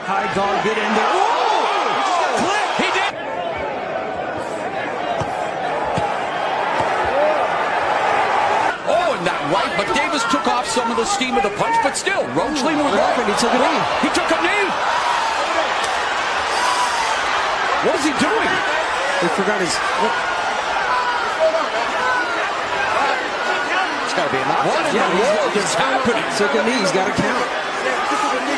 High guard, get in there. Whoa! Clip. He did. Oh, and that right, but Davis took off some of the steam of the punch, but still, Roachling was right. He took a knee. He took a knee. What is he doing? He forgot his... It's got to be a knock. What in the world is happening? Took a knee. He's got to count. Listen to me.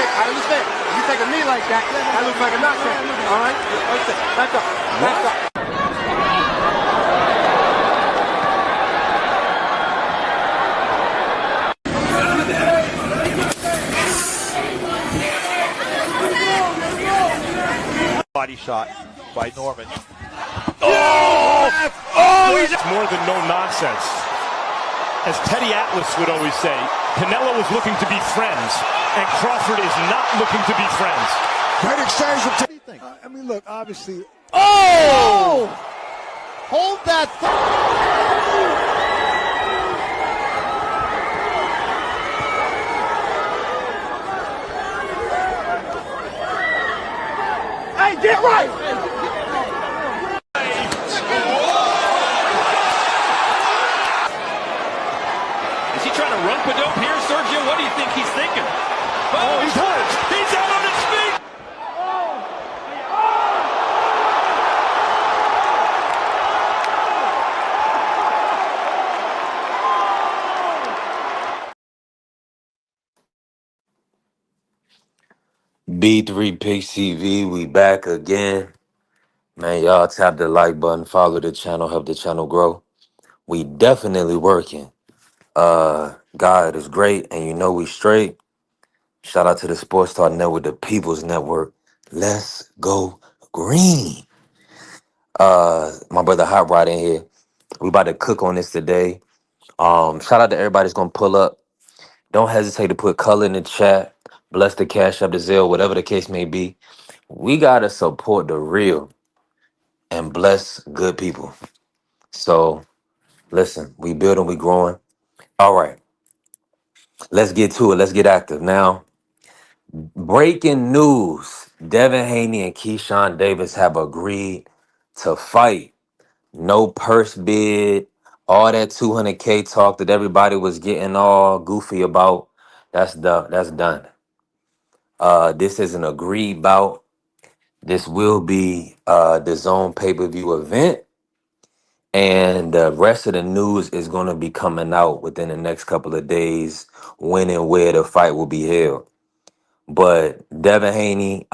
I understand. If you take a knee like that, that looks like a knockdown. All right? Back up. Back up. Body shot by Norman. Oh! He's more than no nonsense. As Teddy Atlas would always say, Canelo is looking to be friends, and Crawford is not looking to be friends. Great exchange from Teddy. I mean, look, obviously. Oh! Hold that Hey, get right! Is he trying to run Padope here, Sergio? What do you think he's thinking? Oh, he's hurt. He's out on his feet. B3 Picks TV, we back again. Man, y'all tap the like button, follow the channel, help the channel grow. We definitely working. God is great, and you know we straight. Shout out to the Sports Talk Network, the People's Network. Let's go green. My brother Hot Rod in here. We about to cook on this today. Shout out to everybody that's gonna pull up. Don't hesitate to put color in the chat. Bless the cash up the Zelle, whatever the case may be. We gotta support the real and bless good people. So listen, we building, we growing. All right, let's get to it. Let's get active now. Breaking news: Devin Haney and Keyshawn Davis have agreed to fight. No purse bid. All that 200K talk that everybody was getting all goofy about. That's done. That's done. This is an agreed bout. This will be the Zone pay-per-view event. And the rest of the news is going to be coming out within the next couple of days when and where the fight will be held. But Devin Haney,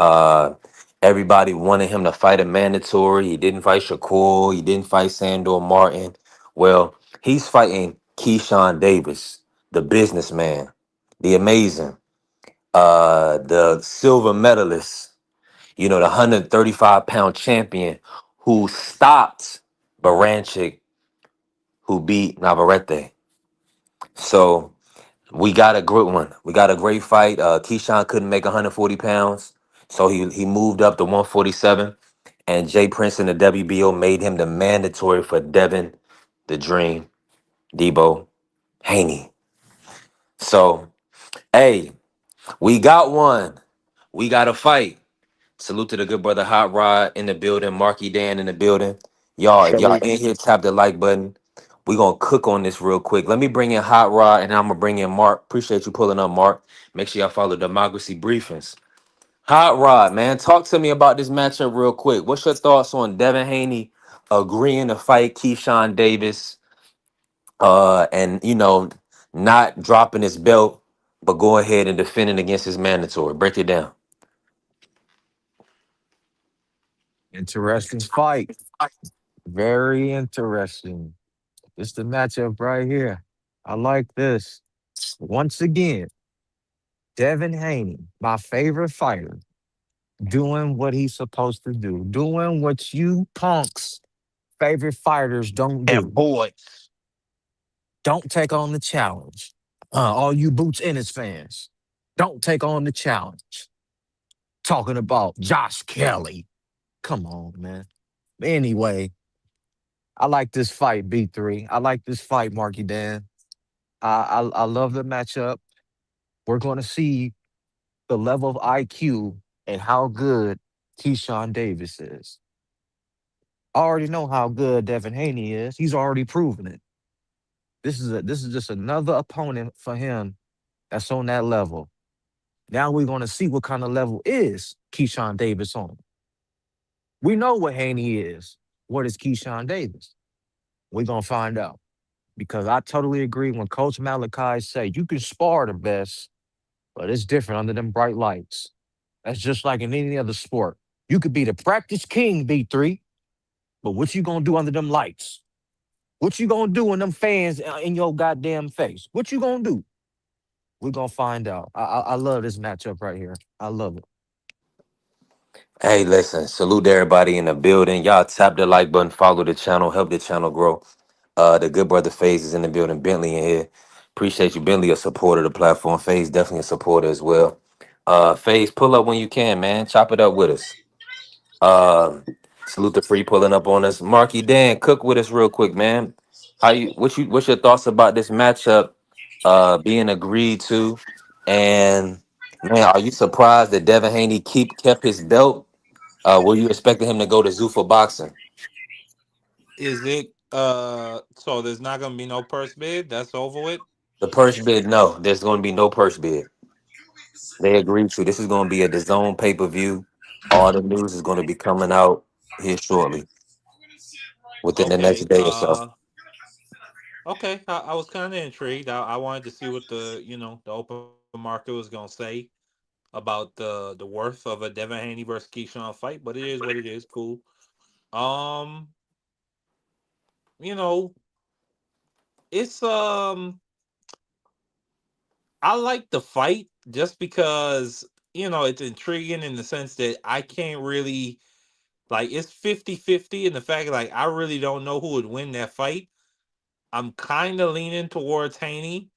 everybody wanted him to fight a mandatory. He didn't fight Shakur. He didn't fight Sandor Martin. Well, he's fighting Keyshawn Davis, the businessman, the amazing, the silver medalist, you know, the 135-pound champion who stopped Baranchik, who beat Navarrete. So we got a good one. We got a great fight. Keyshawn couldn't make 140 pounds, so he moved up to 147. And Jay Prince and the WBO made him the mandatory for Devin, the Dream, Debo, Haney. So, hey, we got one. We got a fight. Salute to the good brother Hot Rod in the building, Marky Dan in the building. Y'all, if y'all in here, tap the like button. We're going to cook on this real quick. Let me bring in Hot Rod, and I'm going to bring in Mark. Appreciate you pulling up, Mark. Make sure y'all follow Democracy Briefings. Hot Rod, man, talk to me about this matchup real quick. What's your thoughts on Devin Haney agreeing to fight Keyshawn Davis and, you know, not dropping his belt, but go ahead and defending against his mandatory? Break it down. Interesting fight. Very interesting. This the matchup right here. I like this. Once again, Devin Haney, my favorite fighter, doing what he's supposed to do. Doing what you punks, favorite fighters, don't do. And boy, Don't take on the challenge. All you Boots Ennis fans, don't take on the challenge. Talking about Josh Kelly. Come on, man. Anyway, I like this fight, B3. I like this fight, Marky Dan. I love the matchup. We're going to see the level of IQ and how good Keyshawn Davis is. I already know how good Devin Haney is. He's already proven it. This is just another opponent for him that's on that level. Now we're gonna see what kind of level is Keyshawn Davis on. We know what Haney is. What is Keyshawn Davis? We're gonna find out. Because I totally agree when Coach Malachi say you can spar the best, but it's different under them bright lights. That's just like in any other sport. You could be the practice king, B3, but what you gonna do under them lights? What you gonna do when them fans in your goddamn face? What you gonna do? We're gonna find out. I love this matchup right here. I love it. Hey, listen, salute to everybody in the building. Y'all tap the like button, follow the channel, help the channel grow. The good brother FaZe is in the building. Bentley in here. Appreciate you, Bentley, a supporter of the platform. FaZe definitely a supporter as well. FaZe, pull up when you can, man. Chop it up with us. Uh, Salute to Free pulling up on us. Marky Dan, cook with us real quick, man. What's your thoughts about this matchup being agreed to? And man, are you surprised that Devin Haney kept his belt? Were you expecting him to go to Zuffa boxing? Is it so there's not gonna be no purse bid? That's over with? The purse bid, no, there's going to be no purse bid. They agreed to. This is going to be a DAZN pay-per-view. All the news is going to be coming out here shortly, within the next Okay. day or so. Okay. I was kind of intrigued. I wanted to see what the open market was gonna say about the worth of a Devin Haney versus Keyshawn fight, but it is what it is. Cool. Um, you know, it's I like the fight just because it's intriguing in the sense that I can't really like it's 50-50 in the fact like I really don't know who would win that fight. I'm kind of leaning towards Haney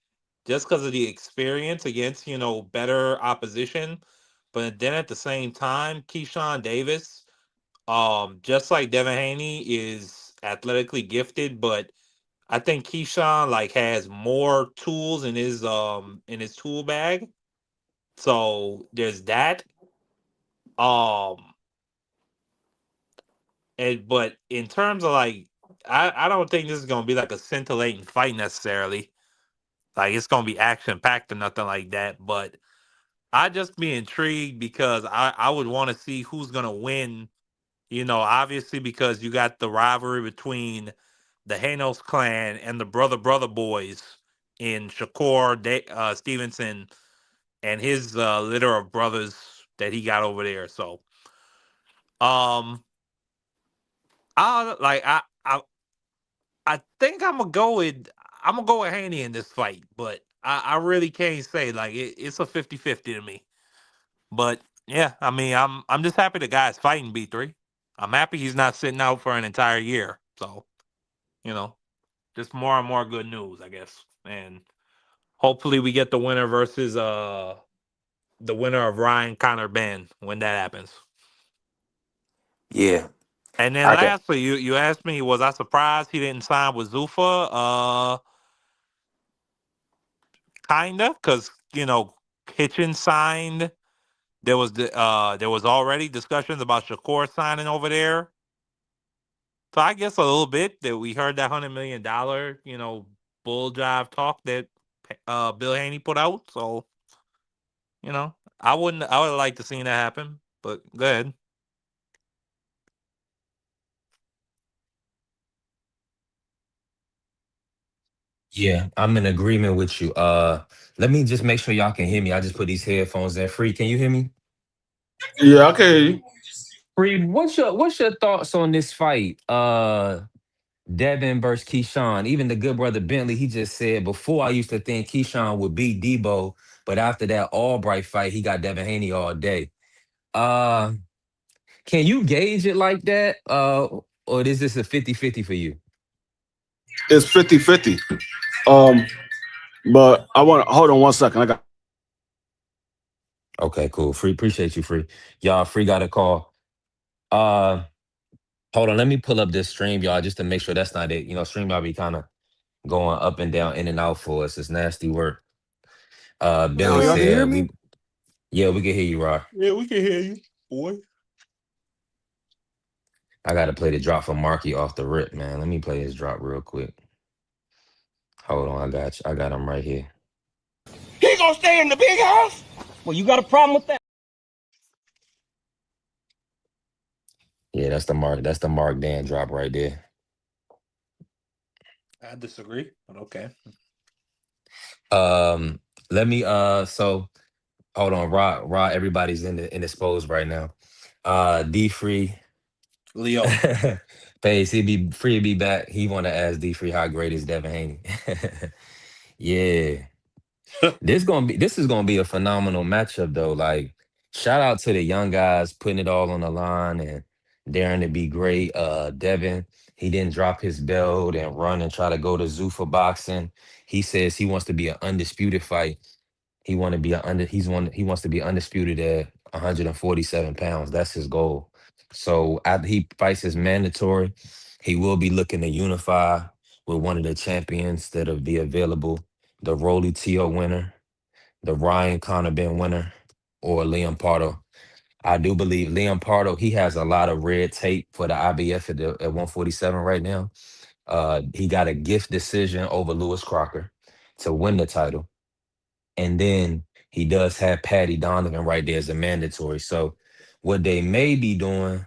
just because of the experience against, better opposition. But then at the same time, Keyshawn Davis, just like Devin Haney, is athletically gifted, but I think Keyshawn like has more tools in his tool bag. So there's that. Um and but in terms of like I don't think this is gonna be like a scintillating fight necessarily. Like it's gonna be action packed or nothing like that. But I just be intrigued because I would want to see who's gonna win. Obviously because you got the rivalry between the Hanos clan and the brother boys in Stevenson and his litter of brothers that he got over there. So um I like I think I'm gonna go with Haney in this fight, but I really can't say like it's a 50-50 to me. But yeah, I mean I'm just happy the guy's fighting B3. I'm happy he's not sitting out for an entire year. So, you know, just more and more good news, I guess. And hopefully we get the winner of Ryan Connor Ben when that happens. Yeah, And then I can. lastly, you asked me, was I surprised he didn't sign with Zuffa? Kinda, because Hitchens signed. There was already discussions about Shakur signing over there. So I guess a little bit that we heard that $100 million, bull jive talk that Bill Haney put out. So, I would like to see that happen. But go ahead. Yeah, I'm in agreement with you. Let me just make sure y'all can hear me. I just put these headphones in. Free, can you hear me? Yeah, I can hear you. Free, what's your thoughts on this fight? Devin versus Keyshawn. Even the good brother Bentley, he just said before I used to think Keyshawn would beat Debo, but after that Albright fight, he got Devin Haney all day. Uh, can you gauge it like that? Or is this a 50-50 for you? It's 50-50. Um, but I want to hold on one second. I got. Okay, cool. Free, appreciate you, Free. Y'all, Free got a call. Uh, Hold on, let me pull up this stream, y'all, just to make sure that's not it. Stream y'all be kind of going up and down, in and out for us. It's nasty work. Now Bentley y'all can hear said me? Yeah, we can hear you, Rod. Yeah, we can hear you, boy. I gotta play the drop for Marky off the rip, man. Let me play his drop real quick. Hold on, I got you. I got him right here. He gonna stay in the big house? Well, you got a problem with that? Yeah, that's the Mark. That's the Mark Dan drop right there. I disagree, but okay. Um, let me. So hold on, Rod. Everybody's in the exposed right now. D Free, Leo. Pace. He be free to be back. He want to ask D Free how great is Devin Haney. Yeah. This is gonna be a phenomenal matchup though. Like, shout out to the young guys putting it all on the line and daring to be great. Devin, he didn't drop his belt and run and try to go to zoo for boxing. He says he wants to be an undisputed fight. He want to be he wants to be undisputed at 147 pounds. That's his goal. So after he fights his mandatory, he will be looking to unify with one of the champions that'll be available, the Rolly Tio winner, the Ryan Connor Ben winner, or Liam Pardo. I do believe Liam Pardo, he has a lot of red tape for the IBF at 147 right now. He got a gift decision over Lewis Crocker to win the title. And then he does have Patty Donovan right there as a mandatory. So what they may be doing,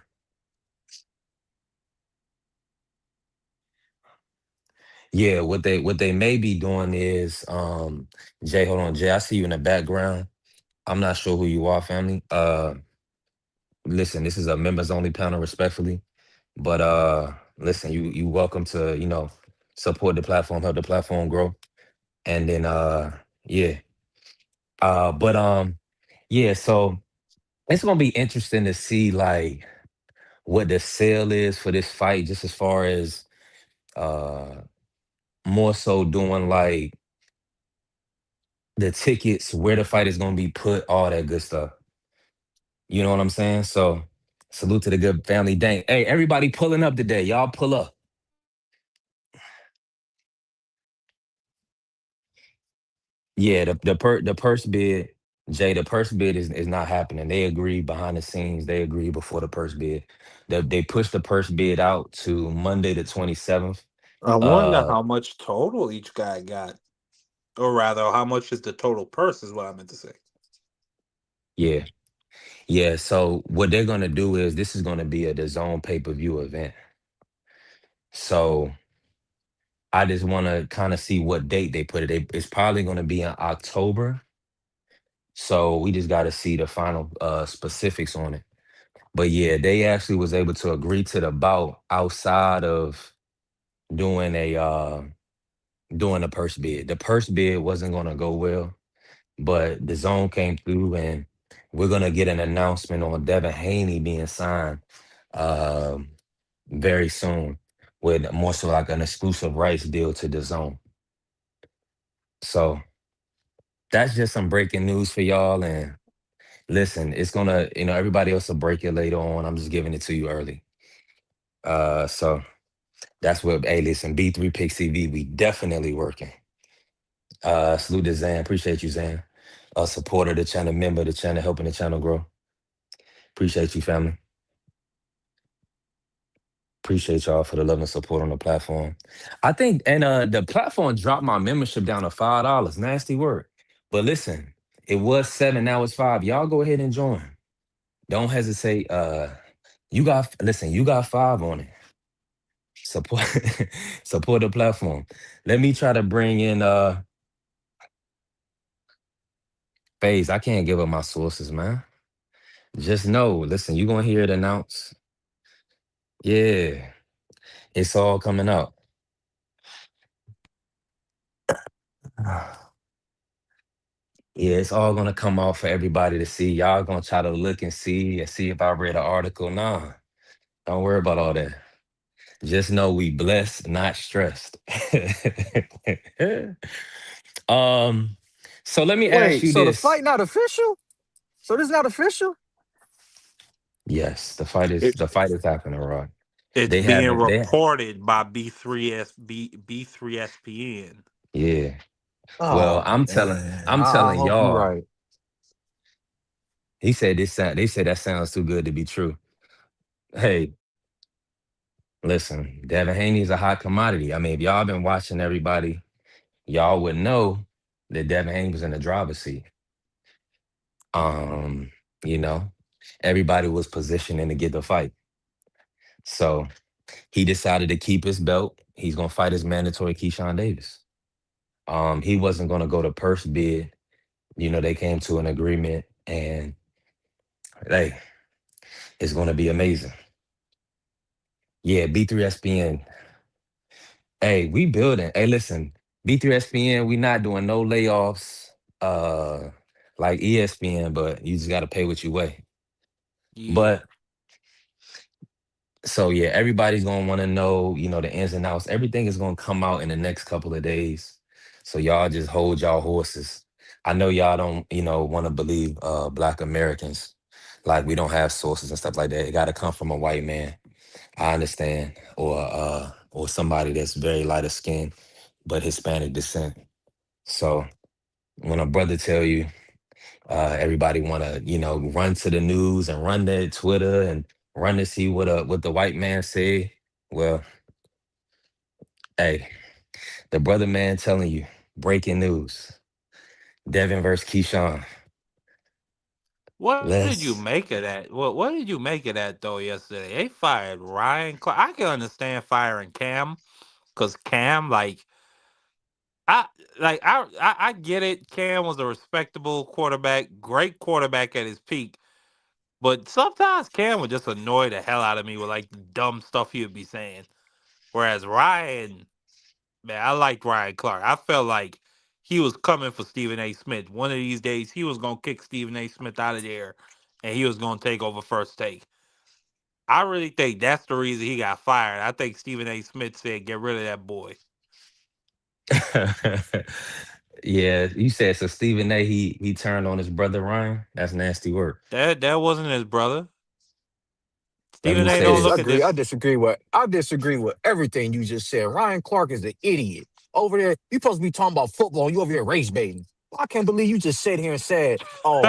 yeah, what they may be doing is Jay, hold on, Jay, I see you in the background. I'm not sure who you are, family. Listen, this is a members only panel, respectfully. But listen, you welcome to, support the platform, help the platform grow. And then yeah. But yeah, so it's gonna be interesting to see like what the sale is for this fight, just as far as uh more so doing like the tickets, where the fight is gonna be put, all that good stuff. You know what I'm saying? So salute to the good family. Dang. Hey, everybody pulling up today. Y'all pull up. Yeah, the purse bid, Jay, the purse bid is not happening. They agreed behind the scenes. They agreed before the purse bid. They pushed the purse bid out to Monday the 27th. I wonder Uh how much total each guy got, or rather, how much is the total purse? Is what I meant to say. yeah. Yeah. So what they're gonna do is this is gonna be a zone pay-per-view event. So I just wanna kind of see what date they put it. It's probably gonna be in October. So we just gotta see the final specifics on it. But yeah, they actually was able to agree to the bout outside of doing doing a purse bid. The purse bid wasn't gonna go well, but the zone came through and we're gonna get an announcement on Devin Haney being signed um very soon with more so like an exclusive rights deal to the zone. So that's just some breaking news for y'all. And listen, it's gonna, everybody else will break it later on. I'm just giving it to you early. So that's what, hey, listen, B3 Pick CV, we definitely working. Salute to Zan. Appreciate you, Zan. A supporter of the channel, member of the channel, helping the channel grow. Appreciate you, family. Appreciate y'all for the love and support on the platform. I think, and the platform dropped my membership down to $5. Nasty word. But listen, it was 7, now it's 5. Y'all go ahead and join. Don't hesitate. You got 5 on it. Support support the platform. Let me try to bring in FaZe. I can't give up my sources, man. Just know, listen, you're gonna hear it announced. Yeah, it's all coming out. Yeah, it's all gonna come out for everybody to see. Y'all gonna try to look and see if I read an article. Nah, don't worry about all that. Just know we blessed, not stressed. um, so let me ask Wait, you so the this. fight not official? So this not official? Yes, It, the fight is happening, Rod. it's They being haven't they reported by B3SPN. yeah. Well, Oh man, I'm I telling hope you're y'all, right. He said this sound. They said that sounds too good to be true. Hey, listen, Devin Haney is a hot commodity. I mean, if y'all been watching everybody, y'all would know that Devin Haney was in the driver's seat. Um, you know, everybody was positioning to get the fight. So he decided to keep his belt. He's gonna fight his mandatory Keyshawn Davis. He wasn't gonna go to purse bid. They came to an agreement, and hey, it's gonna be amazing. Yeah, B3SPN. Hey, we building. Hey, listen, B3SPN, we not doing no layoffs uh like ESPN, but you just gotta pay what you weigh. Yeah. But so yeah, everybody's gonna want to know, the ins and outs. Everything is gonna come out in the next couple of days. So y'all just hold y'all horses. I know y'all don't, want to believe Black Americans. Like we don't have sources and stuff like that. It gotta come from a white man. I understand. Or somebody that's very light of skin, but Hispanic descent. So when a brother tell you everybody want to, run to the news and run to Twitter and run to see what the white man say. Well, hey, the brother man telling you breaking news: Devin versus Keyshawn. What did you Let's. make of that? What did you make of that though yesterday? They fired Ryan Clark. I can understand firing Cam because Cam, I I get it. Cam was a respectable quarterback, great quarterback at his peak. But sometimes Cam would just annoy the hell out of me with like the dumb stuff he would be saying. Whereas Ryan, man, I liked Ryan Clark. I felt like he was coming for Stephen A. Smith. One of these days, he was gonna kick Stephen A. Smith out of there, and he was gonna take over first take. I really think that's the reason he got fired. I think Stephen A. Smith said, "Get rid of that boy." Yeah, you said so. Stephen A. He turned on his brother Ryan. That's nasty work. That wasn't his brother. Let Stephen me A. say don't this. look at this. I disagree with everything you just said. Ryan Clark is an idiot. Over there, you supposed to be talking about football. You over here race baiting. I can't believe you just sat here and said, "Oh,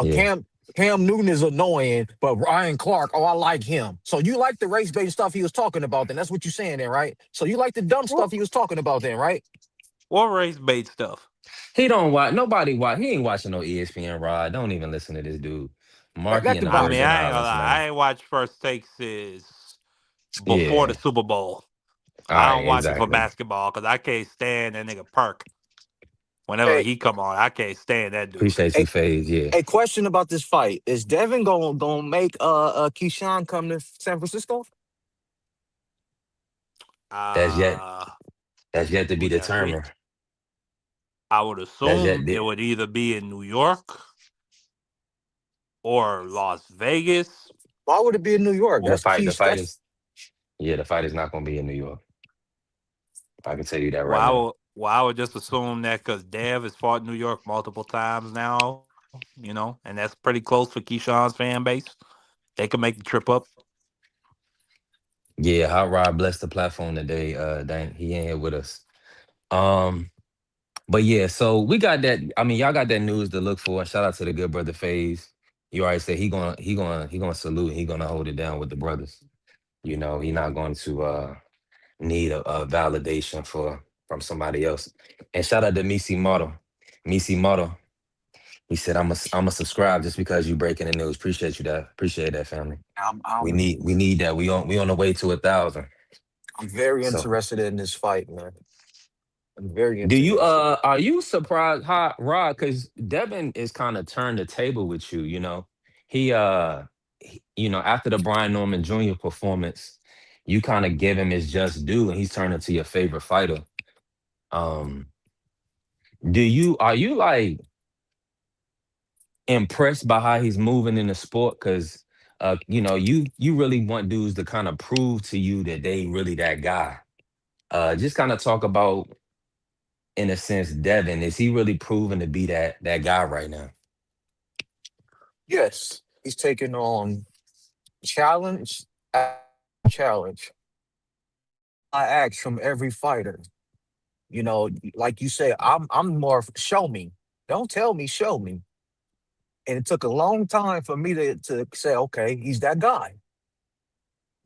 Yeah. Cam Newton is annoying, but Ryan Clark, oh, I like him." So you like the race bait stuff he was talking about? Then that's what you're saying, then, right? So you like the dumb what, stuff he was talking about, then, right? what race bait stuff? He don't watch. Nobody watch. He ain't watching no ESPN. Rod. Don't even listen to this dude. That Marky and could the I go. mean, Virgin I ain't gonna Islands, lie. man. I ain't watched First Take since before the Yeah. Super Bowl. All I right. don't watch it for Exactly. basketball because I can't stand that nigga Perk. Whenever Hey, he come on, I can't stand that dude. Appreciate you, hey, Phase. Yeah. a question about this fight: is Devin gonna make Keyshawn come to San Francisco? That's yet. Uh, That's yet to be would that be? determined. I would That's assume yet. it would either be in New York or Las Vegas. Why would it be in New York? The That's fight. The Keys. fight That's is. Yeah. The fight is not going to be in New York. I can tell you that Well, right now. I would just assume that because Dev has fought New York multiple times now, and that's pretty close for Keyshawn's fan base. They could make the trip up. Yeah. Hot Rod blessed the platform today. Dang, he ain't here with us. Um. But yeah, so we got that. I mean, y'all got that news to look for. Shout out to the good brother Phase. You already said he gonna salute. He gonna hold it down with the brothers. He not going to need a validation from somebody else. And shout out to Misi Motto. Misi Motto. He said, I'm a subscribe just because you breaking the news. Appreciate you that. Appreciate that, family. I'm We I'm need we need that. We on the way to 1,000. I'm very So interested in this fight, man. I'm very do you interested. are you surprised, Hot Rod? Because Devin is kind of turned the table with you, He after the Brian Norman Jr. performance, you kind of give him his just due and he's turned into your favorite fighter. Um, are you like impressed by how he's moving in the sport? Cause you really want dudes to kind of prove to you that they really that guy. Just kind of talk about, in a sense, Devin, is he really proven to be that guy right now? Yes, he's taking on challenge after challenge. I ask from every fighter. You know, like you say, I'm more show me. Don't tell me, show me. And it took a long time for me to say, okay, he's that guy.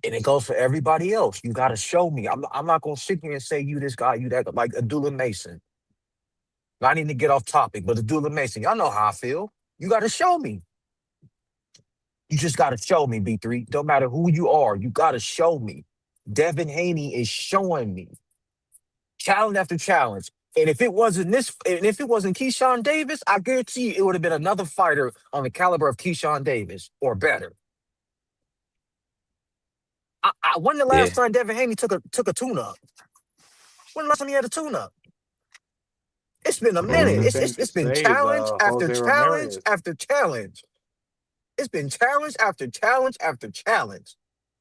And it goes for everybody else. You got to show me. I'm not going to sit here and say you this guy, you that guy, like Abdullah Mason. I need to get off topic, but Abdullah Mason, y'all know how I feel. You got to show me. You just got to show me, B3. Don't matter who you are, you got to show me. Devin Haney is showing me challenge after challenge. And if it wasn't and if it wasn't Keyshawn Davis, I guarantee you it would have been another fighter on the caliber of Keyshawn Davis or better. When the last Yeah. time Devin Haney took a tune-up? When the last time he had a tune-up? It's been a minute. Closest Hmm. thing It's to been say is challenge after Jose challenge Ramirez. after challenge. It's been challenge after challenge after challenge.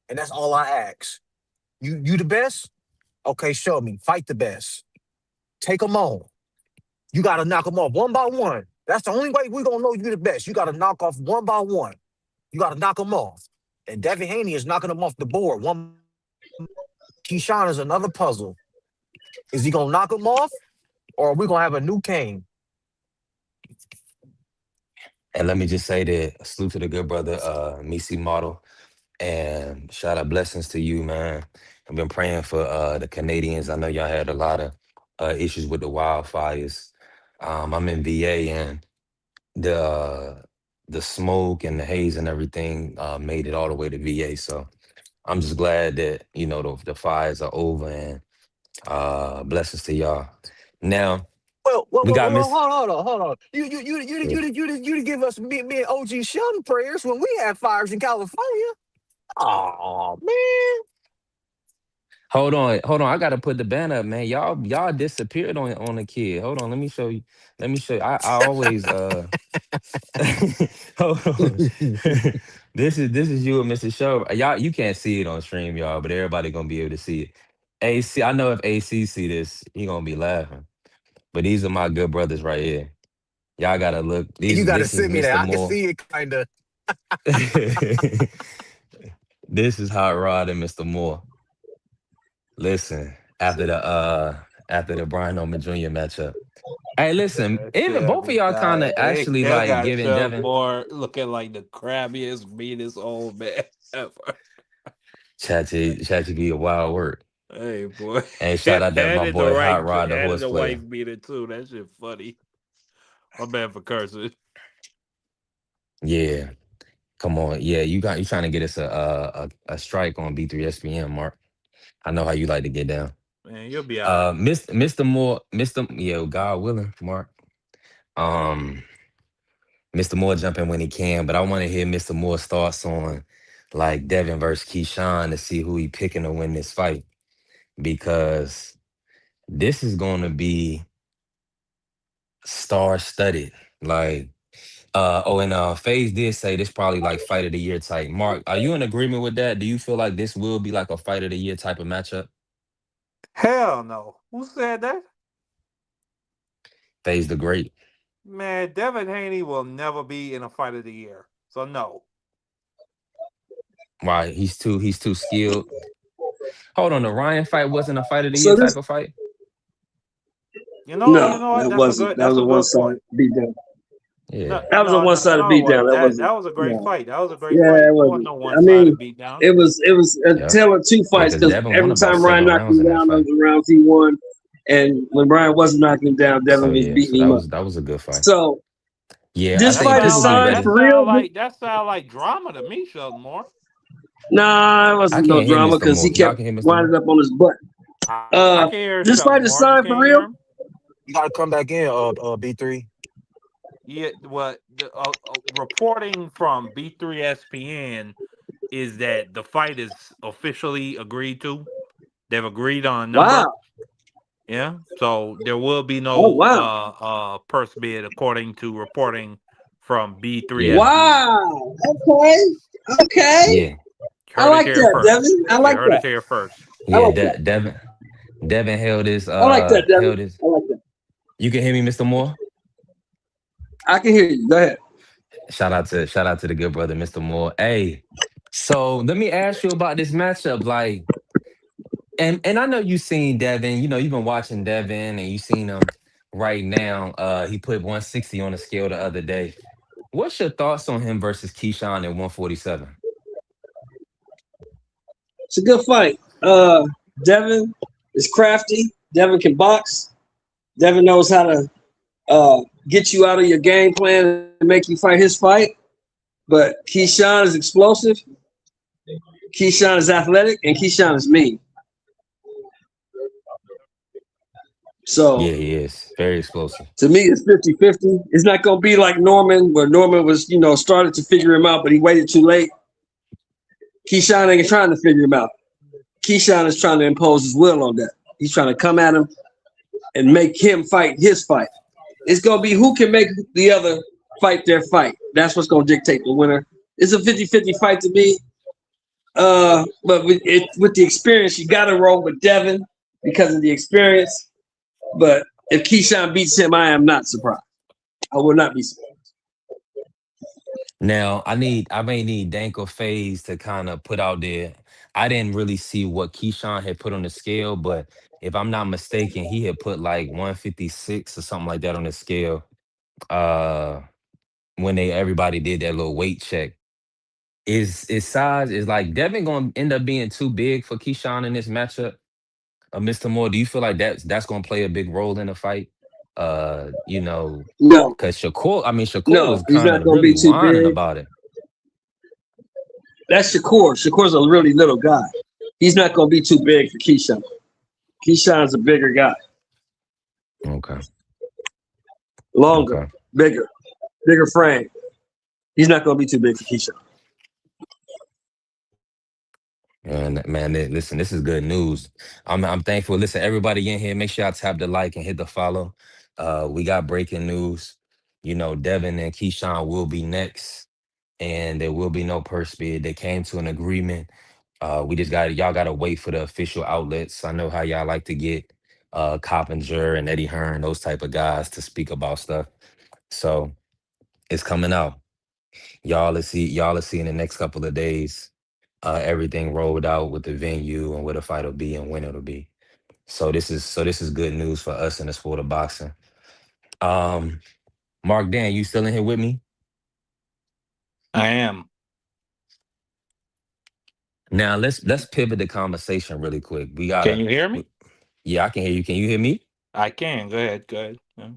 And that's all I ask. You the best? Okay, show me. Fight the best. Take them on. You got to knock them off one by one. That's the only way we're going to know you're the best. You got to knock off one by one. You got to knock them off. And Devin Haney is knocking them off the board. Keyshawn is another puzzle. Is he going to knock them off or are we going to have a new Kane? And let me just say that salute to the good brother, Misi Model. And shout out blessings to you, man. I've been praying for the Canadians. I know y'all had a lot of issues with the wildfires. I'm in VA and the the smoke and the haze and everything made it all the way to VA. So I'm just glad that the fires are over and blessings to y'all. Now we got Well, Miss. hold on. You to give us me and OG Sheldon prayers when we had fires in California. Oh man. Hold on. I gotta put the banner up, man. Y'all disappeared on the kid. Hold on, let me show you. Let me show you. I always hold on. This is you and Mr. Show. Y'all, you can't see it on stream, y'all, but everybody gonna be able to see it. AC, I know if AC see this, he gonna be laughing. But these are my good brothers right here. Y'all gotta look. You These got to this is send me that. Mr. I can Moore. see it kind of. This is Hot Rod and Mr. Moore. Listen, after the Brian Norman Jr. matchup. Hey, listen, That even shit had both of me y'all kind dying. of They actually still like got giving Chuck Devin. Moore looking like the crabbiest, meanest old man ever. ChatGPT a wild work. Hey boy, And shout out to my added the boy Hot right, Rod, the added horse the wife player. beater too. That shit funny. My bad for cursing. Yeah, come on. Yeah, you trying to get us a strike on B3SPM, Mark. I know how you like to get down. Man, you'll be all right. Mr. Moore, God willing, Mark. Um, Mr. Moore jump in when he can, but I want to hear Mr. Moore's thoughts on like Devin versus Keyshawn to see who he picking to win this fight because this is going to be star studded. Like, and FaZe did say this probably like fight of the year type. Mark, are you in agreement with that? Do you feel like this will be like a fight of the year type of matchup? Hell no. Who said that? FaZe the Great. Man, Devin Haney will never be in a fight of the year. So no. Right. He's too skilled. Hold on, the Ryan fight wasn't a fight of the year So type this of fight? You no, know what? that wasn't. That That's was a a one good point. sided beatdown. Yeah. That was a one sided No, it beatdown. wasn't. That That wasn't. was a great No. fight. That was a great Yeah, fight. it It wasn't wasn't. no I one sided mean, beatdown. it was a Yep. tale of two Yeah, fights because because Devin won every about time Ryan 7 knocked rounds him in that down, those fight. were rounds he won, and when Ryan wasn't knocking him down, So Devin was yeah, so beating that him up. was that was a good fight. So Yeah, I this think fight is people be signed ready. for real. That sound like drama to me, Sheldon Moore. Nah, it I wasn't no can't hear drama Mr. because Moore. he Y'all kept can hear Mr. Moore? winding up on his butt. I can't hear This Sheldon fight is Moore. You signed for can't hear real. him? You got to come back in, B3. Yeah, what the reporting from B3SPN is that the fight is officially agreed to. They've agreed on a number. Wow. Yeah. So there will be Oh no wow. purse bid according to reporting from Yeah, B3SPN. Wow. Okay. Okay. yeah, I Heard it like here that, first. Devin. I You like heard it that. here first. I yeah. like that. Devin held his I like that, Devin. held his. I like that. You can hear me, Mr. Moore? I can hear you. Go ahead. Shout out to the good brother, Mr. Moore. Hey, so let me ask you about this matchup. Like, and I know you've seen Devin. You've been watching Devin, and you seen him right now. He put 160 on the scale the other day. what's your thoughts on him versus Keyshawn at 147? It's a good fight. Devin is crafty. Devin can box. Devin knows how to get you out of your game plan and make you fight his fight. But Keyshawn is explosive. Keyshawn is athletic, and Keyshawn is mean. So Yeah, he is very explosive. to me, it's 50-50. It's not going to be like Norman, where Norman was, started to figure him out, but he waited too late. Keyshawn ain't trying to figure him out. Keyshawn is trying to impose his will on that. He's trying to come at him and make him fight his fight. It's going to be who can make the other fight their fight. That's what's going to dictate the winner. It's a 50-50 fight to me. But with the experience, you got to roll with Devin because of the experience. But if Keyshawn beats him, I am not surprised. I will not be surprised. Now, I may need Danko Faze to kind of put out there. I didn't really see what Keyshawn had put on the scale, but if I'm not mistaken, he had put like 156 or something like that on the scale. When everybody did that little weight check. Is size is like Devin gonna end up being too big for Keyshawn in this matchup? Mr. Moore, do you feel like that's gonna play a big role in the fight? No, Because Shakur no, was he's kind not of going to really be too whining big. about it. That's Shakur. Shakur's a really little guy. He's not going to be too big for Keyshawn. Keyshawn's a bigger guy. Okay. Longer, Okay. bigger frame. He's not going to be too big for Keyshawn. And man, listen, this is good news. I'm thankful. Listen, everybody in here, make sure y'all tap the like and hit the follow. We got breaking news. Devin and Keyshawn will be next, and there will be no purse bid. They came to an agreement. We just y'all gotta wait for the official outlets. I know how y'all like to get Coppinger and Eddie Hearn, those type of guys to speak about stuff. So it's coming out. Y'all will see in the next couple of days. Everything rolled out with the venue and where the fight will be and when it'll be. So this is good news for us in the sport of boxing. Um, Mark Dan, you still in here with me? I am. Now let's pivot the conversation really quick. Can you hear me? Yeah, I can hear you. Can you hear me? I can. Go ahead. Go ahead.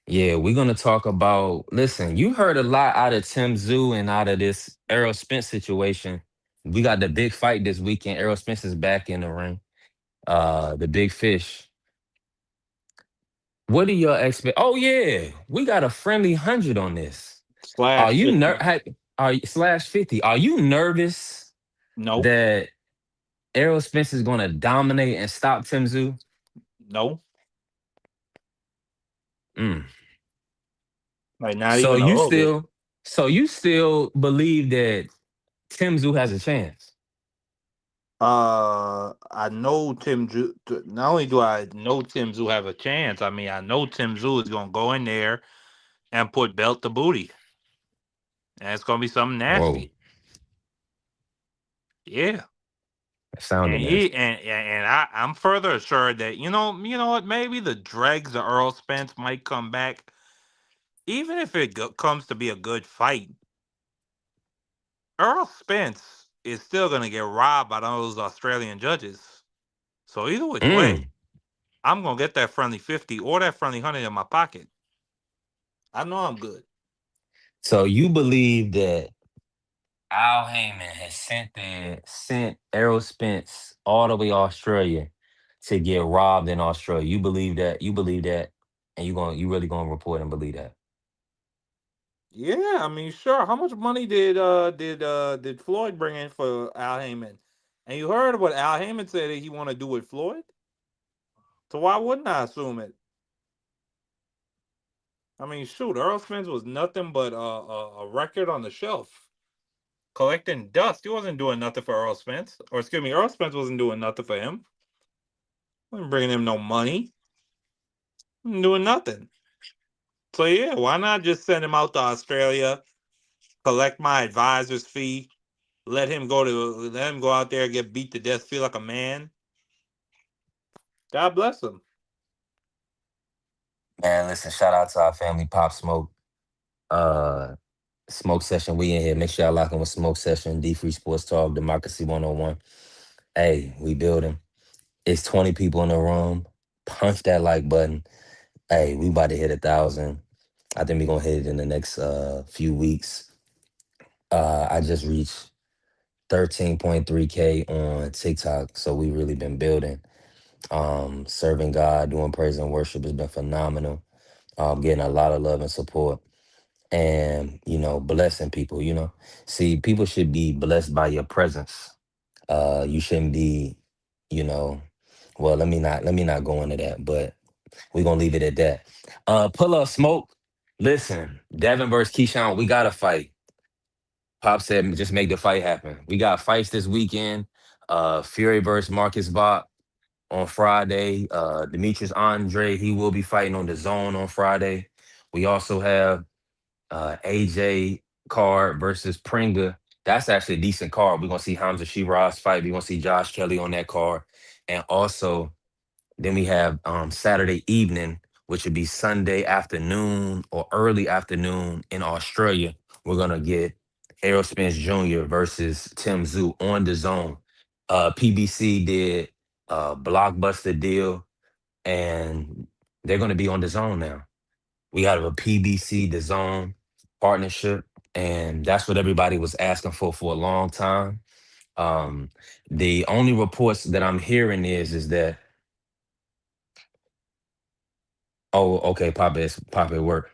Yeah, we're gonna talk about. Listen, you heard a lot out of Tim Zoo and out of this Errol Spence situation. We got the big fight this weekend. Errol Spence is back in the ring. The big fish. What are your expect? Oh yeah, we got a friendly 100 on this. Are Slash you 50. Are slash 50? Are you nervous No. that Errol Spence is gonna dominate and stop Tim Zoo? No. Mm. Like not So even a you little bit. still, so you still believe that Tim Zoo has a chance? I know Tim Zoo. Not only do I know Tim Zoo have a chance, I mean I know Tim Zoo is gonna go in there and put belt to booty, and it's gonna be something Whoa, nasty. Yeah, that sounded and he nasty. and I'm further assured that you know what, maybe the dregs of Earl Spence might come back, even if it comes to be a good fight. Earl Spence is still gonna get robbed by those Australian judges. So either which way, Mm. I'm gonna get that friendly 50 or that friendly 100 in my pocket. I know I'm good. So you believe that Al Heyman has sent Errol Spence all the way to Australia to get robbed in Australia. You believe that? You believe that? And you really gonna report and believe that? Yeah, I mean, sure. How much money did Floyd bring in for Al Heyman? And you heard what Al Heyman said that he want to do with Floyd. So why wouldn't I assume it? I mean, shoot, Earl Spence was nothing but a record on the shelf, collecting dust. He wasn't doing nothing for Earl Spence, or excuse me, Earl Spence wasn't doing nothing for him. Wasn't bringing him no money. Wasn't doing nothing. So yeah, why not just send him out to Australia, collect my advisor's fee, let him go out there, get beat to death, feel like a man. God bless him. Man, listen, shout out to our family, Pop Smoke. Uh, Smoke Session, we in here. Make sure y'all lock in with Smoke Session, D Free Sports Talk, Democracy 101. Hey, we building. It's 20 people in the room. Punch that like button. Hey, we about to hit 1,000. I think we gonna hit it in the next few weeks. I just reached 13.3K on TikTok, so we really been building. Serving God, doing praise and worship has been phenomenal. Getting a lot of love and support, and blessing people. See, people should be blessed by your presence. You shouldn't be, you know. Well, let me not go into that, but we're gonna leave it at that. Pull up smoke. Listen, Devin versus Keyshawn, we gotta fight. Pop said, just make the fight happen. We got fights this weekend. Fury versus Marcus Bach on Friday. Demetrius Andre, he will be fighting on the zone on Friday. We also have AJ card versus Pringa. That's actually a decent card. We're gonna see Hamza Shiraz fight. We're gonna see Josh Kelly on that card. And also then we have Saturday evening, which would be Sunday afternoon or early afternoon in Australia. We're gonna get Errol Spence Jr. versus Tim Zoo on the zone. PBC did a blockbuster deal, and they're gonna be on the zone now. We got a PBC the zone partnership, and that's what everybody was asking for a long time. Um, the only reports that I'm hearing is that oh, okay, Pop at work.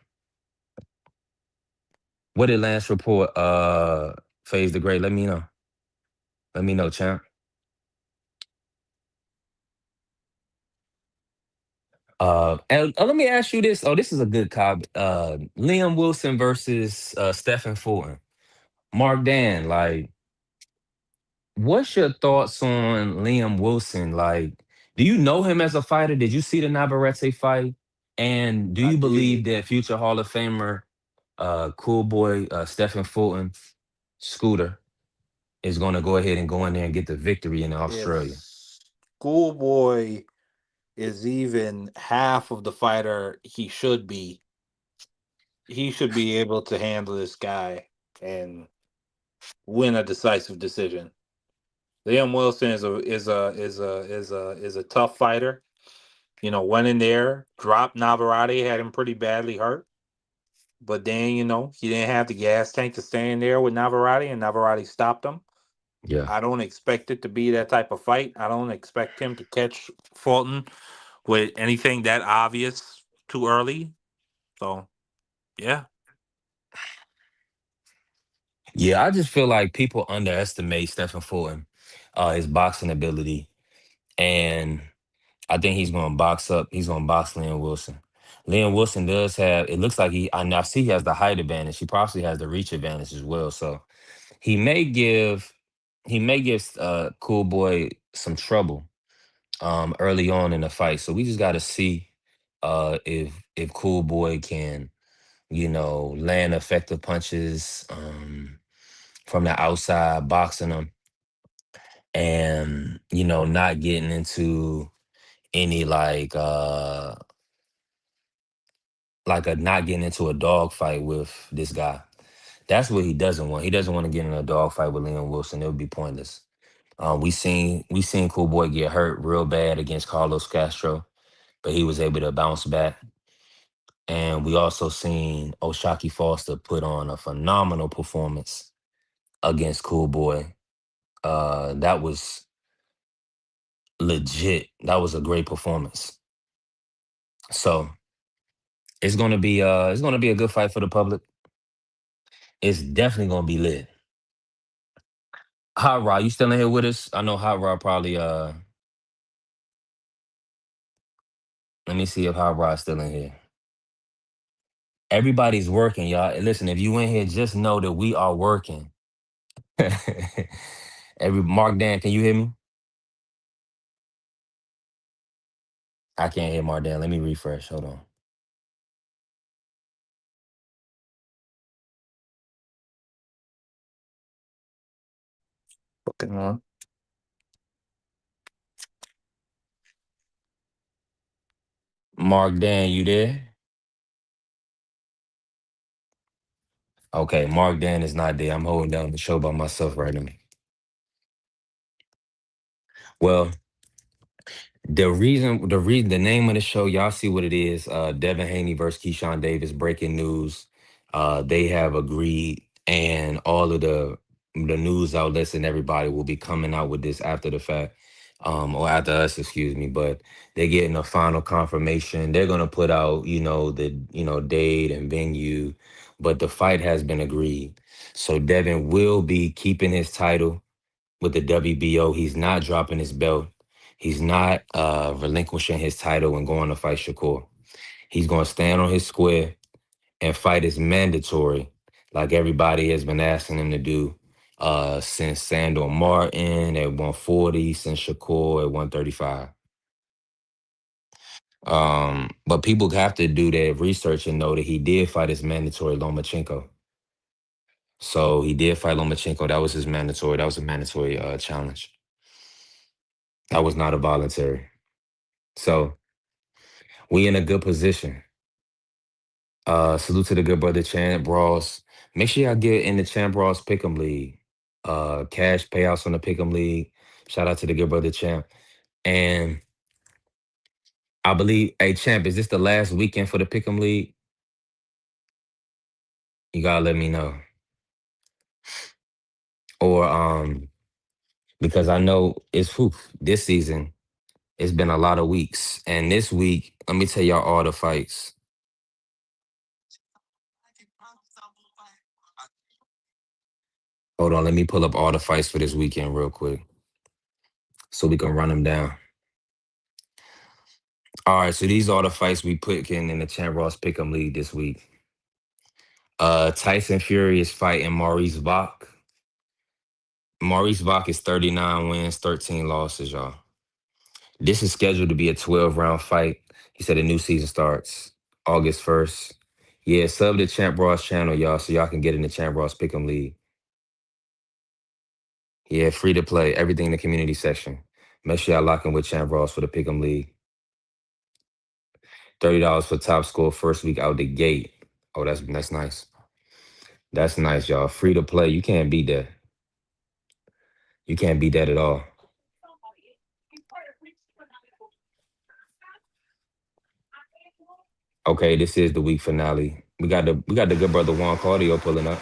What did Lance report? Phase the Great. Let me know. Let me know, champ. And let me ask you this. Oh, this is a good cop. Liam Wilson versus Stephen Fulton. Mark Dan, like, what's your thoughts on Liam Wilson? Like, do you know him as a fighter? Did you see the Navarrete fight? And do I you believe did. that future Hall of Famer, cool boy, Stephen Fulton, Scooter, is going to go ahead and go in there and get the victory in If Australia? Schoolboy is even half of the fighter he should be able to handle this guy and win a decisive decision. Liam Wilson is a tough fighter. Went in there, dropped Navarrete, had him pretty badly hurt. But then, he didn't have the gas tank to stay in there with Navarrete, and Navarrete stopped him. Yeah. I don't expect it to be that type of fight. I don't expect him to catch Fulton with anything that obvious too early. So, yeah. Yeah, I just feel like people underestimate Stephen Fulton, his boxing ability. And I think he's going to box up. He's going to box Liam Wilson. Liam Wilson does have, it looks like I see he has the height advantage. He possibly has the reach advantage as well. So he may give, Cool Boy some trouble early on in the fight. So we just got to see if Cool Boy can, land effective punches from the outside, boxing them, and not getting into any not getting into a dog fight with this guy. That's what he doesn't want. He doesn't want to get in a dog fight with Liam Wilson. It would be pointless. We seen Cool Boy get hurt real bad against Carlos Castro, but he was able to bounce back. And we also seen Oshaki Foster put on a phenomenal performance against Cool Boy. That was legit. That was a great performance. So it's gonna be a good fight for the public. It's definitely gonna be lit. Hot Rod, you still in here with us? I know Hot Rod probably let me see if Hot Rod's still in here. Everybody's working, y'all. Listen, if you in here, just know that we are working. Mark Dan, can you hear me? I can't hear Mark Dan. Let me refresh. Hold on. Fucking on. Mark Dan, you there? Okay, Mark Dan is not there. I'm holding down the show by myself right now. Well, the name of the show, y'all see what it is. Devin Haney versus Keyshawn Davis, breaking news. They have agreed, and all of the news outlets and everybody will be coming out with this after the fact, or after us, excuse me. But they're getting a final confirmation. They're gonna put out, the date and venue, but the fight has been agreed. So Devin will be keeping his title with the WBO. He's not dropping his belt. He's not relinquishing his title and going to fight Shakur. He's going to stand on his square and fight is mandatory, like everybody has been asking him to do since Sandor Martin at 140, since Shakur at 135. But people have to do their research and know that he did fight his mandatory Lomachenko. So he did fight Lomachenko. That was his mandatory. That was a mandatory challenge. That was not a voluntary. So we in a good position. Salute to the good brother Champ Ross. Make sure y'all get in the Champ Ross Pick'em League. Cash payouts on the Pick'em League. Shout out to the good brother Champ. And I believe, hey Champ, is this the last weekend for the Pick'em League? You gotta let me know. Or because I know this season, it's been a lot of weeks. And this week, let me tell y'all all the fights. Hold on, let me pull up all the fights for this weekend real quick so we can run them down. All right, so these are the fights we put in the Champ Ross Pick'em League this week. Tyson Fury is fighting Maurice Bach. Maurice Bach is 39 wins, 13 losses, y'all. This is scheduled to be a 12-round fight. He said the new season starts August 1st. Yeah, sub the Champ Ross channel, y'all, so y'all can get in the Champ Ross Pick'em League. Yeah, free to play, everything in the community section. Make sure y'all lock in with Champ Ross for the Pick'em League. $30 for top score first week out the gate. Oh, that's nice. That's nice, y'all. Free to play. You can't beat that. You can't beat that at all. Okay, this is the week finale. We got the good brother Juan Cardio pulling up.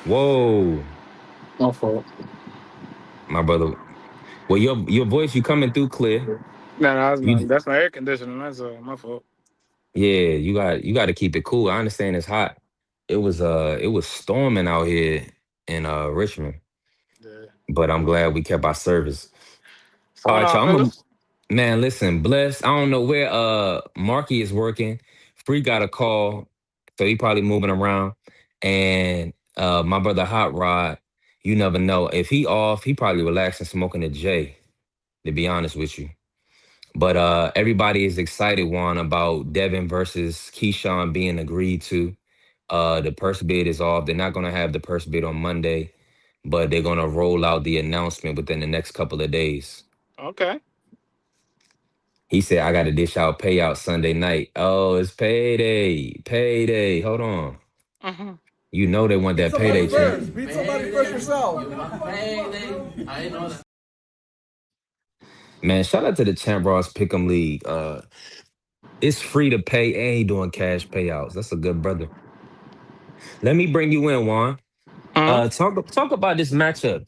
Whoa, My fault. my brother. Well, your voice, you coming through clear. You That's my air conditioning. That's my fault. yeah, you got to keep it cool. I understand it's hot. It was storming out here in Richmond, Yeah. but I'm glad we kept our service. What's All going right, on, y'all. fellas? Man, listen, bless. I don't know where Marky is working. Free got a call, so he probably moving around. And my brother Hot Rod, you never know. If he off, he probably relaxing, smoking a J, to be honest with you. But everybody is excited, Juan, about Devin versus Keyshawn being agreed to. The purse bid is off. They're not gonna have the purse bid on Monday, but they're gonna roll out the announcement within the next couple of days. Okay. He said, I got to dish out payout Sunday night. Oh, it's payday. Payday. Hold on. Mm-hmm. You know they want that payday, champ. Beat somebody first yourself. Man, shout out to the Champ Ross Pick'em League. It's free to pay and he doing cash payouts. That's a good brother. Let me bring you in, Juan. Mm-hmm. Talk about this matchup.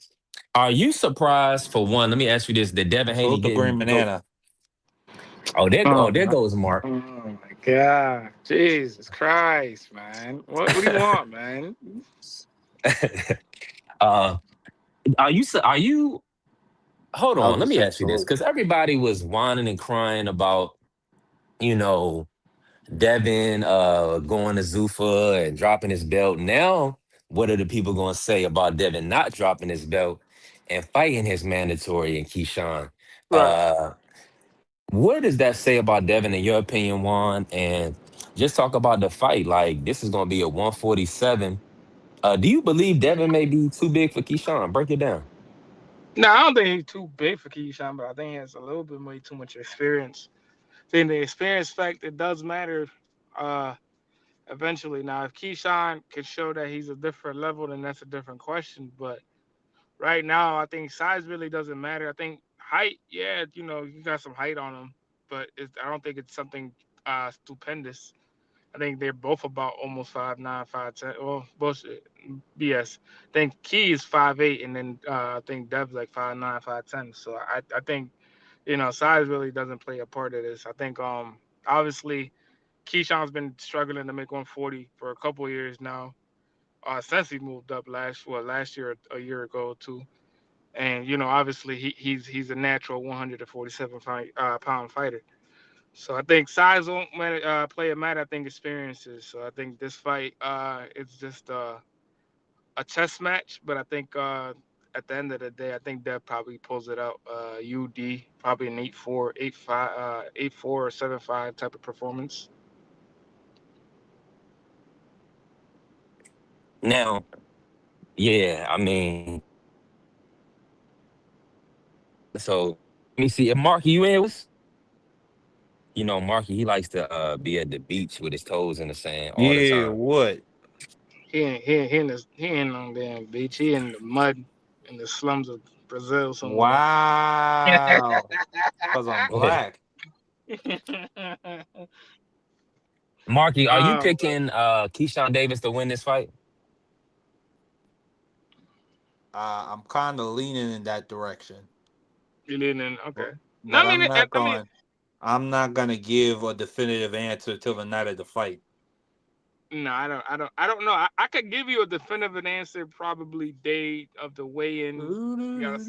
Are you surprised for one? Let me ask you this: Did Devin Haney Salute to Green didn't go? Banana. There goes Mark. Oh my God. Jesus Christ, man. What do you want, man? uh, are you? Hold I was on. Let just me checking ask you this, something. because everybody was whining and crying about you know Devin going to Zuffa and dropping his belt. Now, what are the people going to say about Devin not dropping his belt and fighting his mandatory and Keyshawn? Right. Uh, what does that say about Devin, in your opinion, Juan? And just talk about the fight. Like, this is going to be a 147. Do you believe Devin may be too big for Keyshawn? Break it down. No, I don't think he's too big for Keyshawn, but I think he has a little bit too much experience. I think the experience factor does matter. Uh, eventually. Now, if Keyshawn can show that he's a different level, then that's a different question. But right now, I think size really doesn't matter. I think height, yeah, you got some height on him, but I don't think it's something stupendous. I think they're both about almost 5'9", 5'10". Well, bullshit, BS. I think Key is 5'8", and then I think Dev's like 5'9", 5'10". So I think size really doesn't play a part of this. I think obviously Keyshawn's been struggling to make 140 for a couple of years now. Since he moved up last year, a year ago too. And obviously he's a natural 147 pound fighter. So I think size won't play a matter. I think experiences. So I think this fight, it's just a chess match. But I think at the end of the day, I think Dev probably pulls it out. UD probably an 8-4, 8-5, 8-4 or 7-5 type of performance. Now, yeah, I mean, so let me see. If Marky, you in with us? Marky, he likes to be at the beach with his toes in the sand all the Yeah, time. what? He ain't on damn beach. He in the mud in the slums of Brazil somewhere. Wow. Because I'm black. Marky, are you Oh, picking Keyshawn Davis to win this fight? I'm kind of leaning in that direction. you didn't. But, Okay. No, but I'm not I mean, going. I'm not gonna give a definitive answer till the night of the fight. no, I don't know. I could give you a definitive answer probably day of the weigh-in. You gotta,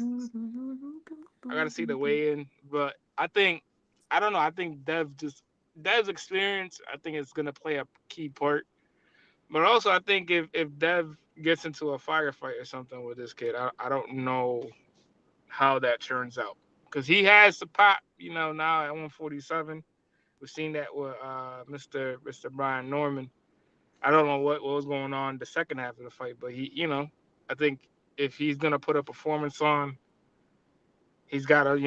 I gotta see the weigh-in, but I don't know. I think Dev's experience. I think it's gonna play a key part. But also, I think if Dev gets into a firefight or something with this kid, I don't know how that turns out because he has the pop. Now at 147, we've seen that with Mr. Brian Norman. I don't know what was going on the second half of the fight, but I think if he's gonna put a performance on, he's gotta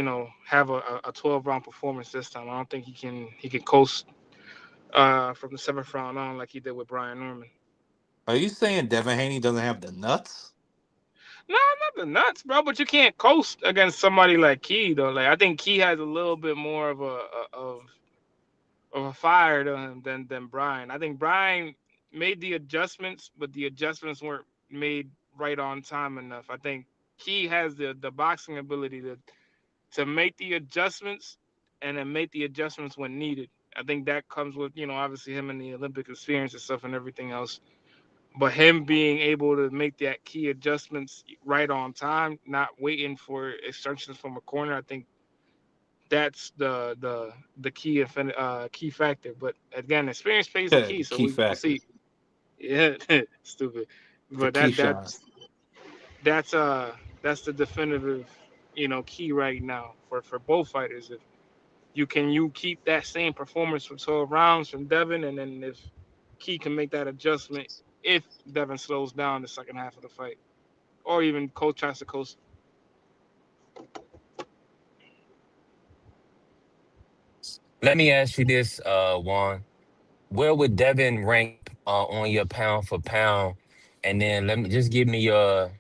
have a 12 round performance this time. I don't think he can coast from the seventh round on like he did with Brian Norman. Are you saying Devin Haney doesn't have the nuts? No, not the nuts, bro. But you can't coast against somebody like Key though. Like I think Key has a little bit more of a fire to him than Brian. I think Brian made the adjustments, but the adjustments weren't made right on time enough. I think Key has the boxing ability to make the adjustments and then make the adjustments when needed. I think that comes with obviously him and the Olympic experience and stuff and everything else. But him being able to make that key adjustments right on time, not waiting for instructions from a corner, I think that's the key factor. But again, experience plays the Yeah, key, the so key we'll factor see. Yeah, stupid. for But Keyshawn. that's the definitive key right now for both fighters. If you keep that same performance for 12 rounds from Devin, and then if Key can make that adjustment if Devin slows down the second half of the fight, or even coach tries to coast. Let me ask you this, Juan. Where would Devin rank on your pound for pound? And then let me just give me your.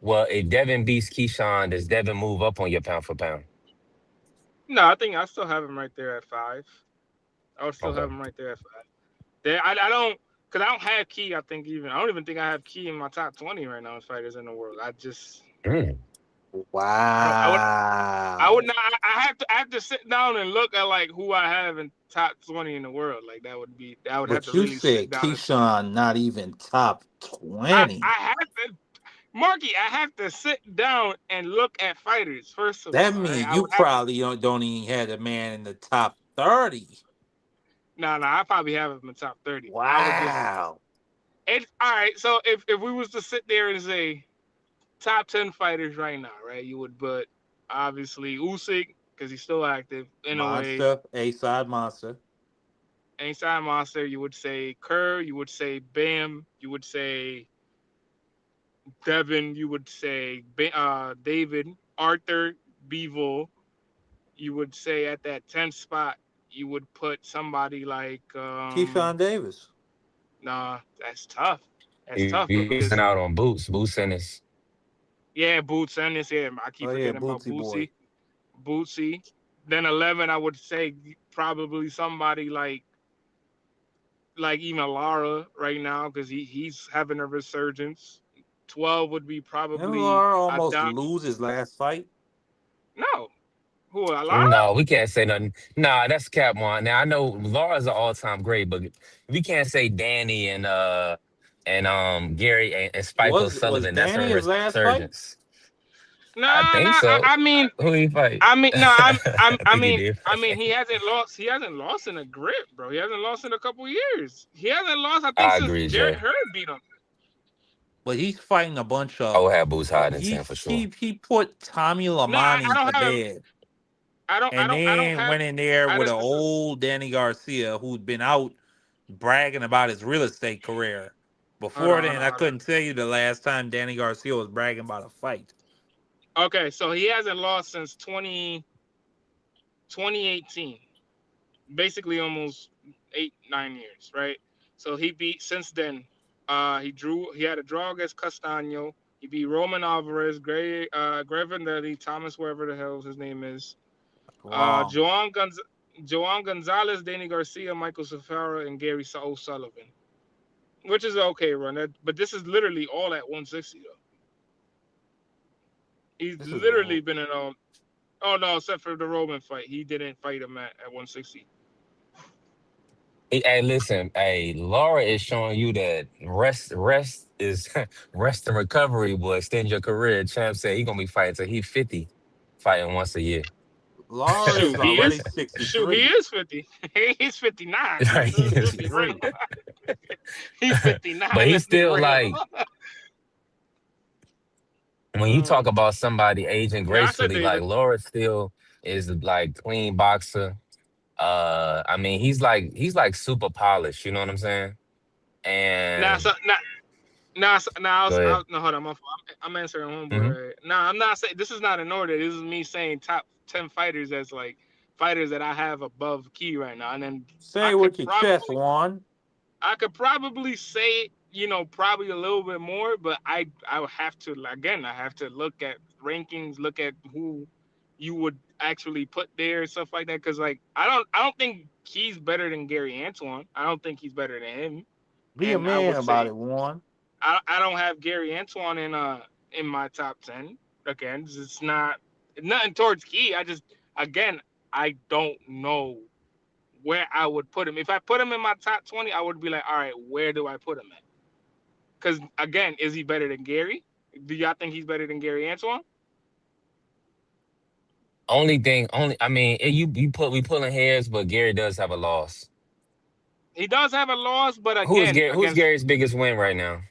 Well, if Devin beats Keyshawn, does Devin move up on your pound for pound? No, I think I still have him right there at 5. I would still have Okay. him right there at 5. I don't, because I don't have Key. I don't even think I have Key in my top 20 right now as fighters in the world. Mm. I don't, I would, I Wow. would not. I have to sit down and look at like who I have in top 20 in the world. Like that would have to But you really sit said down. Keyshawn not even top I 20. have to, Marky. I have to sit down and look at fighters first of That all. Right? means I you would have to. probably don't even have a man in the top 30. No, I probably have him in top 30. I would just. Wow. It's all right. So if we was to sit there and say top 10 fighters right now, right? You would put obviously Usyk because he's still active in a way. Monster, A side monster. Inside Monster, you would say Kerr, you would say Bam, you would say Devin, you would say David, Arthur, Beevil. You would say at that 10th spot, you would put somebody like Keyshawn Davis. Nah, that's tough. That's You tough, bro. missing Because out on Boots Ennis. yeah, Boots and this. Yeah, I keep Oh yeah, forgetting about Bootsy boy. Bootsy. Then 11, I would say probably somebody like even Lara right now because he's having a resurgence. 12 would be Didn't probably Laura almost Adam. lose his last fight? No, who Lara? No, we can't say nothing. Nah, that's Cap one. Now I know Laura's an all-time great, but we can't say Danny and Gary and Spike Was O'Sullivan. That's a Danny his last fight? resurgence. I Nah, think nah. so. I mean, Who he fight? I mean, no. I think he did. I mean, he hasn't lost. He hasn't lost in a grip, bro. He hasn't lost in a couple years. He hasn't lost, I think, I since agree, Jarrett Jay. Hurd beat him. But he's fighting a bunch I of. would have Boots higher than He 10 for sure. he he put Tommy No, I Lamani don't to have. bed, and I don't then have. went in there I with just an old Danny Garcia who'd been out bragging about his real estate career. Before then, I hold on. couldn't tell you the last time Danny Garcia was bragging about a fight. Okay, so he hasn't lost since 2018. Basically almost 8-9 years, right? So he beat since then. He had a draw against Castaño. He beat Roman Alvarez, Grevendelli, Thomas, wherever the hell his name is. Wrong. Joan Gonzalez, Danny Garcia, Michael Safara, and Gary O'Sullivan, which is an okay run. But this is literally all at 160 though. He's This is literally been in all. Oh no, except for the Roman fight, he didn't fight him at 160. Hey, listen, hey, Laura is showing you that rest is rest and recovery will extend your career. Champ said he gonna be fighting till he 50, fighting once a year. Laura is Shoot, he already is. Shoot, he 63. is 50. He's 59. Right, he Let's is. be real. 63. He's 59. But he's Let's be still real. like, when you talk about somebody aging Yeah, I said gracefully, like David. Laura still is like clean boxer. I mean, he's like super polished. You know what I'm saying? Nah, And so, nah, go ahead. no, hold on. I'm answering Hmm. homeboy. Right? Nah, I'm not saying this is not in order. This is me saying top 10 fighters as like fighters that I have above Key right now, and then Say I it could with your probably chest, Juan. say, probably a little bit more, but I would have to again. I have to look at rankings, look at who you would actually put there and stuff like that. Because like I don't think he's better than Gary Antoine. I don't think he's better than him. Be a And I man would about say it, Juan. I don't have Gary Antoine in my top 10. Again, it's not nothing towards Key. Again I don't know where I would put him. If I put him in my top 20, I would be like, all right, where do I put him at? Because again, is he better than Gary? Do y'all think he's better than Gary Antoine? I mean, we pulling hairs, but Gary does have a loss. He does have a loss, but Who is again, Gary? Who's against Gary's biggest win right now?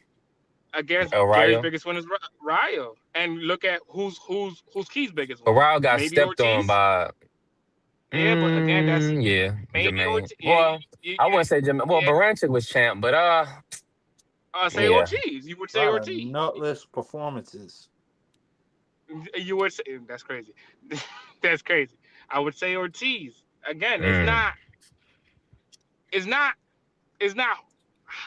Gary's Rayo. biggest one is Rayo, and look at who's Key's biggest one. Rayo got Maybe stepped on Ortiz. by. Yeah, but again, that's Yeah, maybe Jermaine. Ortiz. Yeah, Well, I wouldn't say Jermaine. Well, yeah. Baranchik was champ, but Say yeah. Ortiz. You would A say lot of Ortiz. nutless performances. You would say that's crazy. That's crazy. I would say Ortiz. Again, Mm. it's not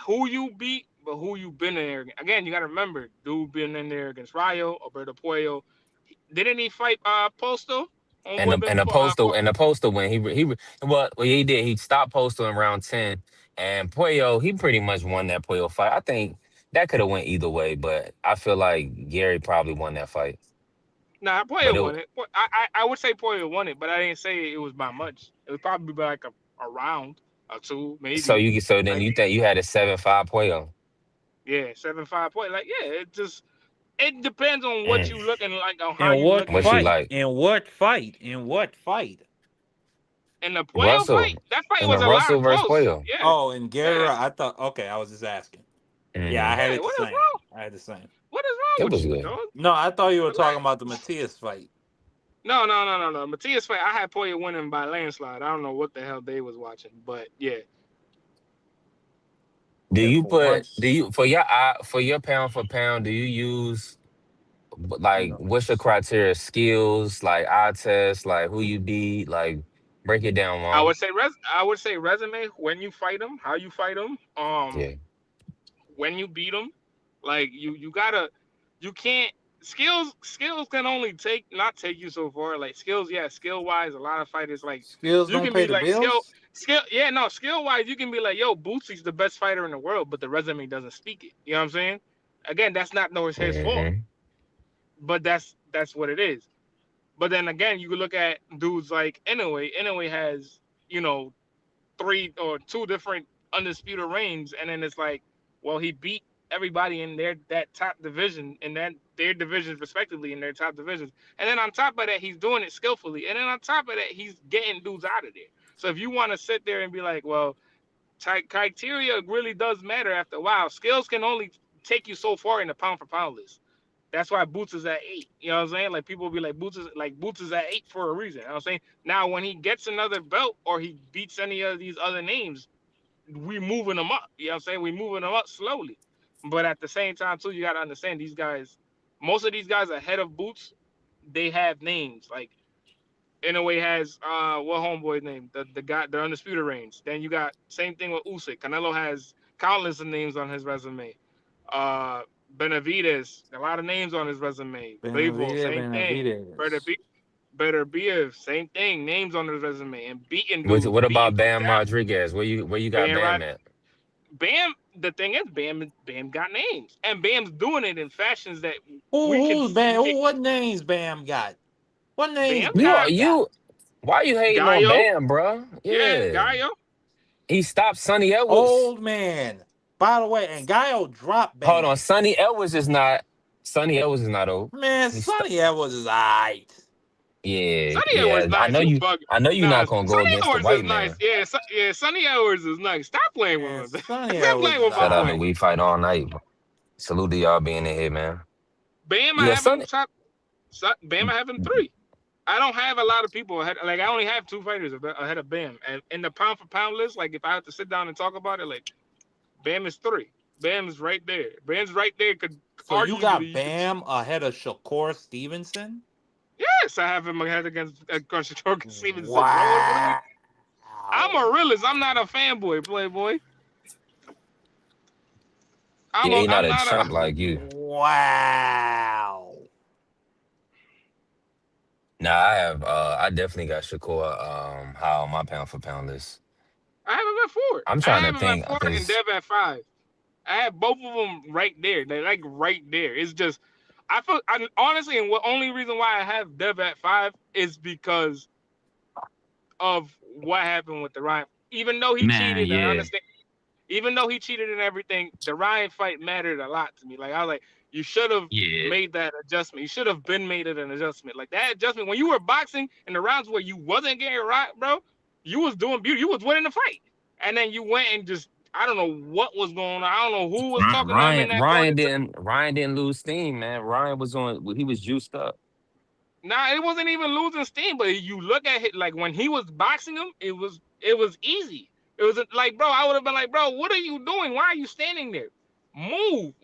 who you beat, but who you been in there. Again, you got to remember, dude been in there against Rayo, Alberto Puello. Didn't he fight Posto? And Homeboy been the postal win. He did. He stopped postal in round 10, and Puello he pretty much won that Puello fight. I think that could have went either way, but I feel like Gary probably won that fight. Nah, But Puello won it. I would say Puello won it, but I didn't say it was by much. It would probably be like a round or two, maybe. so then Like you think you had a 7-5 Puello? yeah, 7-5 point. Like yeah, it depends on what Mm. you looking like on how In you what looking What at you it. fight? like? In what fight? In what fight? And the Puello Russell fight, that fight and the was a lot Russell versus close. Puello. Yeah, Oh, in yeah, Guerrero, I thought. Okay, I was just asking. Yeah, I Mm. had yeah. it the What is same. wrong? I had the same. What is wrong It with was you, good. dog? No, I thought you were talking Relax. about the Matias fight. No. Matias fight, I had Puello winning by landslide. I don't know what the hell they was watching, but yeah. Yeah, for once. Do you for your pound for pound, do you use like No. what's your criteria? Skills, like eye test, like who you beat, like break it down, I Juan. would say resume when you fight them, how you fight them. Yeah. when you beat them, like you gotta, you can't. Skills can only not take you so far. Like skills, yeah, skill wise, a lot of fighters like Skills you don't can pay be the like bills. yeah, no, skill wise, you can be like, yo, Boosie's the best fighter in the world, but the resume doesn't speak it. You know what I'm saying? Again, that's not no his fault, Mm-hmm. but that's what it is. But then again, you can look at dudes like Inoue. Inoue has, you know, three or two different undisputed reigns, and then it's like, well, he beat everybody in that top division in that their divisions respectively in their top divisions, and then on top of that, he's doing it skillfully, and then on top of that, he's getting dudes out of there. So if you want to sit there and be like, well, criteria really does matter after a while. Skills can only take you so far in the pound for pound list. That's why Boots is at 8. You know what I'm saying? Like people will be like Boots is at 8 for a reason. You know what I'm saying? Now when he gets another belt or he beats any of these other names, we moving them up. You know what I'm saying? We moving them up slowly. But at the same time too, you gotta understand these guys, most of these guys ahead of Boots, they have names. Like in a way has what homeboy's name? The guy, the undisputed reigns. Then you got same thing with Usyk. Canelo has countless of names on his resume. Uh Benavides, a lot of names on his resume. Bivol, same thing. Better Benavidez. be better be a same thing, names on his resume and beating What, dudes, what beating about dudes Bam down. Rodriguez? Where you got Bam Bam right at? Bam, the thing is Bam got names. And Bam's doing it in fashions that we can Who's Bam? we can What names Bam got? What names Bam You got are Bam got? you. Why you hating on Gallo. Bam, bro? Yeah, Yeah, Gallo. he stopped Sonny Edwards. Old man. By the way, and Guile dropped Hold on, Bam. Sonny Edwards is not. Sonny Edwards is not old. Man, He st- Sonny Edwards is alright. yeah, Sonny yeah. Edwards I nice. know You you. bug. I know you're Nah, not gonna go Sonny against the Edwards is white nice. man. Yeah, yeah. Sonny Edwards is nice. Stop playing with Man, him. Sonny Stop Edwards playing is with my Shout out boy. to alright. We Fight All Night. Salute to y'all being in here, man. Bam, I Yeah, have him Sonny. top. Bam, I have him 3. I don't have a lot of people ahead. Like I only have 2 fighters ahead of Bam. And in the pound for pound list, like if I have to sit down and talk about it, like Bam is 3. Bam is right there. Bam's right there. Could So you arguably got you could. Bam ahead of Shakur Stevenson? Yes, I have him ahead against Jorgen Stevenson, bro. What are we? Wow. I'm a realist. I'm not a fanboy, playboy. Yeah, he not I'm a not a. chump like you. Wow. Nah, I have. I definitely got Shakur high on my pound for pound list. I have him at 4. I'm I trying to have him at think 4 and because Dev at 5. I have both of them right there. They're like right there. It's just honestly, and the only reason why I have Dev at 5 is because of what happened with the Ryan. Even though he man, cheated, I yeah, understand. Even though he cheated and everything, the Ryan fight mattered a lot to me. Like I was like, you should have yeah. made that adjustment. You should have been made it an adjustment. Like that adjustment when you were boxing in the rounds where you wasn't getting rocked, bro. You was doing beauty. You was winning the fight, and then you went and just I don't know what was going on. I don't know who was talking to him in Ryan, that corner. Ryan didn't lose steam, man. Ryan was on. He was juiced up. Nah, it wasn't even losing steam. But you look at it like when he was boxing him, it was easy. It was like, bro, I would have been like, bro, what are you doing? Why are you standing there? Move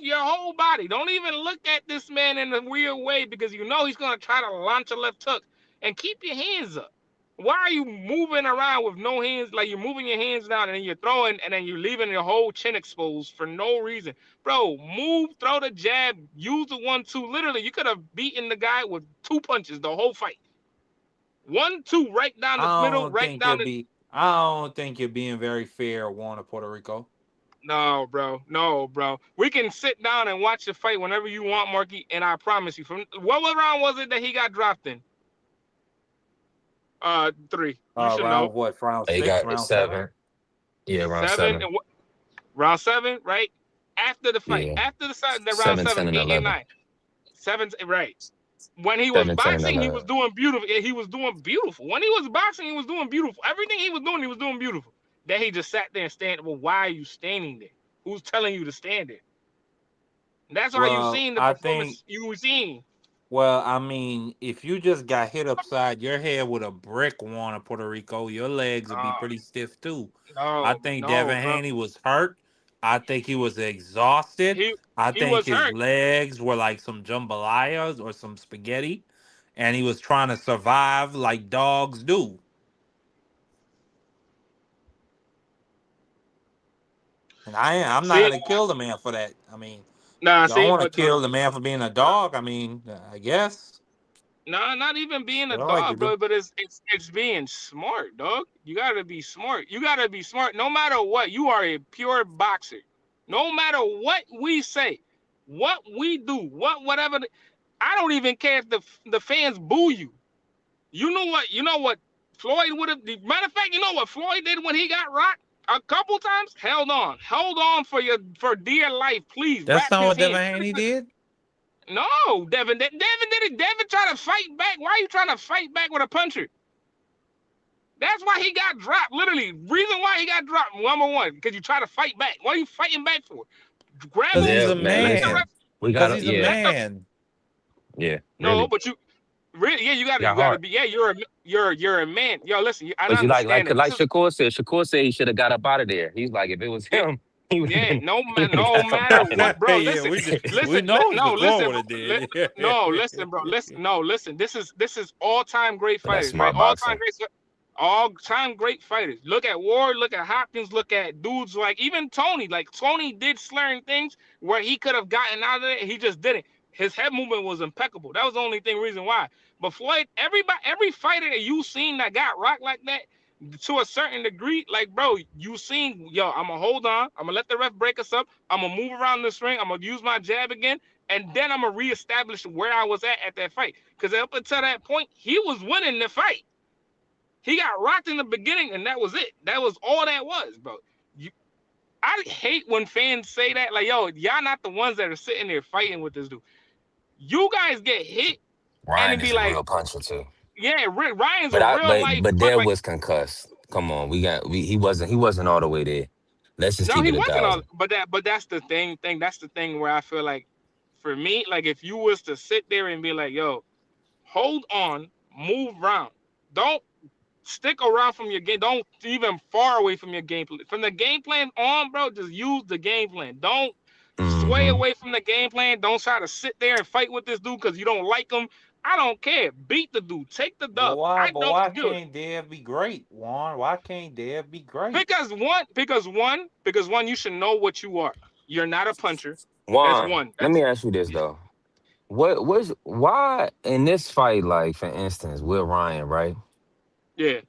your whole body. Don't even look at this man in a weird way because you know he's gonna try to launch a left hook. And keep your hands up. Why are you moving around with no hands? Like you're moving your hands down and then you're throwing and then you're leaving your whole chin exposed for no reason. Bro, move, throw the jab, use the 1-2. Literally, you could have beaten the guy with 2 punches the whole fight. 1-2 right down the middle, right down the. I don't think you're being very fair, Warner Puerto Rico. No, bro. No, bro. We can sit down and watch the fight whenever you want, Marky, and I promise you. From what round was it that he got dropped in? 3. You should know. Round what? Round He 6, got round 7? 7. Yeah, round 7 7. and round 7, right? After the fight, Yeah, after the round 7, 10, 7, and 8 and 11. 9, 7, right? When he was 7, 10, and boxing, he was 11. doing beautiful. He was doing beautiful. When he was boxing, he was doing beautiful. Everything he was doing beautiful. Then he just sat there and stand. Well, why are you standing there? Who's telling you to stand there? And that's why you Well, seen the I think. performance you seen. Well, I mean, if you just got hit upside your head with a brick, Warner Puerto Rico, your legs would be pretty stiff too. I No, think no, Devin bro. Haney was hurt. I think he was exhausted. He I he think was his hurt. legs were like some jambalayas or some spaghetti, and he was trying to survive like dogs do. And I'm not See, gonna kill the man for that. I mean, nah, y'all see, want to but kill the man for being a dog. I mean, I guess nah, not even being a that's all I dog, can do. bro. But it's being smart, dog. You gotta be smart. You gotta be smart. No matter what, you are a pure boxer. No matter what we say, what we do, whatever. I don't even care if the fans boo you. You know what? You know what Floyd would have. Matter of fact, you know what Floyd did when he got rocked a couple times. Held on for dear life, please. That's Wrapped not his what Devin hand. Haney did. No, Devin. Devin did it. Devin tried to fight back. Why are you trying to fight back with a puncher? That's why he got dropped. Literally, reason why he got dropped. Number one, because you try to fight back. What are you fighting back for? Grab Cause him. he's Yeah, a man. Let the Listen, ref. man. we Cause gotta. he's a Yeah, Let the. man. yeah. No, Really, but you. Really, yeah, you got gotta hard. be. Yeah, you're a man. Yo, listen, I But you like understand it. This is Shakur said. Shakur said he should have got up out of there. He's like, if it was yeah, him, he would have yeah. been. He would have No got up matter out of what, bro. Yeah, Listen, we know no, the listen, score would have li- did. no, listen, bro. Listen, no, listen. This is all time great But that's fighters, right? smart boxing. All time great fighters. Look at Ward, look at Hopkins, look at dudes like even Tony. Like Tony did slurring things where he could have gotten out of it. He just didn't. His head movement was impeccable. That was the only reason why. But Floyd, every fighter that you seen that got rocked like that, to a certain degree, like bro, you seen, yo, I'm gonna hold on, I'm gonna let the ref break us up, I'm gonna move around this ring, I'm gonna use my jab again, and then I'm gonna reestablish where I was at that fight. Because up until that point, he was winning the fight. He got rocked in the beginning, and that was it. That was all that was, bro. I hate when fans say that, like, yo, y'all not the ones that are sitting there fighting with this dude. You guys get hit, and Ryan it'd be is a like, real puncher too. yeah, Ryan's But a real life, but but Dale like, was concussed. Come on, he wasn't all the way there. Let's just no, keep he it a wasn't all. thousand. But that's the thing. That's the thing where I feel like, for me, like if you was to sit there and be like, yo, hold on, move around, don't stick around from your game. Don't even far away from your game plan. From the game plan on, bro, just use the game plan. Don't sway Mm-hmm. away from the game plan. Don't try to sit there and fight with this dude because you don't like him. I don't care. Beat the dude. Take the But dub. why? I But don't why give a can't Dev be great, Juan? Why can't Dev be great? because one, you should know what you are. You're not a puncher. That's Juan, one. let That's me ask you this though. Why in this fight, like for instance, with Ryan, right? yeah.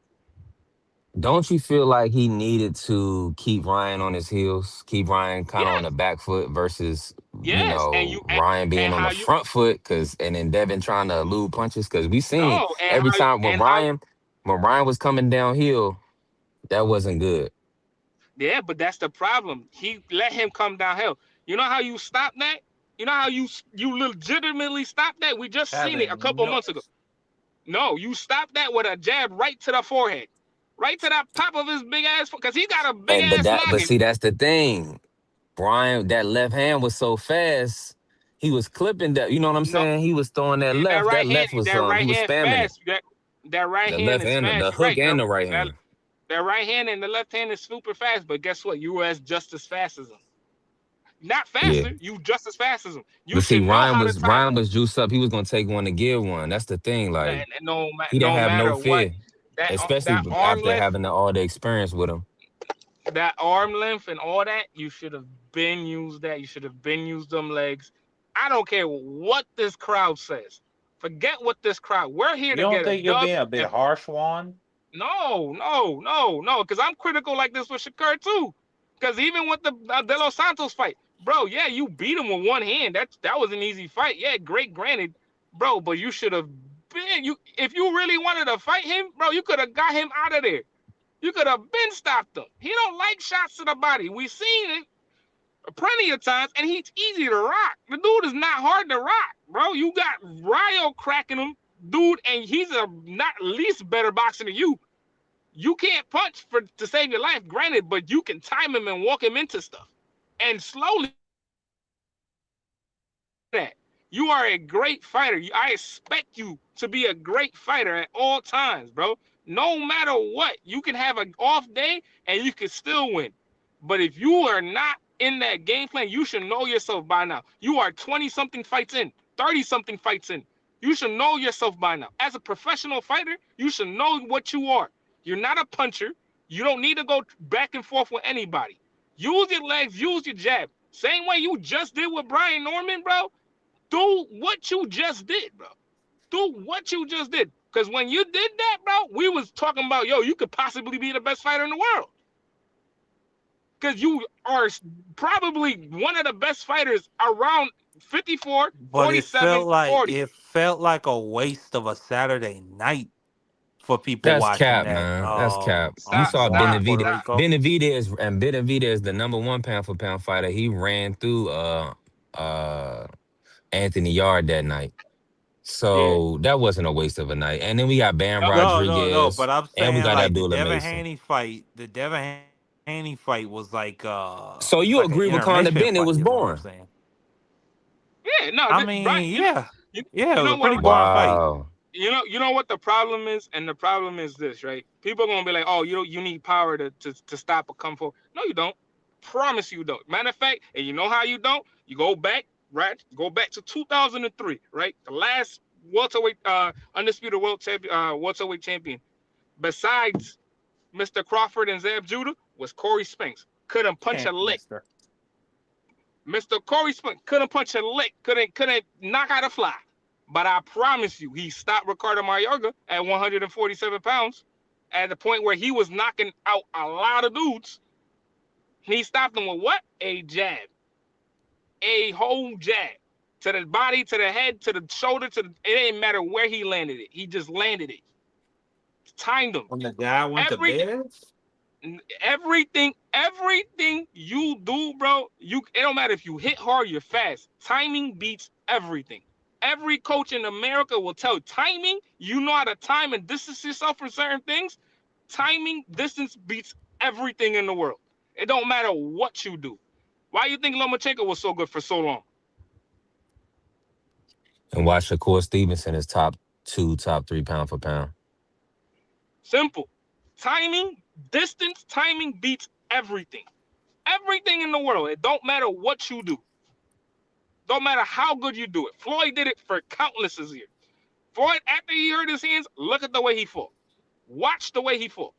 Don't you feel like he needed to keep Ryan on his heels, keep Ryan kind of on Yes. the back foot versus, Yes. And you Ryan being and on the how you front foot, and then Devin trying to elude punches? Because we seen no and every how time and how when Ryan was coming downhill, that wasn't good. yeah, but that's the problem. He let him come downhill. You know how you stop that? You know how you legitimately stop that? We just seen it a Having couple no. months ago. No, you stop that with a jab right to the forehead, right to that top of his big ass, because he got a big And ass but noggin. see, that's the thing. Brian, that left hand was so fast. He was clipping that. You know what I'm No, saying? He was throwing that yeah, left. That left was that he right was hand spamming it. fast. That right The hand left is and fast. the You're hook right. and the right That hand. that right hand and the left hand is super fast. But guess what? You as just as fast as him. Not Yeah. faster. You just as fast as him. You But see, should know how to time Ryan was juiced up. He was gonna take one to give one. That's the thing. that. Like he didn't No have no matter what, fear, that especially that arm after length, having all the experience with him. and all that, you should have been used that. You should have been used them legs. I don't care what this crowd says. Forget what this crowd. We're here You to don't get a think you're dub. being a bit And harsh, Juan? no, because I'm critical like this with Shakur too. Because even with the De Los Santos fight, bro, yeah, you beat him with one hand. That was an easy fight. Yeah, great, granted, bro, but you should have been if you really wanted to fight him, bro, you could have got him out of there. You could have been stopped him. He don't like shots to the body. We seen it plenty of times, and he's easy to rock. The dude is not hard to rock, bro. You got Ryo cracking him, dude, and he's a not least better boxer than you. You can't punch to save your life, granted, but you can time him and walk him into stuff. And slowly that. You are a great fighter. I expect you to be a great fighter at all times, bro. No matter what, you can have an off day and you can still win. But if you are not in that game plan, you should know yourself by now. You are 20 something fights in, 30 something fights in. You should know yourself by now. As a professional fighter, you should know what you are. You're not a puncher. You don't need to go back and forth with anybody. Use your legs, use your jab. Same way you just did with Brian Norman, bro. Do what you just did, bro. Do what you just did. Because when you did that, bro, we was talking about, yo, you could possibly be the best fighter in the world. Because you are probably one of the best fighters around 54, But it 47, felt like 40. it felt like a waste of a Saturday night for people That's watching cap, that man. That's cap. You Stop, saw stop, Puerto Benavidez. stop. Rico. Benavidez, the number one pound for pound fighter. He ran through uh Anthony Yard that night. Yeah. So that wasn't a waste of a night. And then we got Bam Yup. No. Rodriguez But I'm and we saying got like Abdullah Mason. The Devin Haney fight was So it's you like an agree with Conor intermission Bennett fight, was is what I'm boring. saying. Yeah, no, I Brian, mean, yeah, you, yeah, you it was know a what, pretty boring fight. Wow. you know what the problem is, and the problem is this, right? People are gonna be like, oh, you need power to stop a come forward. No, you don't. Promise you don't. Matter of fact, and you know how you don't? You go back, right? Go back to 2003, right? The last welterweight, undisputed welterweight champion, besides Mr. Crawford and Zab Judah, was Corey Spinks. Couldn't punch a lick. Mister. Mr. Corey Spinks couldn't punch a lick. Couldn't knock out a fly. But I promise you, he stopped Ricardo Mayorga at 147 pounds at the point where he was knocking out a lot of dudes. He stopped them with what? A jab. A whole jab. To the body, to the head, to the shoulder, it didn't matter where he landed it. He just landed it. Timed him. When the guy went to Everything, bed, everything you do, bro, it don't matter if you hit hard, you're fast. Timing beats everything. Every coach in America will tell you, timing, you know how to time and distance yourself from certain things. Timing, distance beats everything in the world. It don't matter what you do. Why you think Lomachenko was so good for so long? And why Shakur Stevenson is top 2, top 3 pound for pound. Simple. Timing, distance, timing beats everything. Everything in the world. It don't matter what you do. Don't matter how good you do it. Floyd did it for countless years. Floyd, after he hurt his hands, look at the way he fought. Watch the way he fought.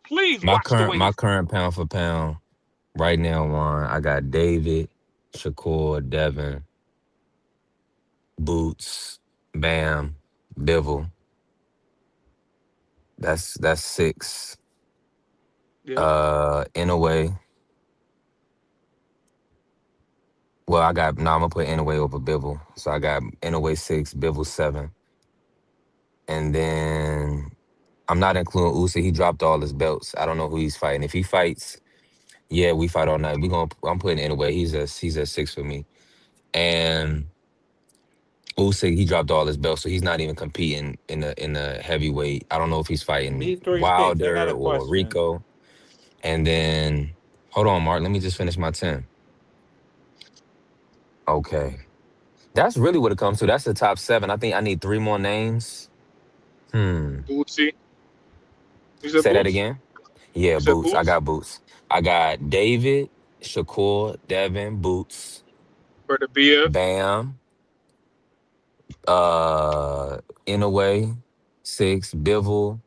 Please watch the way he My fought. current pound for pound right now, Juan, I got David, Shakur, Devin, Boots, Bam, Bivol. That's 6. Yeah. In a way. Well, I'm gonna put Inouye over Bivol. So I got Inouye 6, Bivol 7. And then I'm not including Usyk. He dropped all his belts. I don't know who he's fighting. If he fights, yeah, we fight all night. I'm putting Inouye. He's a 6 for me. And Usyk, he dropped all his belts, so he's not even competing in the heavyweight. I don't know if he's fighting B3 Sticks. I got Wilder a or question. Rico. And then hold on, Mark. Let me just finish my 10. Okay. That's really what it comes to. That's the top 7. I think I need 3 more names. Bootsy. You said Say that Boots? again. Yeah, You said Boots. I Boots? got Boots. I got David, Shakur, Devin, Boots, For the BF? Bam, Inouye, 6, Bivol.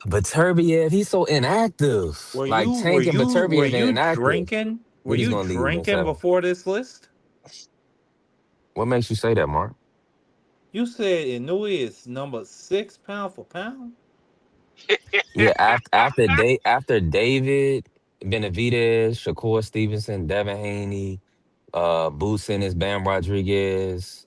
Beterbiev, he's so inactive. were Like you Tank and Beterbiev ain't inactive. drinking? Were But he's you gonna lead in drinking 7. before this list? What makes you say that, Mark? You said Inouye is number 6 pound for pound. Yeah, after David, Benavidez, Shakur Stevenson, Devin Haney, Boots Ennis, Bam Rodriguez.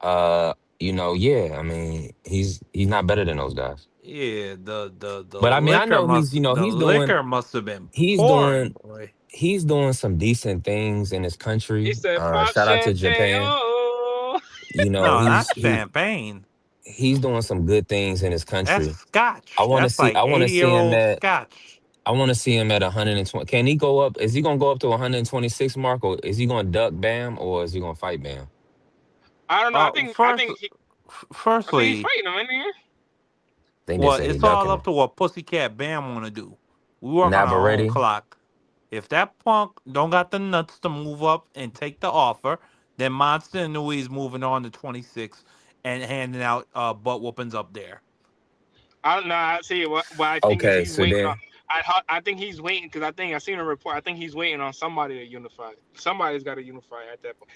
Yeah, I mean, he's not better than those guys. Yeah, the But I mean, I know the liquor must have been he's pouring, doing boy. he's doing some decent things in his He country. said, Pop Shout out to champagne. Japan. Oh. No, not He champagne. he's doing some good things in his That's country. scotch. That's like I want to see him 80-year-old at scotch. 120. Can he go up? Is he gonna go up to 126 mark, or is he gonna duck Bam, or is he gonna fight Bam? I don't know. Uh, I first, think he's firstly, fighting him, isn't he? I think they well, say he it's all ducking up him. to what Pussycat Bam want to do. We work on our own Navarrete. clock. If that punk don't got the nuts to move up and take the offer, then Monster Inouye is moving on to 26 and handing out butt whoopings up there. I don't know. I see. What I think is Okay, he's so waiting on. then I think he's waiting because I seen a report. I think he's waiting on somebody to unify. Somebody's got to unify at that point.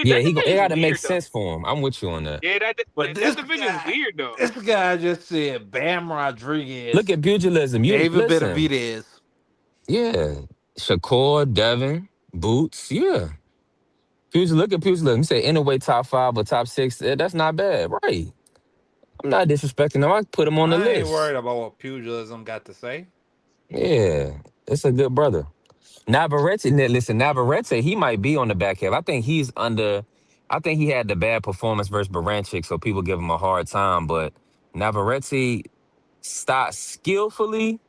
Yeah, That it division's got to make weird though. sense for him. I'm with you on that. Yeah, But that division's weird though. this guy just said Bam Look Rodriguez, at pugilism. You David listen. Benavidez. Yeah, Shakur, Devin, Boots. Yeah, Look at pugilism. You say anyway, top 5 or top 6. That's not bad, right? I'm not disrespecting him. I put him on the I ain't list. worried about what pugilism got to say. Yeah, it's a good brother. Navarrete, he might be on the back half. I think he's under. I think he had the bad performance versus Baranchik, so people give him a hard time. But Navarrete, start skillfully,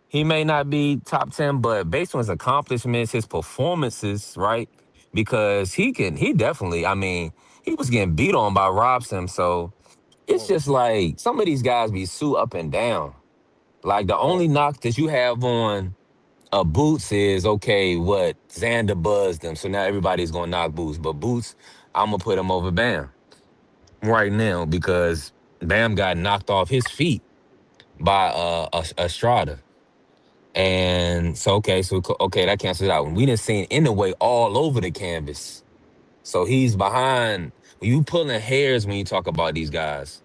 he may not be top 10, but based on his accomplishments, his performances, right? Because he definitely, I mean, he was getting beat on by Robson. So it's Oh, just like some of these guys be so up and down. Like the oh, only knock that you have on Boots is okay. What Xander buzzed them, so now everybody's gonna knock Boots. But Boots, I'm gonna put him over Bam right now because Bam got knocked off his feet by Estrada, and so okay, that cancels it out. We didn't see in the way all over the canvas, so he's behind. You pulling hairs when you talk about these guys,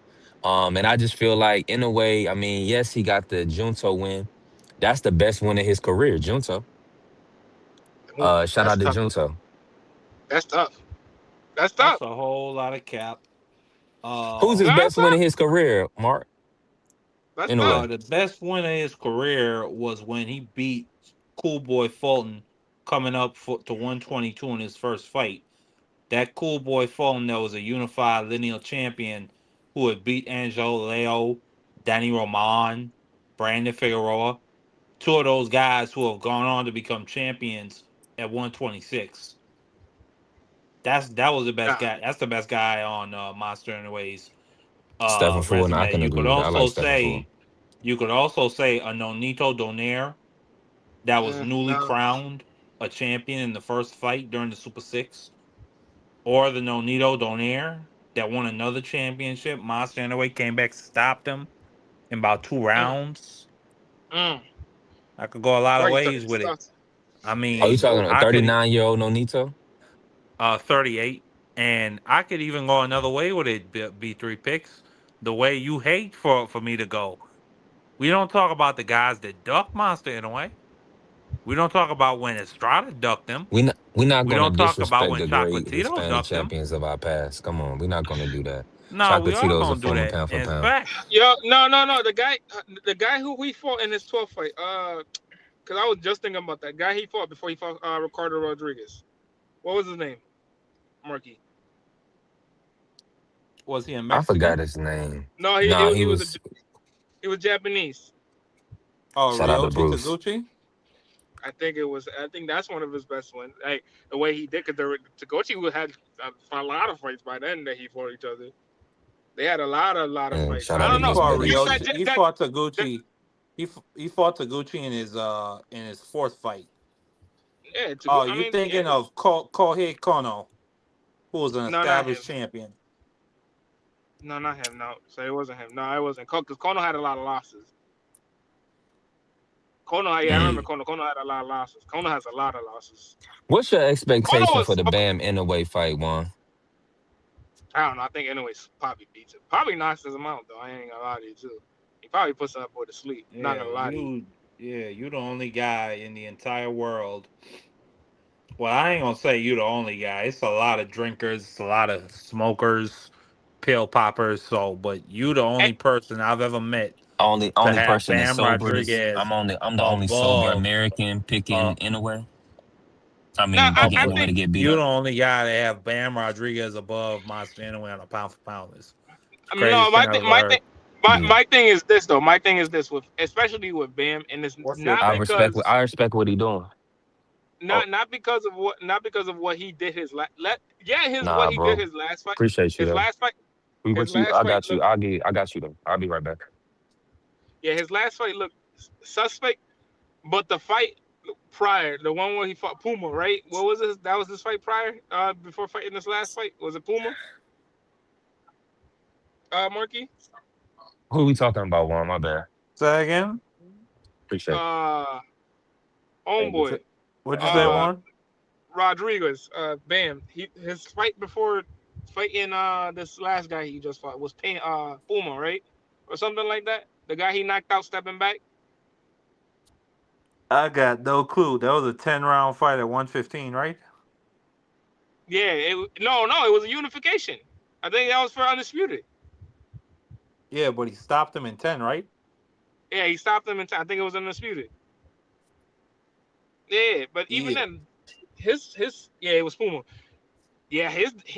and I just feel like in a way, I mean, yes, he got the Junto win. That's the best win of his career, Junto. Ooh, Shout that's out to tough. Junto. That's tough. That's that's tough. a whole lot of cap. Who's his No, that's best win tough. in his career, Mark? That's In a tough. way. The best win of his career was when he beat Cool Boy Fulton coming up to 122 in his first fight. That Cool Boy Fulton that was a unified lineal champion who had beat Angelo Leo, Danny Roman, Brandon Figueroa, two of those guys who have gone on to become champions at 126. That was the best Nah. guy. That's the best guy on Monster Anyways Stephen Ford, and I resume. can agree with that. I like Stephen Ford. You could also say a Nonito Donaire that was newly No. crowned a champion in the first fight during the Super Six, or the Nonito Donaire that won another championship. Monster Anyway came back, stopped him in about 2 rounds. Mm. I could go a lot of Right. ways with it. Stuff. I Oh, you mean, talking about I could 39-year-old Nonito? 38, and I could even go another way with it. B3 picks the way you hate for me to go. We don't talk about the guys that duck Monster in a way. We don't talk about when Estrada ducked him. We're not We gonna don't talk about disrespect when the great Chocolatito Hispanic ducked him. champions of our past. Come on, we're not gonna do that. No, we are Chocolatito is a gonna do former that. pound for In pound. fact, Yo, no. The guy who we fought in his 12th fight. Because I was just thinking about that guy he fought before he fought Ricardo Rodriguez. What was his name? Marky. was he a I forgot Mexican? his name. No, Nah, he was Japanese. Oh, shout out to Ryoji Bruce. Taguchi. I think that's one of his best ones. Like the way he did, because Taguchi had a lot of fights by then that he fought each other. They had a lot of And fights. shout I out He to don't know. Miss fought Billy. Ryoji. He fought That Taguchi. He fought Taguchi in his fourth fight. yeah. Oh, I you mean, yeah. thinking of Kohei Kono, who was an No, not him. established champion. No, not him. No, so it wasn't him. No, it wasn't. Because Kono had a lot of losses. Kono, yeah, I remember Mm. Kono. Kono had a lot of losses. Kono has a lot of losses. What's your Kono expectation for was, the Bam Inouye fight, Juan? I don't know. I think anyways, probably beats him. Probably knocks him out though. I ain't gonna lie to you too. He probably puts that boy to sleep. Not Yeah, gonna lie to you. you the only guy in the entire world. Well, I ain't gonna say you the only guy. It's a lot of drinkers, it's a lot of smokers, pill poppers. So, but you the And, only person I've ever met to Only have person that's Bam sober is Rodriguez I'm the only sober above. American Uh, picking Inouye. I no, mean, picking I Inouye think to get beat you the up. only guy that have Bam Rodriguez above Monster Anyway on a pound for pound list. It's the no. craziest thing I've ever heard. Yeah. My thing is this though. My thing is this with especially with Bam, and it's What's your not thing? I respect what he doing. Oh, not because of what he did yeah what nah, he did bro. his last fight Appreciate you his though. last fight We his with you. last I fight got you. looked I got you though. I'll be right back. yeah his last fight looked suspect, but the fight prior, the one where he fought Puma, right? What was this? That was his fight prior, before fighting this last fight. Was it Puma? Marky? Who we talking about, Juan? My bad. Say again? Appreciate it. Homeboy, What'd you say, Yo, Juan? Rodriguez, Bam. His fight before fighting this last guy he just fought was Puma, right? Or something like that. The guy he knocked out stepping back. I got no clue. That was a 10-round fight at 115, right? Yeah, no, it was a unification. I think that was for undisputed. Yeah, but he stopped him in 10, right? Yeah, he stopped him in time. I think it was undisputed. Yeah, but even Yeah. then, it was Puma. Yeah,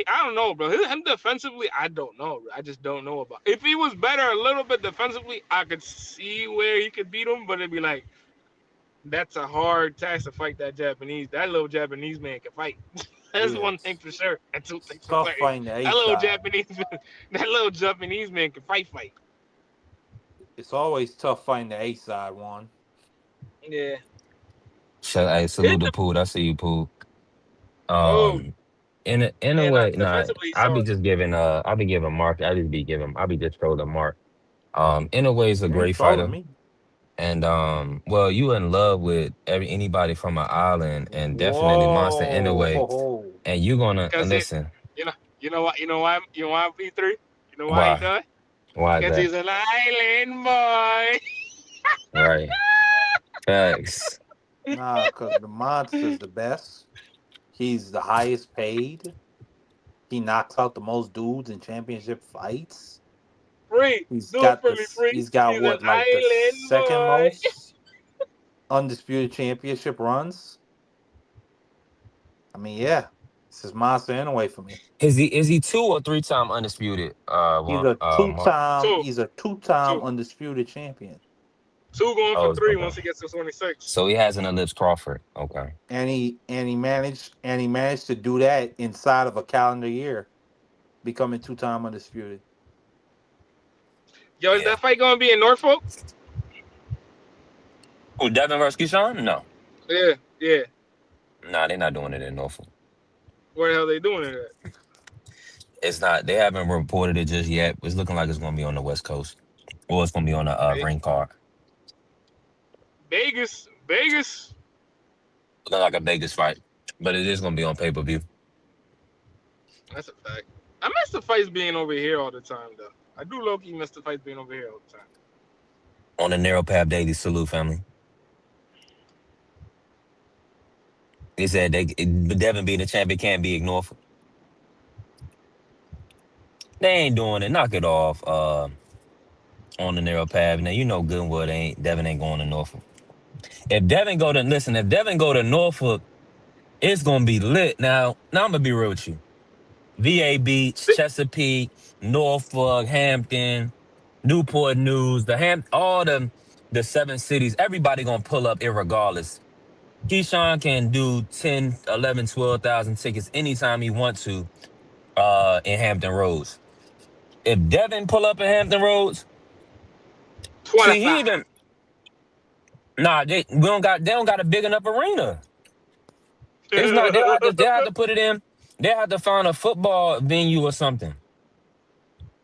I don't know, bro. Him defensively, I don't know. Bro. I just don't know about. If he was better a little bit defensively, I could see where he could beat him. But it'd be like that's a hard task to fight that Japanese. That little Japanese man can fight. That's Yeah, one thing for sure. And two things for tough certain. fighting the A That little side. Japanese man can fight. It's always tough fighting the A side, Juan. Yeah. Hey, His salute to Poot. I see you, Poot. oh In a and way, nah, defensively, I'll so be just giving I'll be giving Mark. I'll be just trolling Mark. In a way, he's a You ain't great trolling fighter. me. And well, you in love with anybody from an island, and definitely Monster in a way. Whoa. And you gonna because listen. you know you know why P3? You know why he Why? does? Why is Because that? he's an island boy. Right. Facts. Nah, because the monster's the best. He's the highest paid. He knocks out the most dudes in championship fights. Free, He's do it got for me, this. free. He's got He's an what, like the island second boy. most undisputed championship runs. I mean, yeah, this is monster in a way for me. Is he 2 or 3 time undisputed? Mark. Two, He's a two-time two, undisputed champion, two going for Oh, three okay. once he gets to 26. So he has an ellipse Crawford. Okay. and he managed to do that inside of a calendar year, becoming two-time undisputed. Yo, is Yeah. that fight gonna be in Norfolk? Who, Devin versus Keyshawn? No. Yeah. Nah, they're not doing it in Norfolk. Where the hell they doing it at? It's not. They haven't reported it just yet. It's looking like it's going to be on the West Coast, or it's going to be on a ring card. Vegas. Looking like a Vegas fight, but it is going to be on pay-per-view. That's a fact. I miss the fights being over here all the time, though. I do low-key miss the fights being over here all the time. On the Narrow Path Daily, salute family. They said Devin being the champion can't be ignored. They ain't doing it. Knock it off. On the Narrow Path. Now you know good and well Devin ain't going to Norfolk. If Devin go to Norfolk, it's gonna be lit. Now I'm gonna be real with you. VA Beach, Chesapeake, Norfolk, Hampton, Newport News, all the 7 cities, everybody gonna pull up irregardless. Keyshawn can do 10, 11, 12,000 tickets anytime he wants to in Hampton Roads. If Devin pull up in Hampton Roads, see 25. he even they don't got a big enough arena. It's not they have to put it in, they have to find a football venue or something.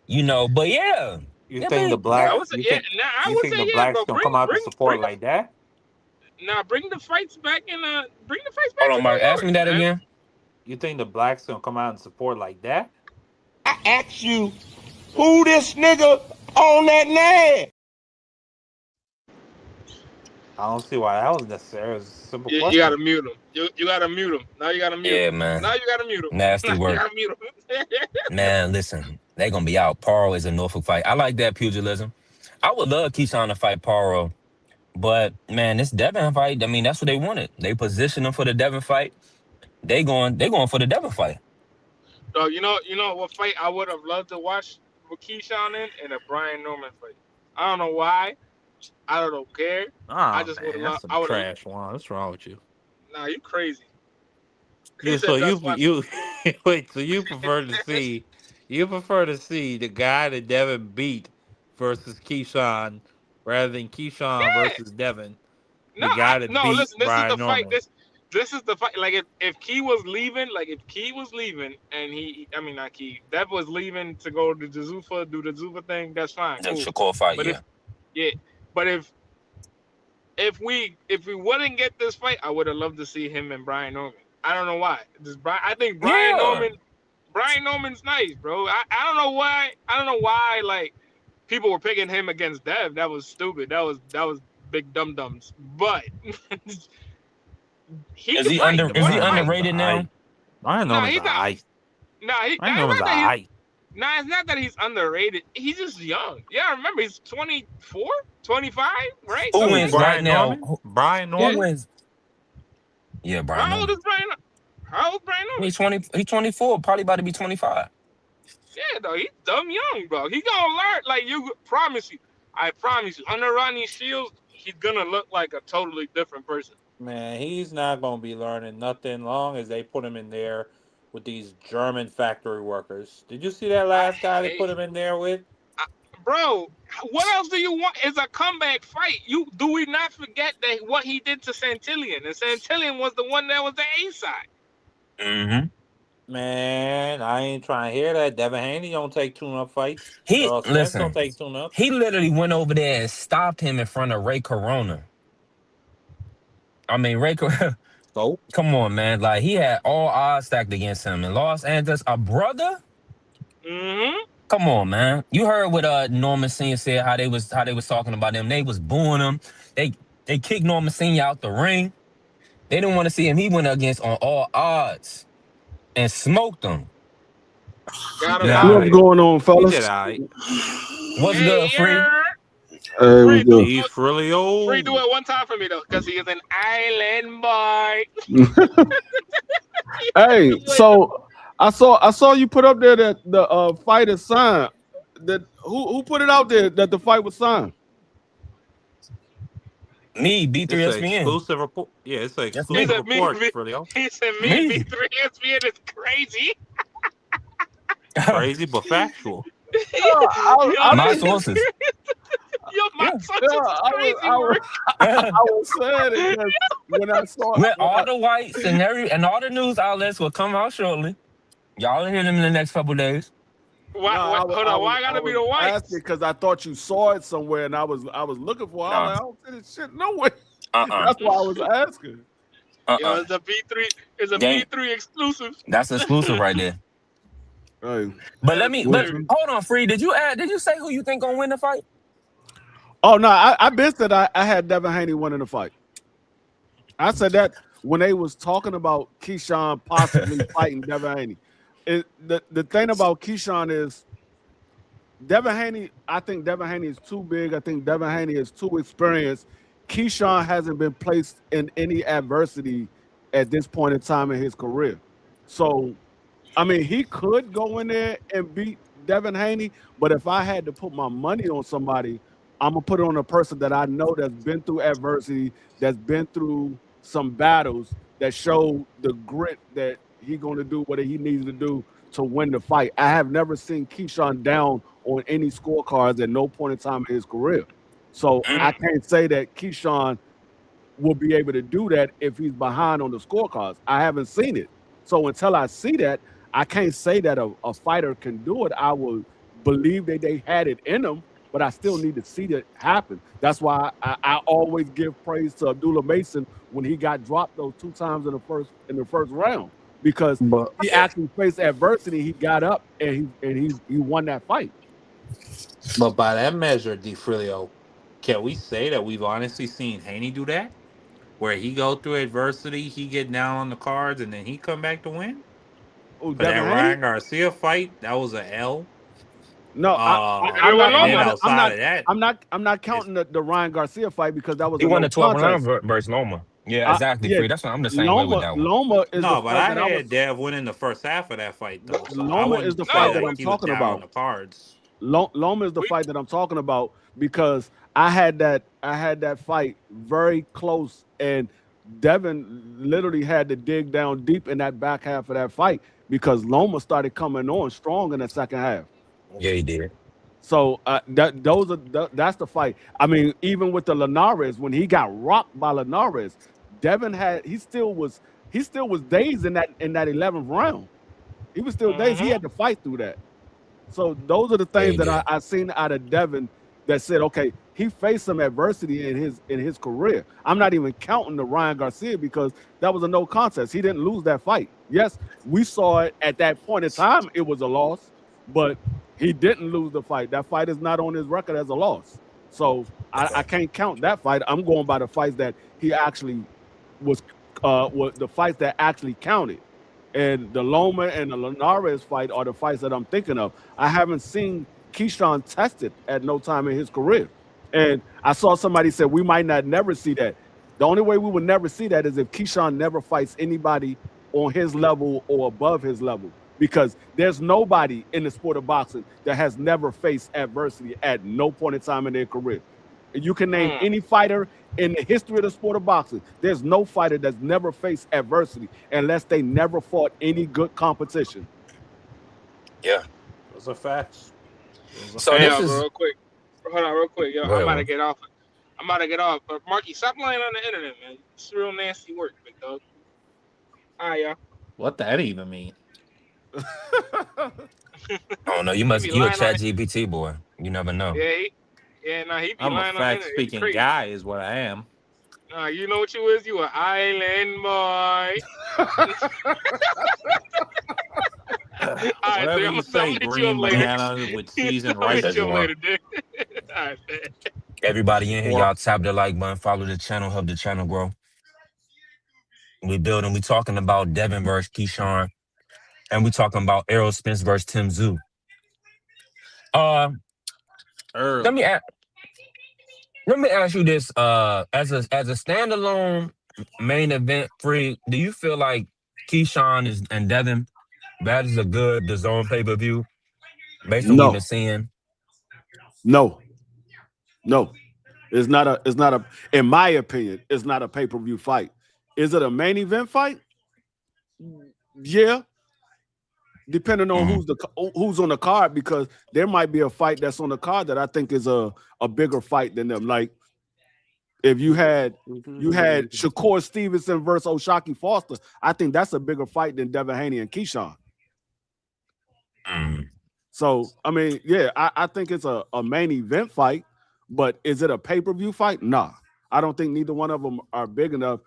But yeah. You I think the mean, I black? would say You yeah. think Nah, I you would think say the yeah, blacks bro. gonna come out to support like that? Bring the fights back hold to on, New Mark. Ask York, me that man. again. You think the blacks gonna come out and support like that? I ask you, who this nigga on that name? I don't see why that was necessary. It's a simple You gotta question. mute him. You gotta mute him. Now you gotta mute Yeah, him. man. Now you gotta mute him. Nasty Now you work. gotta mute him. Man, listen. They gonna be out. Paro is a Norfolk fight. I like that pugilism. I would love Keyshawn to fight Paro. But man, this Devin fight, I mean, that's what they wanted. They positioned him for the Devin fight. They going for the Devin fight. Dog, you know what fight I would have loved to watch with Keyshawn in a Brian Norman fight. I don't know why. I don't care. I Oh just would man, have that's loved. some I would have. trash one. What's wrong with you? Nah, you crazy. He You so said you that's why. you wait. So you prefer to see the guy that Devin beat versus Keyshawn rather than Keyshawn Yeah. versus Devin, No, the guy that no. beat Listen, this is the Brian fight. Norman. This is the fight. Like if Key was leaving, and not Key, Dev was leaving to go to do the Zuffa thing. That's fine, The cool. Shakur fight, But yeah. if yeah, but if if we wouldn't get this fight, I would have loved to see him and Brian Norman. I don't know why. I think Yeah. Brian Norman's nice, bro. I don't know why. I don't know why. Like people were picking him against Dev. That was stupid. That was big dum dums. But he Is can he fight. under? Is he Brian underrated now? Brian Nah, Norman's he's not. alright. Nah, Brian Norman's alright. Nah, it's not that he's underrated. He's just young. Yeah, remember he's 24, 25, right? Who Something wins like that. right now? Brian Who Norman? wins? Yeah, Brian How old Norman. is Brian? How old is Brian Norman? He's 20. He's 24. Probably about to be 25. Yeah, though, he's dumb young, bro. He gonna learn. Like I promise you. Under Ronnie Shields, he's gonna look like a totally different person. Man, he's not going to be learning nothing long as they put him in there with these German factory workers. Did you see that last guy they put him in there with? Bro, what else do you want? It's a comeback fight. Do we not forget that what he did to Santillion? And Santillion was the one that was the A side. Mm-hmm. Man, I ain't trying to hear that. Devin Haney don't take tune-up fights. He Smith don't take tune-ups. He literally went over there and stopped him in front of Ray Corona. I mean, Ray Corona. So? Come on, man. Like he had all odds stacked against him in Los Angeles. A brother. Mm-hmm. Come on, man. You heard what Norman Senior said, how they was talking about him. They was booing him. They kicked Norman Senior out the ring. They didn't want to see him. He went against on all odds and smoked him. What's going on, fellas? What's good, Free? Free do it one time for me though, because he is an island boy. Hey, so I saw you put up there that the fight is signed. That who put it out there that the fight was signed? Me, B3 It's an SPN. exclusive report. Yeah, it's an exclusive report, Frilio. He said me, B3 SPN is crazy. Crazy but factual. My sources. Yo, my sources is crazy. I was saying it because when I saw With all the whites and all the news outlets will come out shortly. Y'all will hear them in the next couple days. Why I gotta be the whites? Because I thought you saw it somewhere, and I was looking for it. I don't see this shit nowhere. That's why I was asking. Yo, it's a B3. It's a B3 exclusive. That's exclusive right there. Hey. But hold on, Free. Did you say who you think gonna win the fight? Oh no, I been said I had Devin Haney winning the fight. I said that when they was talking about Keyshawn possibly fighting Devin Haney. The thing about Keyshawn is Devin Haney. I think Devin Haney is too big. I think Devin Haney is too experienced. Keyshawn hasn't been placed in any adversity at this point in time in his career. So, I mean, he could go in there and beat Devin Haney, but if I had to put my money on somebody, I'm gonna put it on a person that I know that's been through adversity, that's been through some battles, that showed the grit that he's gonna do what he needs to do to win the fight. I have never seen Keyshawn down on any scorecards at no point in time in his career. So I can't say that Keyshawn will be able to do that if he's behind on the scorecards. I haven't seen it. So until I see that, I can't say that a fighter can do it. I will believe that they had it in them, but I still need to see that happen. That's why I always give praise to Abdullah Mason when he got dropped those 2 times in the first round, because he actually faced adversity. He got up and he won that fight. But by that measure, DeFrilio, can we say that we've honestly seen Haney do that? Where he go through adversity, he get down on the cards, and then he come back to win? Oh, but that Ryan Garcia fight, that was an L. No, I'm not counting the Ryan Garcia fight because that was he won the 12 round versus Loma. Yeah, exactly. Free. That's what I'm the same way with that one. Loma is no, but I had Dev winning the first half of that fight though. So Loma is the fight that I'm talking about. On the cards. Loma is the fight that I'm talking about because I had that fight very close, and Devin literally had to dig down deep in that back half of that fight because Loma started coming on strong in the second half. Yeah, he did. So that's the fight. I mean, even with the Linares, when he got rocked by Linares, Devin he still was dazed in that 11th round. He was still dazed. He had to fight through that. So those are the things that I seen out of Devin that said, okay, he faced some adversity in his career. I'm not even counting the Ryan Garcia because that was a no contest. He didn't lose that fight. Yes, we saw it at that point in time. It was a loss, but he didn't lose the fight. That fight is not on his record as a loss. So I can't count that fight. I'm going by the fights that he actually was the fights that actually counted. And the Loma and the Linares fight are the fights that I'm thinking of. I haven't seen Keyshawn tested at no time in his career. And I saw somebody say we might not never see that. The only way we would never see that is if Keyshawn never fights anybody on his level or above his level. Because there's nobody in the sport of boxing that has never faced adversity at no point in time in their career. You can name any fighter in the history of the sport of boxing. There's no fighter that's never faced adversity unless they never fought any good competition. Yeah. Those are facts. So this is real quick. Hold on, real quick. Yo, Go ahead, I'm about to man. get off. I'm about to get off. But Marky, stop lying on the internet, man. It's real nasty work, big dog. All right, y'all. What that even mean? I don't know. You be a lying chat on GPT boy. You never know. Nah, he be I'm a lying on the internet. It's fact-speaking crazy. guy is what I am. Nah, you know what you is? You an island boy. All right, Whatever so you say, green banana with seasoned I'll hit rice. you up later, dude. All right, man. Everybody in here, Or- y'all tap the like button, follow the channel, help the channel grow. We building. We talking about Devin versus Keyshawn, and we talking about Errol Spence versus Tim Tszyu. Let me ask you this. As a standalone main event free, do you feel like Keyshawn and Devin, that is a good DAZN pay-per-view based on what you've been seeing? No. It's not a in my opinion, it's not a pay-per-view fight. Is it a main event fight? Yeah. Depending on who's on the card, because there might be a fight that's on the card that I think is a bigger fight than them. Like if you had Shakur Stevenson versus O'Shaquie Foster, I think that's a bigger fight than Devin Haney and Keyshawn. So I mean, yeah, I think it's a main event fight, but is it a pay-per-view fight? Nah. I don't think neither one of them are big enough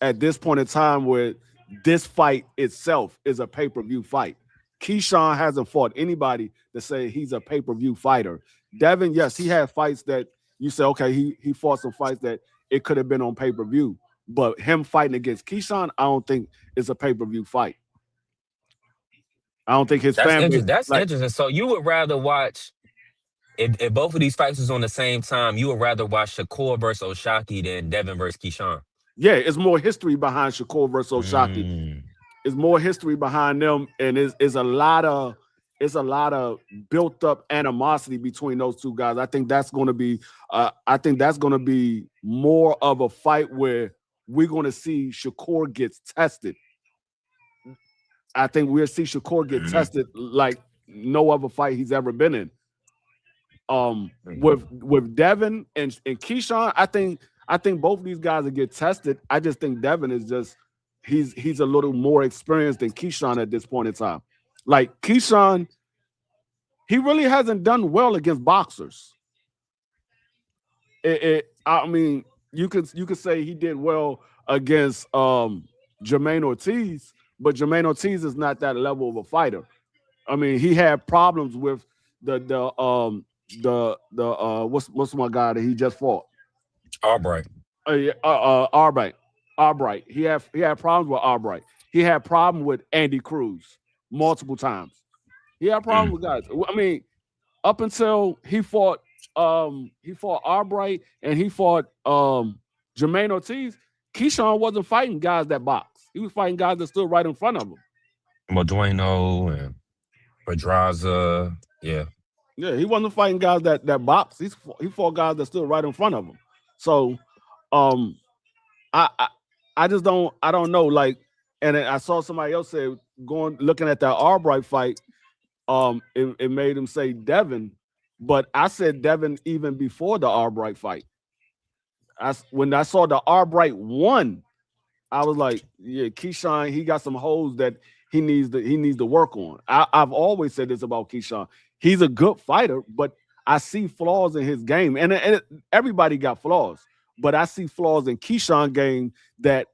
at this point in time where this fight itself is a pay-per-view fight. Keyshawn hasn't fought anybody to say he's a pay-per-view fighter. Devin, yes, he had fights that you say, okay, he fought some fights that it could have been on pay-per-view. But him fighting against Keyshawn, I don't think it's a pay-per-view fight. I don't think his family. That's interesting. So you would rather watch, if both of these fights was on the same time, you would rather watch Shakur versus O'Shaquie than Devin versus Keyshawn? Yeah, it's more history behind Shakur versus O'Shaquie. It's more history behind them, and it's a lot of built up animosity between those two guys. I think that's going to be more of a fight where we're going to see Shakur gets tested. I think we'll see Shakur get tested like no other fight he's ever been in. With Devin and Keyshawn, I think both of these guys will get tested. I just think Devin is just he's a little more experienced than Keyshawn at this point in time. Like Keyshawn, he really hasn't done well against boxers. I mean, you could say he did well against Jermaine Ortiz, but Jermaine Ortiz is not that level of a fighter. I mean, he had problems with the what's my guy that he just fought? Albright. Albright. He had problems with Albright. He had problem with Andy Cruz multiple times. He had problems with guys. I mean, up until he fought Albright and he fought Jermaine Ortiz, Keyshawn wasn't fighting guys that box. He was fighting guys that stood right in front of him. Modueno and Pedraza, yeah. Yeah, he wasn't fighting guys that box. He fought guys that stood right in front of him. So, I just don't know. Like, and I saw somebody else say looking at that Albright fight, it made him say Devin, but I said Devin even before the Albright fight. When I saw the Albright one, I was like, yeah, Keyshawn, he got some holes that he needs to work on. I've always said this about Keyshawn. He's a good fighter, but I see flaws in his game, and everybody got flaws, but I see flaws in Keyshawn game that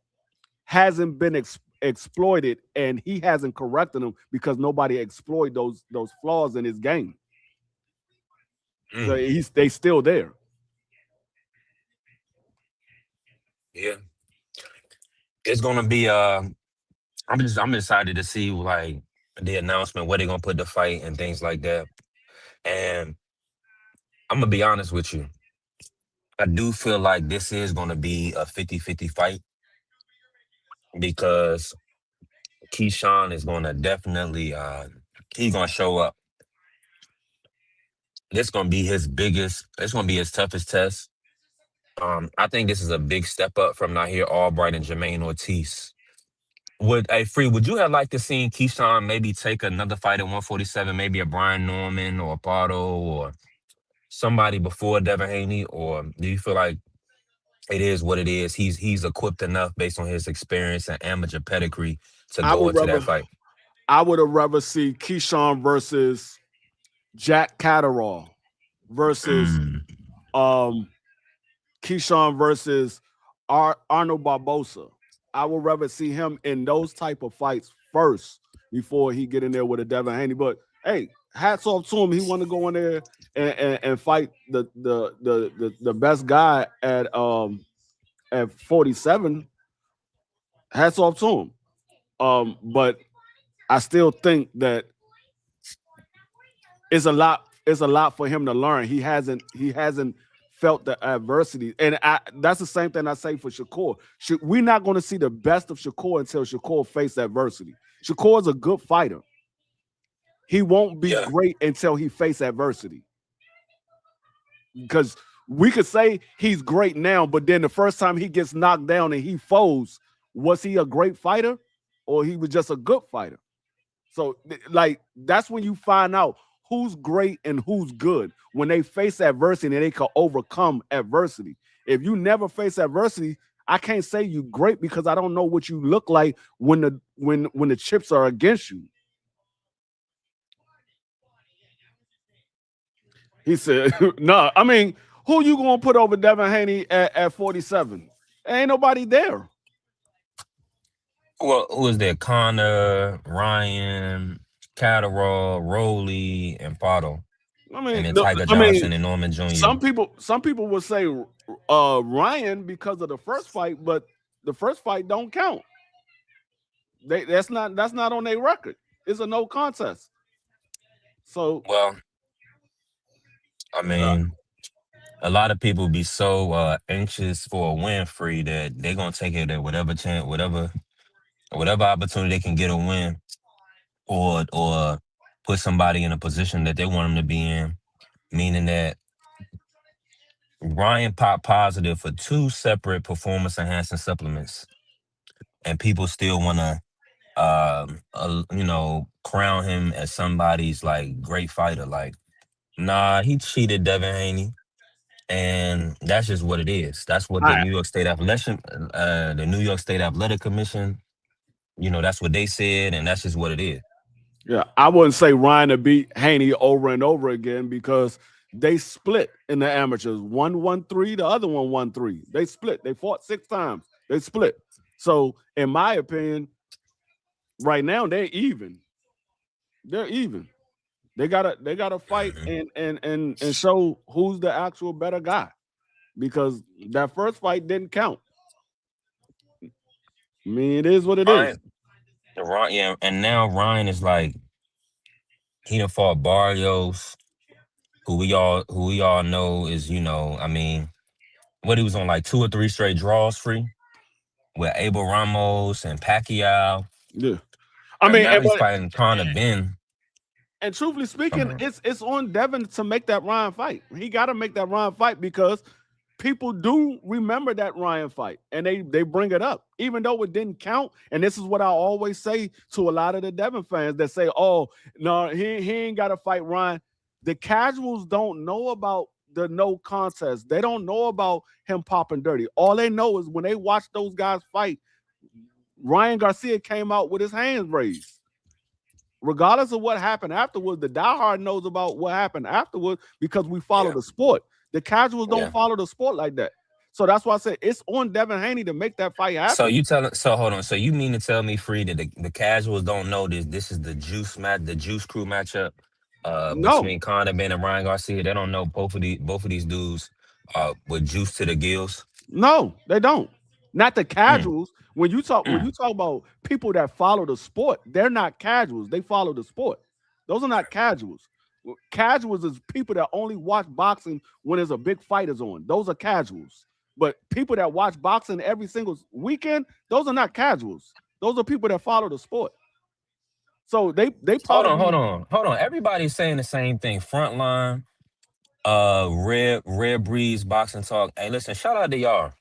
hasn't been exploited, and he hasn't corrected them because nobody exploited those flaws in his game. So they still there. Yeah, it's gonna be. I'm excited to see like the announcement, where they're gonna put the fight and things like that. And I'm gonna be honest with you. I do feel like this is gonna be a 50-50 fight because Keyshawn is gonna definitely he's gonna show up. This gonna be his biggest. It's gonna be his toughest test. I think this is a big step up from Nahir Albright and Jermaine Ortiz. Would you have liked to seen Keyshawn maybe take another fight at 147, maybe a Brian Norman or a Pardo or somebody before Devin Haney, or do you feel like it is what it is? He's equipped enough based on his experience and amateur pedigree to I go would into that fight. I would have rather see Keyshawn versus Jack Catterall versus Keyshawn versus Arnold Barbosa. I would rather see him in those type of fights first before he get in there with a Devin Haney. But hey, hats off to him. He want to go in there and fight the best guy at 47. Hats off to him. But I still think that it's a lot for him to learn. He hasn't felt the adversity, and that's the same thing I say for Shakur. We're not going to see the best of Shakur until Shakur faces adversity. Shakur is a good fighter. He won't be great until he faces adversity. Because we could say he's great now, but then the first time he gets knocked down and he folds, was he a great fighter or he was just a good fighter? So, like, that's when you find out who's great and who's good, when they face adversity and they can overcome adversity. If you never face adversity, I can't say you great because I don't know what you look like when the chips are against you. He said, no, I mean, who you gonna put over Devin Haney at 47? Ain't nobody there. Well, who is there? Connor, Ryan, Catterall, Rowley, and Pardo. I mean, and then Tiger Johnson and Norman Jr. Some people would say Ryan because of the first fight, but the first fight don't count. That's not on their record. It's a no contest. So, well, I mean, a lot of people be so anxious for a win free that they're gonna take it at whatever chance, whatever opportunity they can get a win, or put somebody in a position that they want them to be in, meaning that Ryan popped positive for 2 separate performance enhancing supplements, and people still want to crown him as somebody's like great fighter. Like, nah, he cheated Devin Haney, and that's just what it is. That's what the New York State Athletic Commission, that's what they said, and that's just what it is. Yeah, I wouldn't say Ryan to beat Haney over and over again because they split in the amateurs. One 1-3, the other one 1-3. They split. They fought 6 times. They split. So, in my opinion, right now they're even. They're even. They gotta fight and show who's the actual better guy, because that first fight didn't count. I mean, it is what it is. Yeah, and now Ryan is like, he done fought Barrios, who we all know is, I mean, what he was on like 2 or 3 straight draws free with Abel Ramos and Pacquiao. Yeah, I mean, now he's fighting Conor Ben. And truthfully speaking, it's on Devin to make that Ryan fight. He got to make that Ryan fight because people do remember that Ryan fight, and they bring it up, even though it didn't count. And this is what I always say to a lot of the Devin fans that say, "Oh, no, he ain't got to fight Ryan." The casuals don't know about the no contest. They don't know about him popping dirty. All they know is when they watch those guys fight, Ryan Garcia came out with his hands raised. regardless of what happened afterwards, the diehard knows about what happened afterwards because we follow Yeah. the sport. The casuals don't Yeah. follow the sport like that. So that's why I said it's on Devin Haney to make that fight So happen. you telling? So hold on. So you mean to tell me, Free, that the casuals don't know this? This is the the Juice Crew matchup, No, between Conor Ben and Ryan Garcia. They don't know both of these dudes, with juice to the gills. no, they don't. Not the Mm, casuals. When mm. you talk about people that follow the sport, they're not casuals. They follow the sport. Those are not casuals. Casuals is people that only watch boxing when there's a big fight is on. Those are casuals. But people that watch boxing every single weekend, those are not casuals. Those are people that follow the sport. So they Hold on, hold probably on, hold on. Everybody's saying the same thing. Frontline, Red Breeze, Boxing Talk. Hey, listen, shout out to y'all.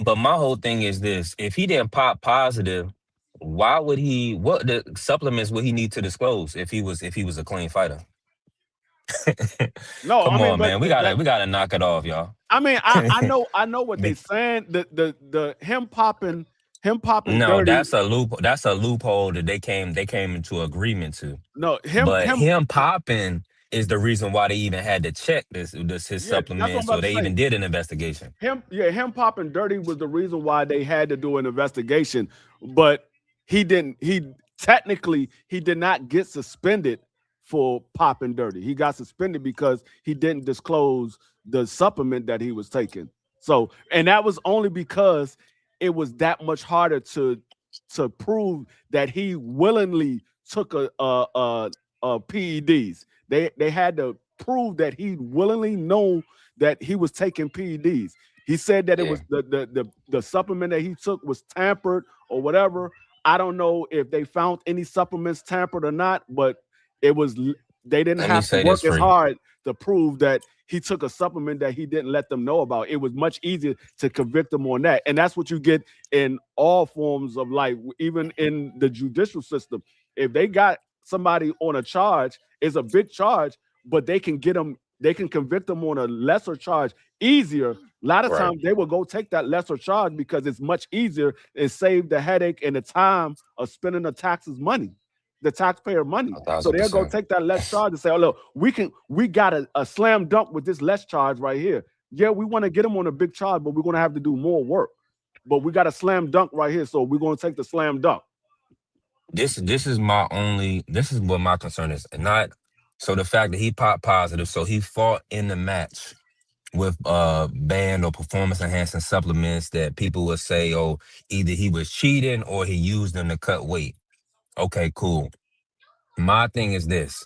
But my whole thing is this: if he didn't pop positive, why would he? What the supplements would he need to disclose if he was a clean fighter? no. I Come mean, on, but man. We gotta we gotta knock it off, y'all. I mean, I know what they're Be- saying. The him popping no, dirty. that's a loophole that they came into agreement to. No, But him popping is the reason why they even had to check this his yeah, that's what I'm supplements, about or to they even say. did an investigation. Him popping dirty was the reason why they had to do an investigation. But he did not get suspended for popping dirty. He got suspended because he didn't disclose the supplement that he was taking. So, and that was only because it was that much harder to prove that he willingly took PEDs. They had to prove that he willingly know that he was taking PEDs. He said that it Yeah. was the supplement that he took was tampered or whatever. I don't know if they found any supplements tampered or not, but it was they didn't Let me have to say this, work as Free. hard to prove that he took a supplement that he didn't let them know about. It was much easier to convict them on that. And that's what you get in all forms of life, even in the judicial system. If they got somebody on a charge, it's a big charge, but they can convict them on a lesser charge easier. A lot of Right. times they will go take that lesser charge because it's much easier and save the headache and the time of spending the taxpayer money. A So thousand they'll go percent. take that less charge and say, "Oh look, we got a slam dunk with this less charge right here. Yeah, we want to get them on a big charge, but we're gonna have to do more work. But we got a slam dunk right here, so we're gonna take the slam dunk." This is what my concern is. And not so the fact that he popped positive, so he fought in the match with banned or performance enhancing supplements that people would say, oh, either he was cheating or he used them to cut weight. Okay, cool. My thing is this: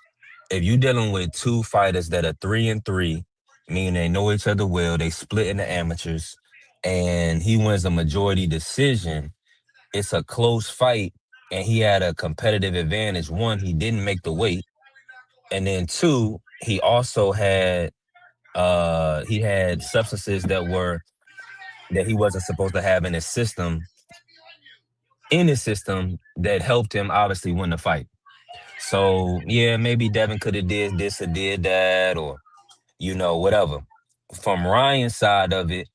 if you're dealing with two fighters that are 3-3, meaning they know each other well, they split in the amateurs, and he wins a majority decision, it's a close fight, and he had a competitive advantage. One, he didn't make the weight, and then two, he had substances that he wasn't supposed to have in his system that helped him obviously win the fight. So yeah, maybe Devin could have did this or did that, or whatever. From Ryan's side of it,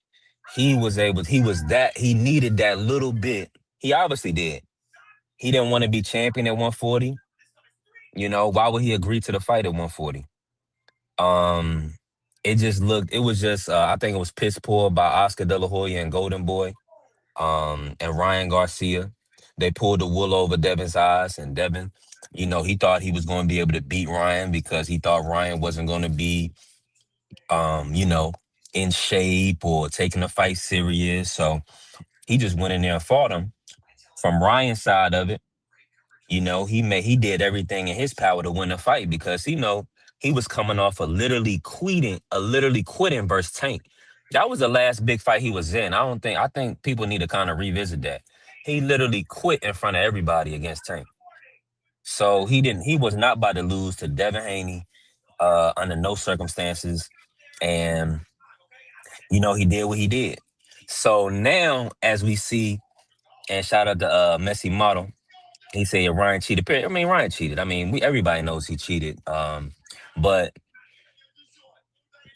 he needed that little bit. He obviously did. He didn't want to be champion at 140. Why would he agree to the fight at 140? Um, it was just, I think it was piss poor by Oscar De La Hoya and Golden Boy, and Ryan Garcia. They pulled the wool over Devin's eyes, and Devin, he thought he was going to be able to beat Ryan because he thought Ryan wasn't going to be, um, you know, in shape or taking the fight serious. So he just went in there and fought him. From Ryan's side of it, he did everything in his power to win the fight because he was coming off literally quitting versus Tank. That was the last big fight he was in. I think people need to kind of revisit that. He literally quit in front of everybody against Tank. So he was not about to lose to Devin Haney under no circumstances. And he did what he did. So now as we see, and shout out to Messi Model, he said, yeah, Ryan cheated. I mean, Ryan cheated. I mean, everybody knows he cheated. But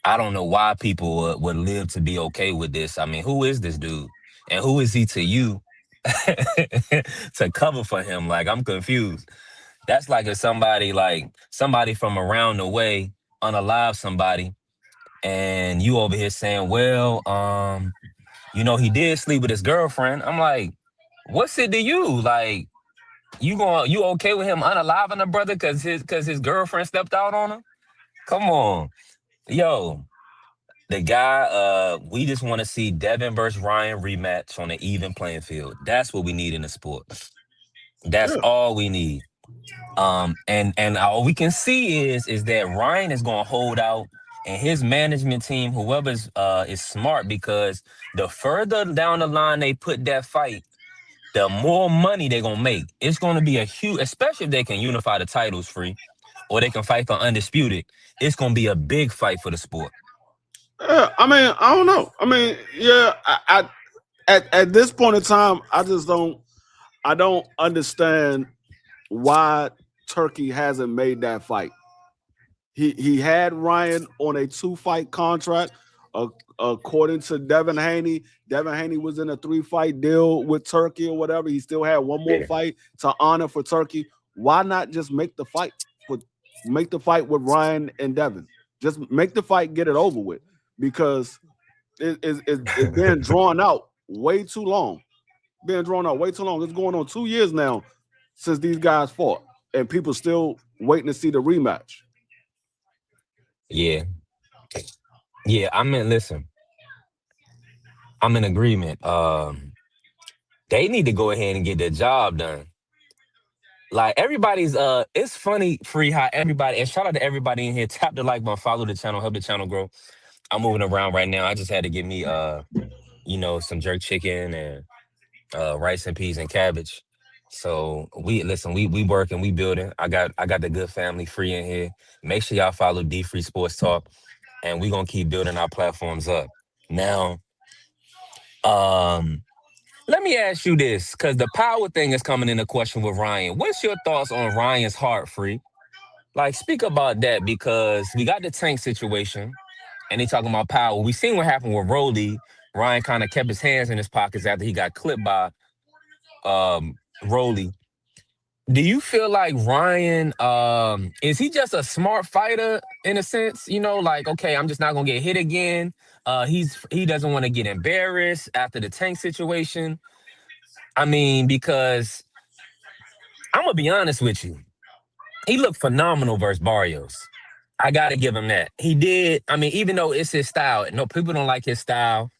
I don't know why people would live to be okay with this. I mean, who is this dude? And who is he to you? to cover for him. Like, I'm confused. That's like if somebody from around the way unalive somebody, and you over here saying, well, he did sleep with his girlfriend. I'm like, what's it to you? Like, you okay with him unaliving a brother because his girlfriend stepped out on him? Come on. Yo, the guy, we just want to see Devin versus Ryan rematch on an even playing field. That's what we need in the sport. That's Yeah. all we need. And all we can see is that Ryan is gonna hold out, and his management team, whoever's is smart, because the further down the line they put that fight, the more money they're gonna make. It's gonna be a huge, especially if they can unify the titles free, or they can fight for undisputed. It's gonna be a big fight for the sport. Yeah, I mean, I don't know. I mean, yeah, I at this point in time, I don't understand why Turkey hasn't made that fight. He had Ryan on a 2-fight contract. According to Devin Haney, Devin Haney was in a 3-fight deal with Turkey or whatever. He still had one more fight to honor for Turkey. Why not just make the fight with Ryan and Devin? Just make the fight, get it over with, because it's been drawn out way too long. It's going on 2 years now since these guys fought, and people still waiting to see the rematch. Yeah. Listen, I'm in agreement. They need to go ahead and get their job done. Like, everybody's it's funny, Free, how everybody, and shout out to everybody in here, tap the like button, follow the channel, help the channel grow. I'm moving around right now. I just had to get me some jerk chicken and rice and peas and cabbage. So we working, we building. I got the good family Free in here. Make sure y'all follow D Free Sports Talk, and we gonna keep building our platforms up. Now, let me ask you this, because the power thing is coming into question with Ryan. What's your thoughts on Ryan's heart, Free? Like, speak about that, because we got the Tank situation, and they talking about power. We seen what happened with Rolly. Ryan kind of kept his hands in his pockets after he got clipped by Rolly. Do you feel like Ryan, is he just a smart fighter in a sense? Like, okay, I'm just not gonna get hit again. He doesn't want to get embarrassed after the Tank situation. I mean, because I'm gonna be honest with you, he looked phenomenal versus Barrios. I gotta give him that. He did. I mean, even though it's his style, no, people don't like his style.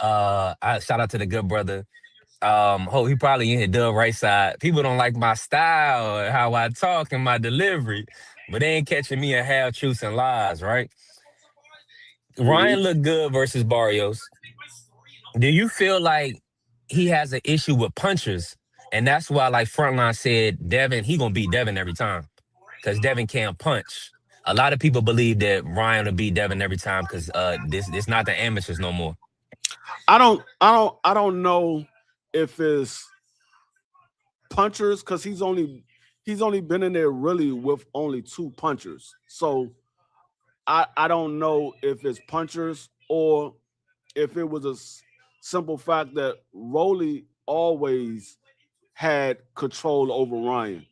I shout out to the good brother. He probably in his dub right side. People don't like my style, how I talk, and my delivery, but they ain't catching me in half truths and lies, right? Ryan looked good versus Barrios. Do you feel like he has an issue with punchers, and that's why, like Frontline said, Devin, he gonna beat Devin every time because Devin can't punch. A lot of people believe that Ryan will beat Devin every time because this not the amateurs no more. I don't know if it's punchers, because he's only been in there really with only 2 punchers. So I don't know if it's punchers or if it was a simple fact that Rolly always had control over Ryan.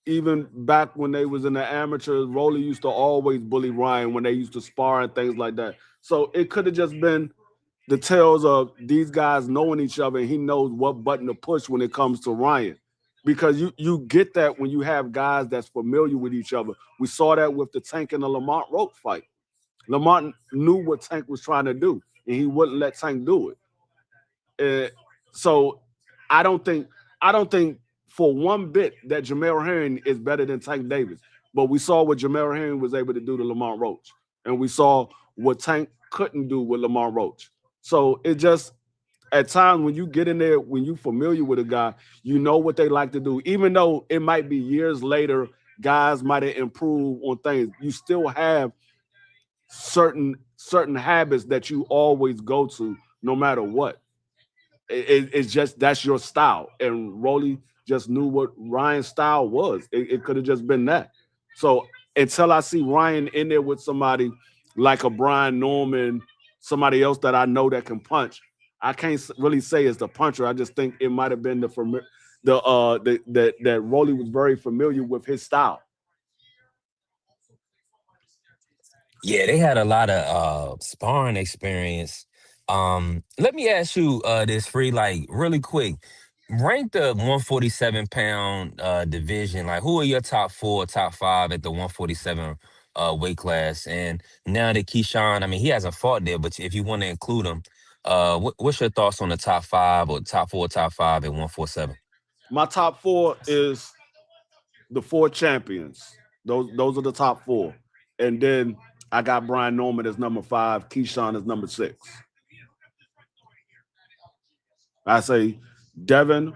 Even back when they was in the amateurs, Rolly used to always bully Ryan when they used to spar and things like that. So it could have just been the tales of these guys knowing each other, and he knows what button to push when it comes to Ryan. Because you get that when you have guys that's familiar with each other. We saw that with the Tank and the Lamont Roach fight. Lamont knew what Tank was trying to do, and he wouldn't let Tank do it. So I don't think for one bit that Jamel Herring is better than Tank Davis. But we saw what Jamel Herring was able to do to Lamont Roach, and we saw what Tank couldn't do with Lamont Roach. So it just, at times when you get in there, when you're familiar with a guy, you know what they like to do. Even though it might be years later, guys might have improved on things, you still have certain habits that you always go to no matter what. It's just, that's your style. And Rolly just knew what Ryan's style was. It could have just been that. So until I see Ryan in there with somebody like a Brian Norman, somebody else that I know that can punch, I can't really say it's the puncher. I just think it might have been that Rolly was very familiar with his style. Yeah, they had a lot of sparring experience. Let me ask you this free, like really quick. Rank the 147-pound division. Like, who are your top four, top five at the 147 weight class? And now that Keyshawn, I mean, he hasn't fought there, but if you want to include him, what's your thoughts on the top five or top four, top five at 147? My top four is the four champions. Those are the top four. And then I got Brian Norman as number 5, Keyshawn as number 6. I say Devin,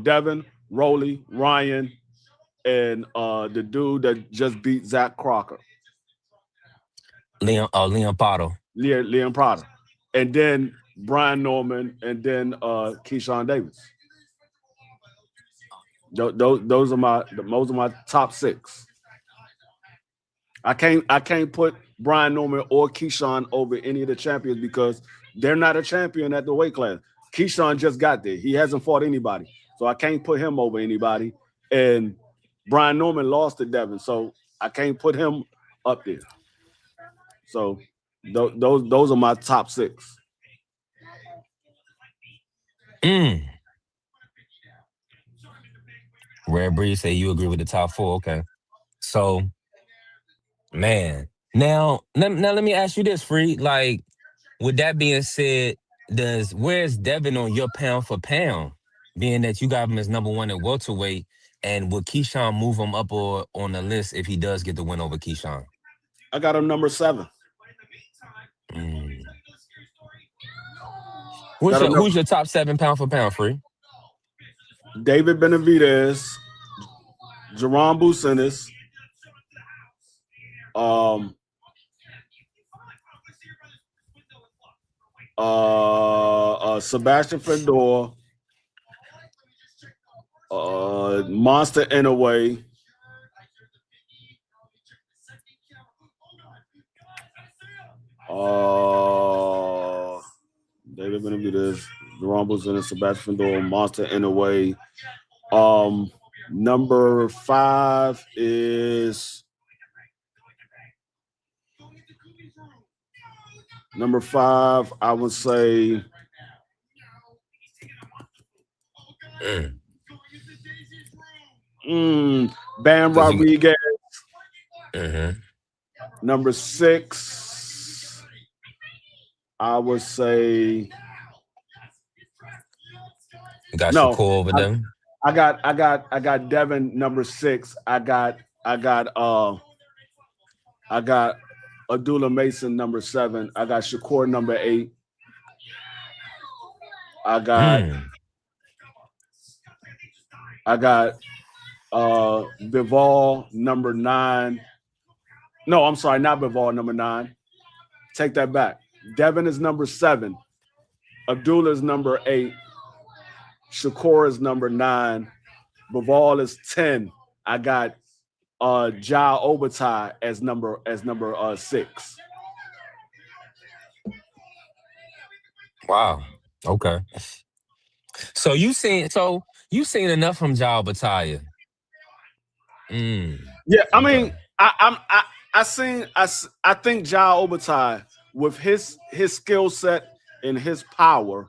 Devin, Rolly, Ryan, and the dude that just beat Zach Crocker. Leon Pato. Leon Prada. And then Brian Norman, and then Keyshawn Davis. Those are my top 6. I can't put Brian Norman or Keyshawn over any of the champions because they're not a champion at the weight class. Keyshawn just got there. He hasn't fought anybody. So I can't put him over anybody. And Brian Norman lost to Devin. So I can't put him up there. So those are my top 6. Rare Breeze say you agree with the top 4. Okay. So, man. Now let me ask you this, Free. Like, with that being said, where's Devin on your pound for pound? Being that you got him as number 1 at welterweight, and would Keyshawn move him up or on the list if he does get the win over Keyshawn? I got him number 7. Who's your top 7 pound for pound, Free? David Benavidez, Jerome Businis, Sebastian Fedor, Monster Inouye, David Benavidez, Jerome Businis, Sebastian Fedor, Monster Inouye. Number 5 is I would say Bam Rodriguez. Number 6, I would say got Shakur over them. I got Devin number 6. I got Abdullah Mason number 7. I got Shakur number 8. I got Bivol number 9. No, I'm sorry, not Bivol number 9. Take that back. Devin is number 7. Abdullah is number 8. Shakur is number 9. Bivol is 10. I got Ja Obatai as number 6. Wow. Okay. So you seen enough from Ja Obatai. Yeah, I mean, I think Ja Obatai, with his skill set and his power,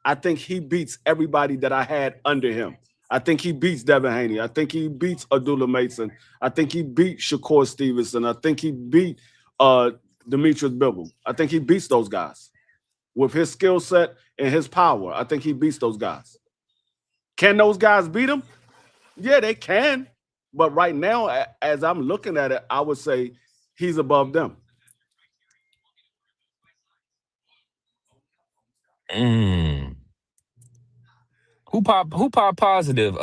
I think he beats everybody that I had under him. I think he beats Devin Haney. I think he beats Abdullah Mason. I think he beat Shakur Stevenson. I think he beat Demetrius Bivol. I think he beats those guys. With his skill set and his power, I think he beats those guys. Can those guys beat him? Yeah, they can. But right now, as I'm looking at it, I would say he's above them. Who pop positive?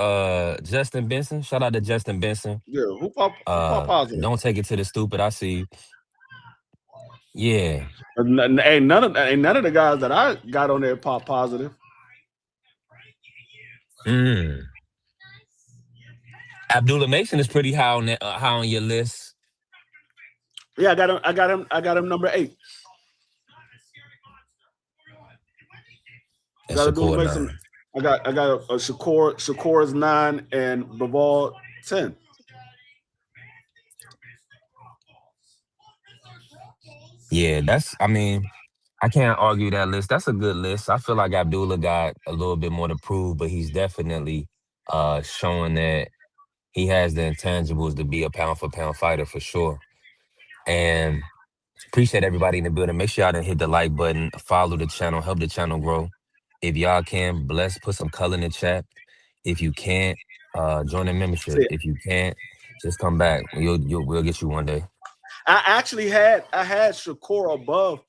Justin Benson. Shout out to Justin Benson. Yeah, who pop positive? Don't take it to the stupid. I see. Yeah. Ain't none of the guys that I got on there pop positive. Abdullah Mason is pretty high on your list. Yeah, I got him number 8. And Got Abdullah Shakur Mason. 9. I got a Shakur. Shakur is 9 and Bivol 10. Yeah, I mean, I can't argue that list. That's a good list. I feel like Abdullah got a little bit more to prove, but he's definitely showing that he has the intangibles to be a pound for pound fighter for sure. And appreciate everybody in the building. Make sure y'all done hit the like button, follow the channel, help the channel grow. If y'all can, put some color in the chat. If you can't, join the membership. See, If you can't, just come back. We'll get you one day. I actually had Shakur above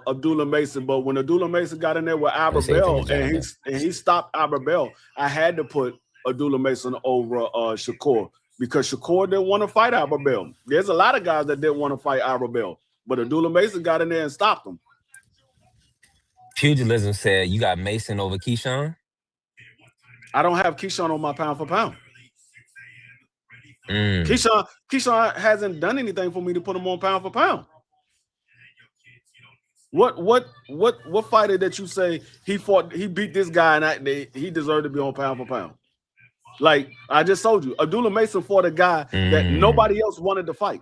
Abdullah Mason, but when Abdullah Mason got in there with Let me see everything Albert you Bell got and he stopped Albert Bell, I had to put Abdullah Mason over Shakur because Shakur didn't want to fight Albert Bell. There's a lot of guys that didn't want to fight Albert Bell, but Abdullah Mason got in there and stopped him. Pugilism said you got Mason over Keyshawn. I don't have Keyshawn on my pound for pound. Keyshawn hasn't done anything for me to put him on pound for pound. What fighter that you say he beat this guy and he deserved to be on pound for pound? Like I just told you, Abdullah Mason fought a guy that nobody else wanted to fight.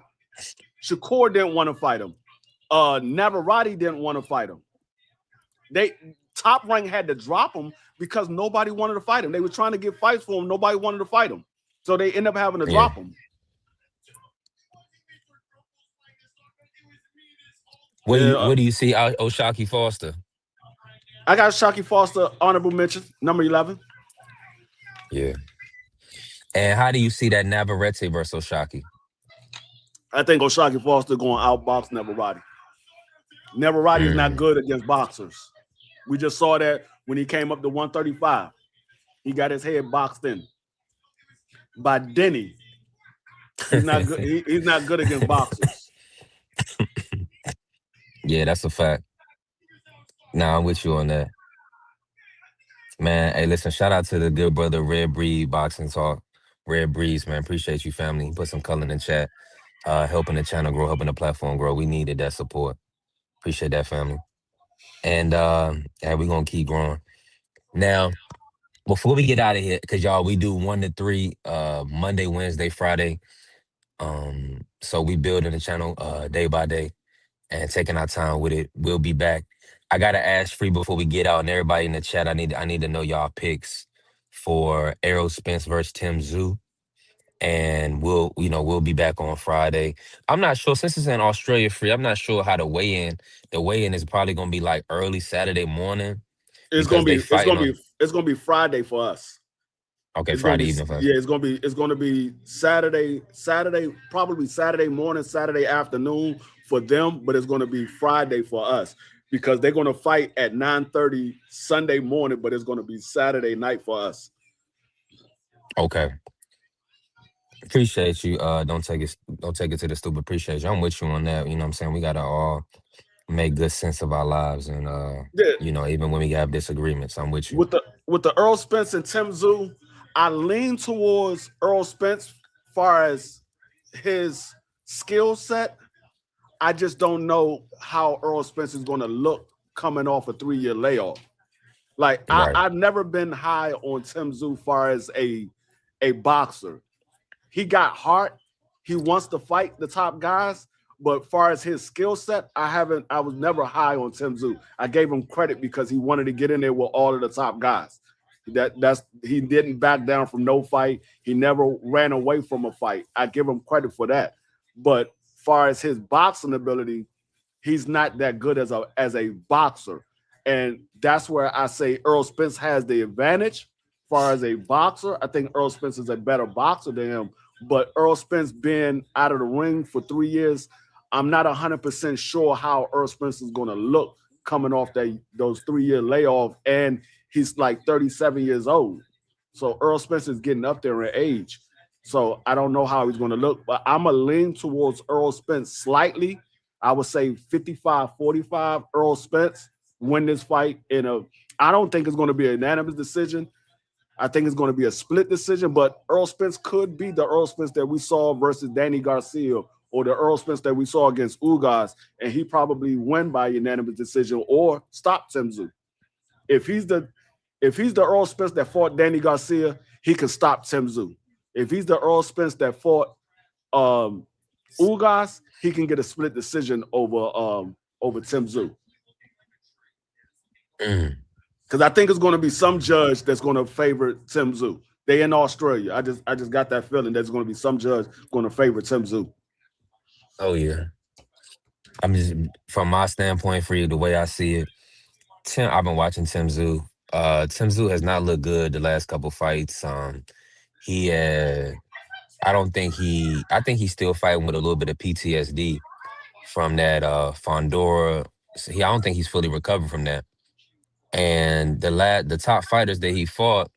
Shakur didn't want to fight him. Navarrete didn't want to fight him. Top Rank had to drop him because nobody wanted to fight him. They were trying to get fights for him. Nobody wanted to fight him. So they end up having to drop him. What do you see O'Shaquie Foster? I got Shockey Foster, honorable mention, number 11. Yeah. And how do you see that Navarrete versus O'Shaquie? I think O'Shaquie Foster going to outbox Navarrete. Navarrete is not good against boxers. We just saw that when he came up to 135. He got his head boxed in by Denny. He's not good. He's not good against boxers. Yeah, that's a fact. Nah, I'm with you on that. Man, hey, listen, shout out to the good brother Red Breed Boxing Talk. Red Breeze, man. Appreciate you, family. Put some color in the chat. Helping the channel grow, helping the platform grow. We needed that support. Appreciate that, family. And we're gonna keep growing. Now, before we get out of here, because y'all, we do 1 to 3 Monday, Wednesday, Friday. So we building the channel day by day and taking our time with it. We'll be back. I gotta ask Free before we get out, and everybody in the chat, I need to know y'all picks for Errol Spence versus Tim Tszyu. And we'll be back on Friday. I'm not sure, since it's in Australia, Free, I'm not sure how the weigh-in is probably gonna be like early Saturday morning. It's gonna be Friday for us. Okay, Friday evening for us. Yeah, it's gonna be Saturday, probably Saturday morning, Saturday afternoon for them, but it's gonna be Friday for us because they're gonna fight at 9:30 Sunday morning, but it's gonna be Saturday night for us. Okay. Appreciate you. Don't take it to the stupid. Appreciate you. I'm with you on that. You know what I'm saying? We gotta all make good sense of our lives, and even when we have disagreements, I'm with you. With the Errol Spence and Tim Tszyu, I lean towards Errol Spence as far as his skill set. I just don't know how Errol Spence is going to look coming off a 3-year layoff. Like right. I've never been high on Tim Tszyu as far as a boxer. He got heart. He wants to fight the top guys, but far as his skill set, I was never high on Tim Tszyu. I gave him credit because he wanted to get in there with all of the top guys. He didn't back down from no fight. He never ran away from a fight. I give him credit for that. But far as his boxing ability, he's not that good as a boxer. And that's where I say Errol Spence has the advantage. Far as a boxer, I think Errol Spence is a better boxer than him. But Errol Spence being out of the ring for 3 years, I'm not 100% sure how Errol Spence is going to look coming off those 3-year layoff. And he's like 37 years old. So Errol Spence is getting up there in age. So I don't know how he's going to look. But I'm going to lean towards Errol Spence slightly. I would say 55-45 Errol Spence win this fight. I don't think it's going to be a unanimous decision. I think it's going to be a split decision, but Errol Spence could be the Errol Spence that we saw versus Danny Garcia or the Errol Spence that we saw against Ugas, and he probably win by unanimous decision or stop Tim Tszyu. If he's the Earl Spence that fought Danny Garcia, he can stop Tim Tszyu. If he's the Earl Spence that fought Ugas, he can get a split decision over Tim Tszyu. Because I think it's going to be some judge that's going to favor Tim Tszyu. They in Australia. I just got that feeling there's going to be some judge going to favor Tim Tszyu. Oh yeah. I'm just from my standpoint for you, the way I see it. I've been watching Tim Tszyu. Tim Tszyu has not looked good the last couple fights. He I think he's still fighting with a little bit of PTSD from that Fondora. I don't think he's fully recovered from that. And the top fighters that he fought,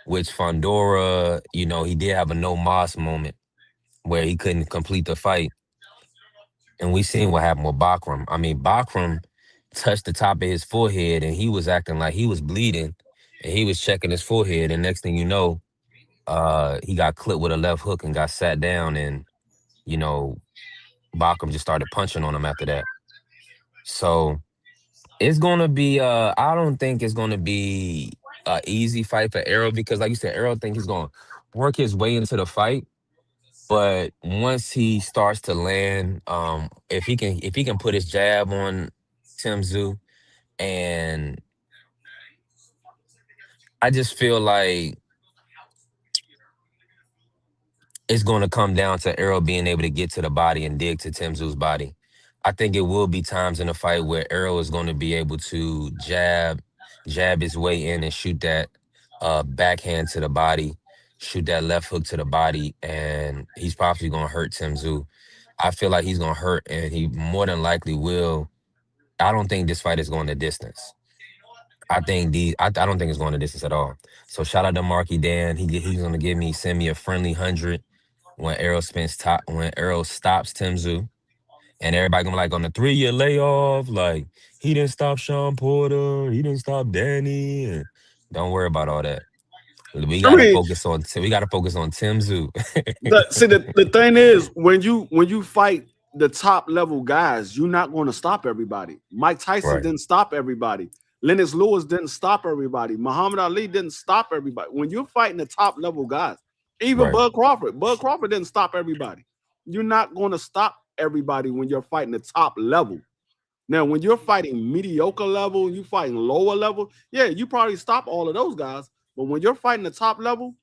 which Fondora, he did have a no Moss moment where he couldn't complete the fight. And we seen what happened with Bakram. I mean, Bakram touched the top of his forehead and he was acting like he was bleeding and he was checking his forehead. And next thing you know, he got clipped with a left hook and got sat down and, Bakram just started punching on him after that. So it's going to be, I don't think it's going to be an easy fight for Errol because like you said, Errol think he's going to work his way into the fight. But once he starts to land, if he can put his jab on Tim Tszyu, and I just feel like it's going to come down to Errol being able to get to the body and dig to Tim Tszyu's body. I think it will be times in the fight where Errol is going to be able to jab his way in and shoot that backhand to the body, shoot that left hook to the body, and he's probably going to hurt Tim Tszyu. I feel like he's going to hurt, and he more than likely will. I don't think this fight is going the distance. I don't think it's going the distance at all. So shout out to Marky Dan. He's going to send me a friendly 100 when Errol stops Tim Tszyu. And everybody gonna be like on the 3-year layoff, like he didn't stop Sean Porter, he didn't stop Danny. And don't worry about all that. We gotta focus on Tim Tszyu. The thing is, when you fight the top level guys, you're not going to stop everybody. Mike Tyson didn't stop everybody. Lennox Lewis didn't stop everybody. Muhammad Ali didn't stop everybody. When you're fighting the top level guys, even Bud Crawford didn't stop everybody. You're not going to stop everybody when you're fighting the top level. Now, when you're fighting mediocre level, you fighting lower level, yeah, you probably stop all of those guys. But when you're fighting the top level,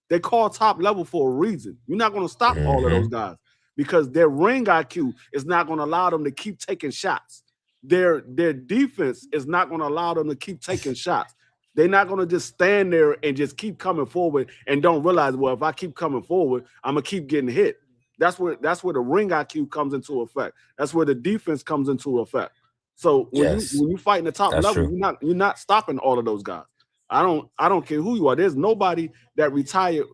they call top level for a reason. You're not going to stop all of those guys because their ring IQ is not going to allow them to keep taking shots. Their defense is not going to allow them to keep taking shots. They're not going to just stand there and just keep coming forward and don't realize, well, if I keep coming forward, I'm going to keep getting hit. That's where the ring IQ comes into effect. That's where the defense comes into effect. So when you fight in the top level, you're not stopping all of those guys. I don't care who you are. There's nobody that retired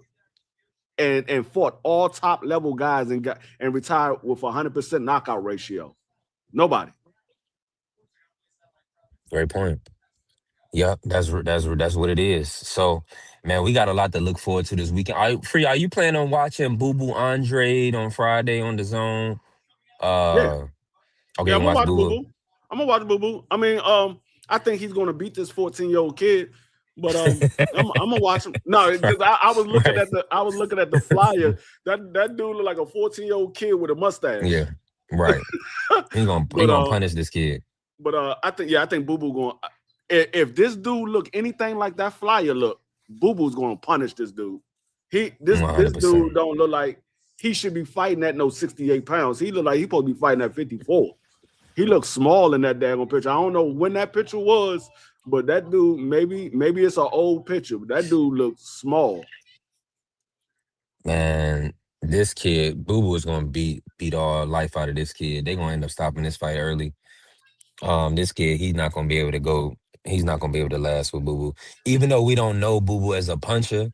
and fought all top level guys and retired with 100% knockout ratio. Nobody. Great point. Yep, that's what it is. So, man, we got a lot to look forward to this weekend. Are you planning on watching Boo Boo Andre on Friday on the Zone? Yeah. Okay, I'm gonna watch Boo Boo. I'm gonna watch Boo Boo. I mean, I think he's gonna beat this 14-year-old kid, but I'm gonna watch him. No, because I was looking at the flyer. That dude looked like a 14-year-old kid with a mustache. Yeah, right. He gonna punish this kid. But I think Boo Boo going. If this dude look anything like that flyer look, Boo Boo's gonna punish this dude. This dude don't look like he should be fighting at no 68 pounds. He look like he supposed to be fighting at 54. He looks small in that daggone picture. I don't know when that picture was, but that dude, maybe it's an old picture, but that dude looks small. Man, this kid, Boo Boo is gonna beat all life out of this kid. They're gonna end up stopping this fight early. This kid, he's not gonna be able to last with Boo Boo. Even though we don't know Boo Boo as a puncher.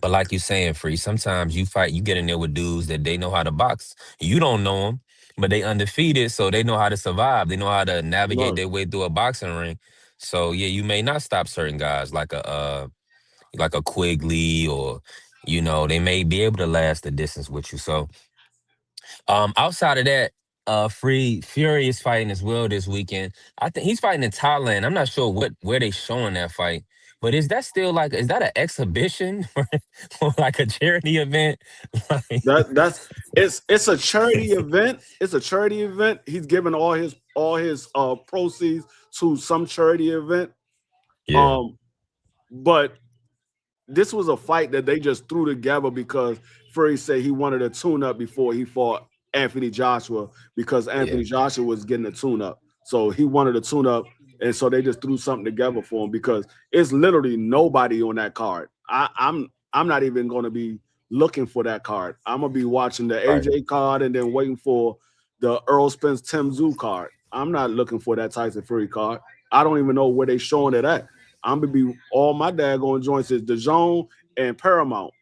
But like you're saying, Free, sometimes you get in there with dudes that they know how to box. You don't know them, but they undefeated, so they know how to survive. They know how to navigate their way through a boxing ring. So yeah, you may not stop certain guys like a Quigley or, they may be able to last the distance with you. So outside of that, Free Fury is fighting as well this weekend. I think he's fighting in Thailand. I'm not sure where they showing that fight, but is that still like is that an exhibition or like a charity event? Like, That's it's a charity event. It's a charity event. He's giving all his proceeds to some charity event. yeah, Um, but this was a fight that they just threw together because Fury said he wanted a tune-up before he fought Anthony Joshua because yeah, Anthony Joshua was getting a tune-up. So he wanted a tune-up, and so they just threw something together for him because it's literally nobody on that card. I'm not even going to be looking for that card. I'm gonna be watching the right. AJ card and then waiting for the Earl Spence Tim Zoo card. I'm not looking for that Tyson Fury card. I don't even know where they showing it at. I'm gonna be all my daggone joints is DAZN and Paramount.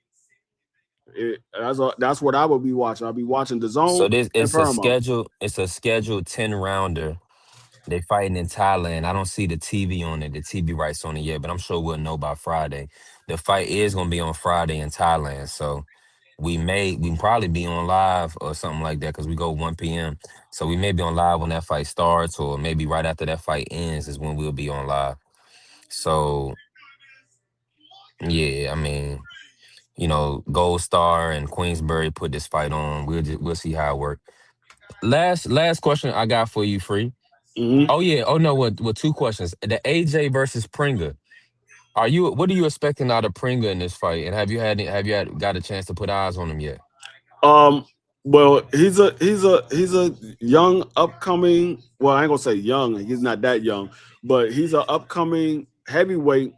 That's what I would be watching. I'll be watching So DAZN this and Paramount. it's a scheduled 10 rounder. They fighting in Thailand. I don't see the TV on it, the TV rights on it yet, but I'm sure we'll know by Friday. The fight is gonna be on Friday in Thailand, so we can probably be on live or something like that because we go 1 p.m. So we may be on live when that fight starts, or maybe right after that fight ends is when we'll be on live. So yeah, I mean, Gold Star and Queensbury put this fight on. We'll see how it works. Last question I got for you, Free. Mm-hmm. Oh yeah. Oh no. What? Two questions. The AJ versus Pringa. What are you expecting out of Pringa in this fight? And have you had got a chance to put eyes on him yet? Um, well, he's a young upcoming. Well, I ain't gonna say young. He's not that young, but he's an upcoming heavyweight.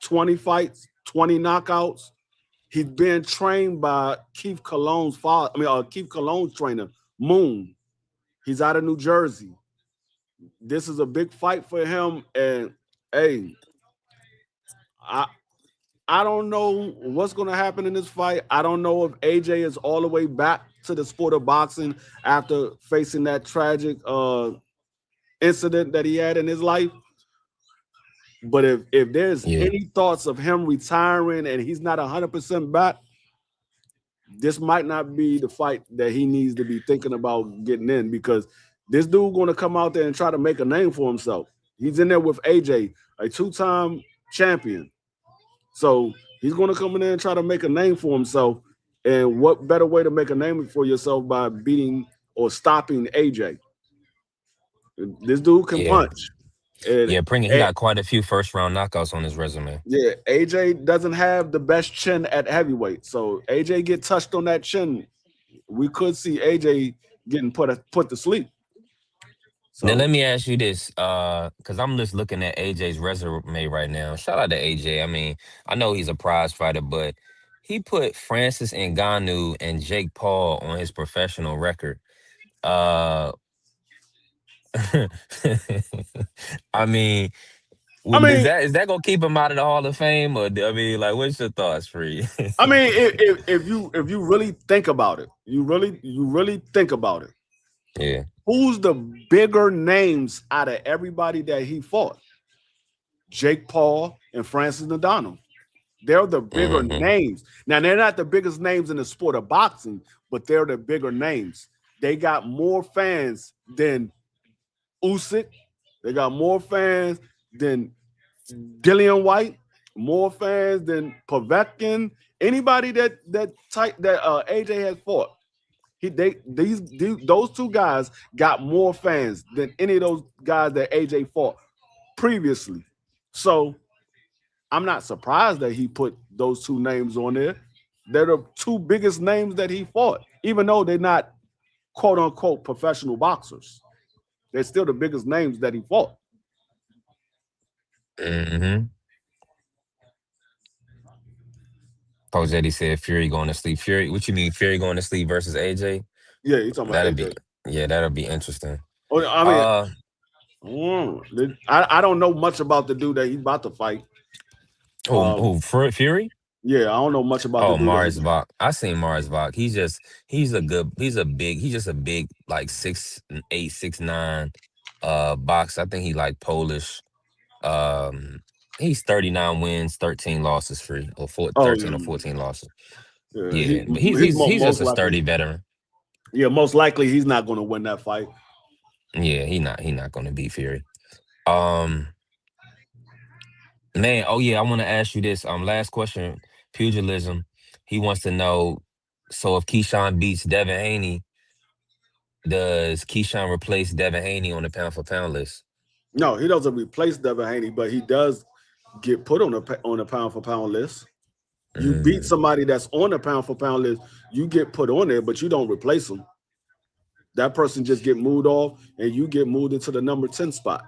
20 fights, 20 knockouts. He's being trained by Keith Cologne's father. Keith Cologne's trainer, Moon. He's out of New Jersey. This is a big fight for him, and hey, I I don't know what's going to happen in this fight. I don't know if AJ is all the way back to the sport of boxing after facing that tragic incident that he had in his life. But if there's Yeah, any thoughts of him retiring and he's not 100% back, this might not be the fight that he needs to be thinking about getting in because this dude going to come out there and try to make a name for himself. He's in there with AJ, a two-time champion. So he's going to come in there and try to make a name for himself. And what better way to make a name for yourself by beating or stopping AJ? This dude can yeah, punch. And, yeah. Pringa, he and got quite a few first round knockouts on his resume. yeah, AJ doesn't have the best chin at heavyweight. So AJ get touched on that chin. We could see AJ getting put to sleep. Now So let me ask you this, because I'm just looking at AJ's resume right now. Shout out to AJ. I mean, I know he's a prize fighter, but he put Francis Ngannou and Jake Paul on his professional record. Uh, I mean, I is mean, that gonna keep him out of the Hall of Fame, or I mean, like, what's your thoughts, Free? if you really think about it, you really think about it. Yeah. Who's the bigger names out of everybody that he fought? Jake Paul and Francis Ngannou. They're the bigger Hmm. names. Now they're not the biggest names in the sport of boxing, but they're the bigger names. They got more fans than Usyk. They got more fans than Dillian White. More fans than Povetkin. Anybody that AJ has fought. Those two guys got more fans than any of those guys that AJ fought previously. So I'm not surprised that he put those two names on there. They're the two biggest names that he fought, even though they're not quote unquote professional boxers. They're still the biggest names that he fought. Hmm. Posetti said Fury going to sleep. Fury, what you mean Fury going to sleep versus AJ? Yeah, you're talking about That'll be AJ. that'll be interesting. Oh, I mean, Uh I don't know much about the dude that he's about to fight. Um, Fury? yeah, I don't know much about the Oh, dude that Mars Bach. I seen Mars Bach. He's just a big like 6'8", 6'9", box. I think he like Polish. Um he's 39 wins, 13 losses, Free, or oh 13 or yeah, 14 losses. yeah. Yeah, but He's he's just most a likely sturdy veteran. Yeah, most likely he's not going to win that fight. Yeah, he not gonna beat Fury. Um, Man, oh yeah, I want to ask you this. Last question. Pugilism. He wants to know. So if Keyshawn beats Devin Haney, does Keyshawn replace Devin Haney on the pound for pound list? No, he doesn't replace Devin Haney, but he does get put on a pound for pound list. You beat Mm, somebody that's on the pound for pound list, you get put on there, but you don't replace them. That person just get moved off, and you get moved into the number 10 spot.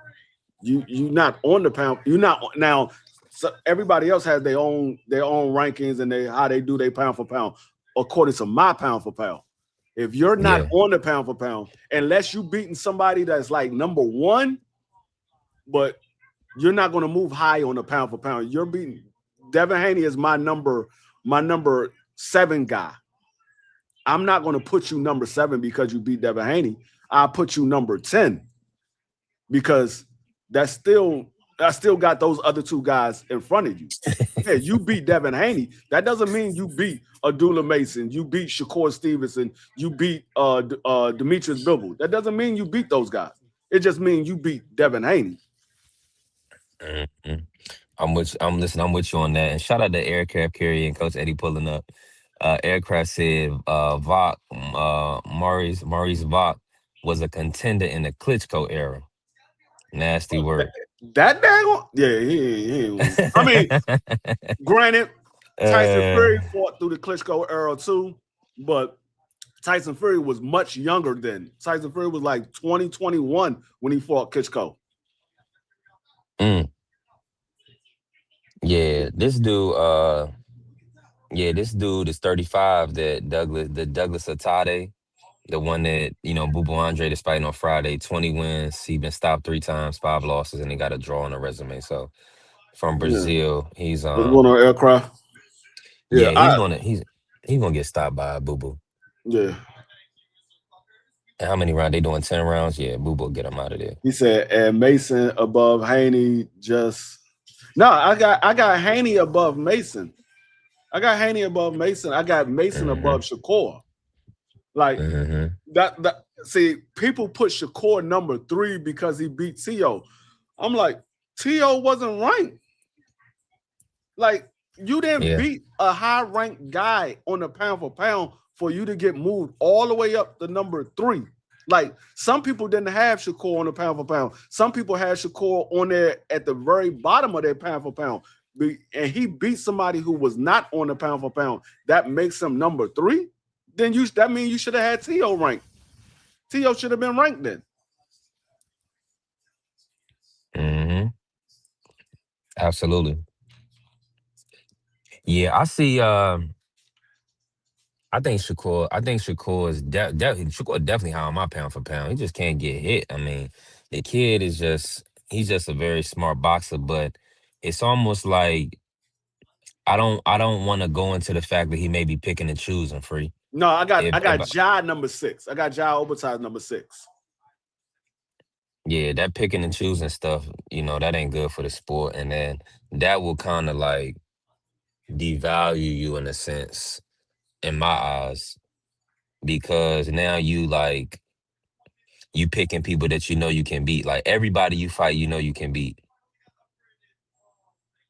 You not on the pound. You're not now. So everybody else has their own rankings and how they do their pound for pound according to my pound for pound. If you're not yeah. on the pound for pound, unless you beating somebody that's like number 1, but you're not going to move high on the pound for pound. You're beating Devin Haney is my number 7 guy. I'm not going to put you number 7 because you beat Devin Haney. I'll put you number 10 because I still got those other 2 guys in front of you. Yeah, you beat Devin Haney. That doesn't mean you beat Abdullah Mason, you beat Shakur Stevenson, you beat Demetrius Bibble. That doesn't mean you beat those guys. It just means you beat Devin Haney. Mm-hmm. I'm with you on that. And shout out to Aircraft Carrier and Coach Eddie pulling up. Aircraft said Vok, Maurice Vok was a contender in the Klitschko era. Nasty word. That dang, yeah, he ain't. I mean, granted, Tyson Fury fought through the Klitschko era too, but Tyson Fury was much younger then. Tyson Fury was like 2021 when he fought Klitschko. Yeah, this dude is 35. The Douglas Atade, the one that Bubu Andre is fighting on Friday. 20 wins. He been stopped 3 times, 5 losses, and he got a draw on the resume. So from Yeah. Brazil, he's What's going on, Aircraft? yeah, Yeah, he's gonna get stopped by Bubu. yeah. And how many rounds they doing? 10 rounds. Yeah, Bubu will get him out of there. He said, and Mason above Haney. I got Haney above Mason. I got Haney above Mason. I got Mason above Shakur. Like that. See, people put Shakur number 3 because he beat T.O. I'm like, T.O. wasn't ranked. Like, you didn't beat a high-ranked guy on the pound for pound for you to get moved all the way up to number 3. Like, some people didn't have Shakur on the pound for pound. Some people had Shakur on there at the very bottom of their pound for pound. And he beat somebody who was not on the pound for pound. That makes him number 3. Then that means you should have had T.O. ranked. T.O. should have been ranked then. Absolutely. Yeah, I see. I think Shakur is definitely high on my pound for pound. He just can't get hit. I mean, the kid is he's just a very smart boxer, but it's almost like I don't want to go into the fact that he may be picking and choosing free. No, I got Ja number 6. I got Ja Obertime number 6. Yeah, that picking and choosing stuff, that ain't good for the sport. And then that will kind of like devalue you in a sense, in my eyes, because now you picking people that you can beat. Like everybody you fight, you can beat.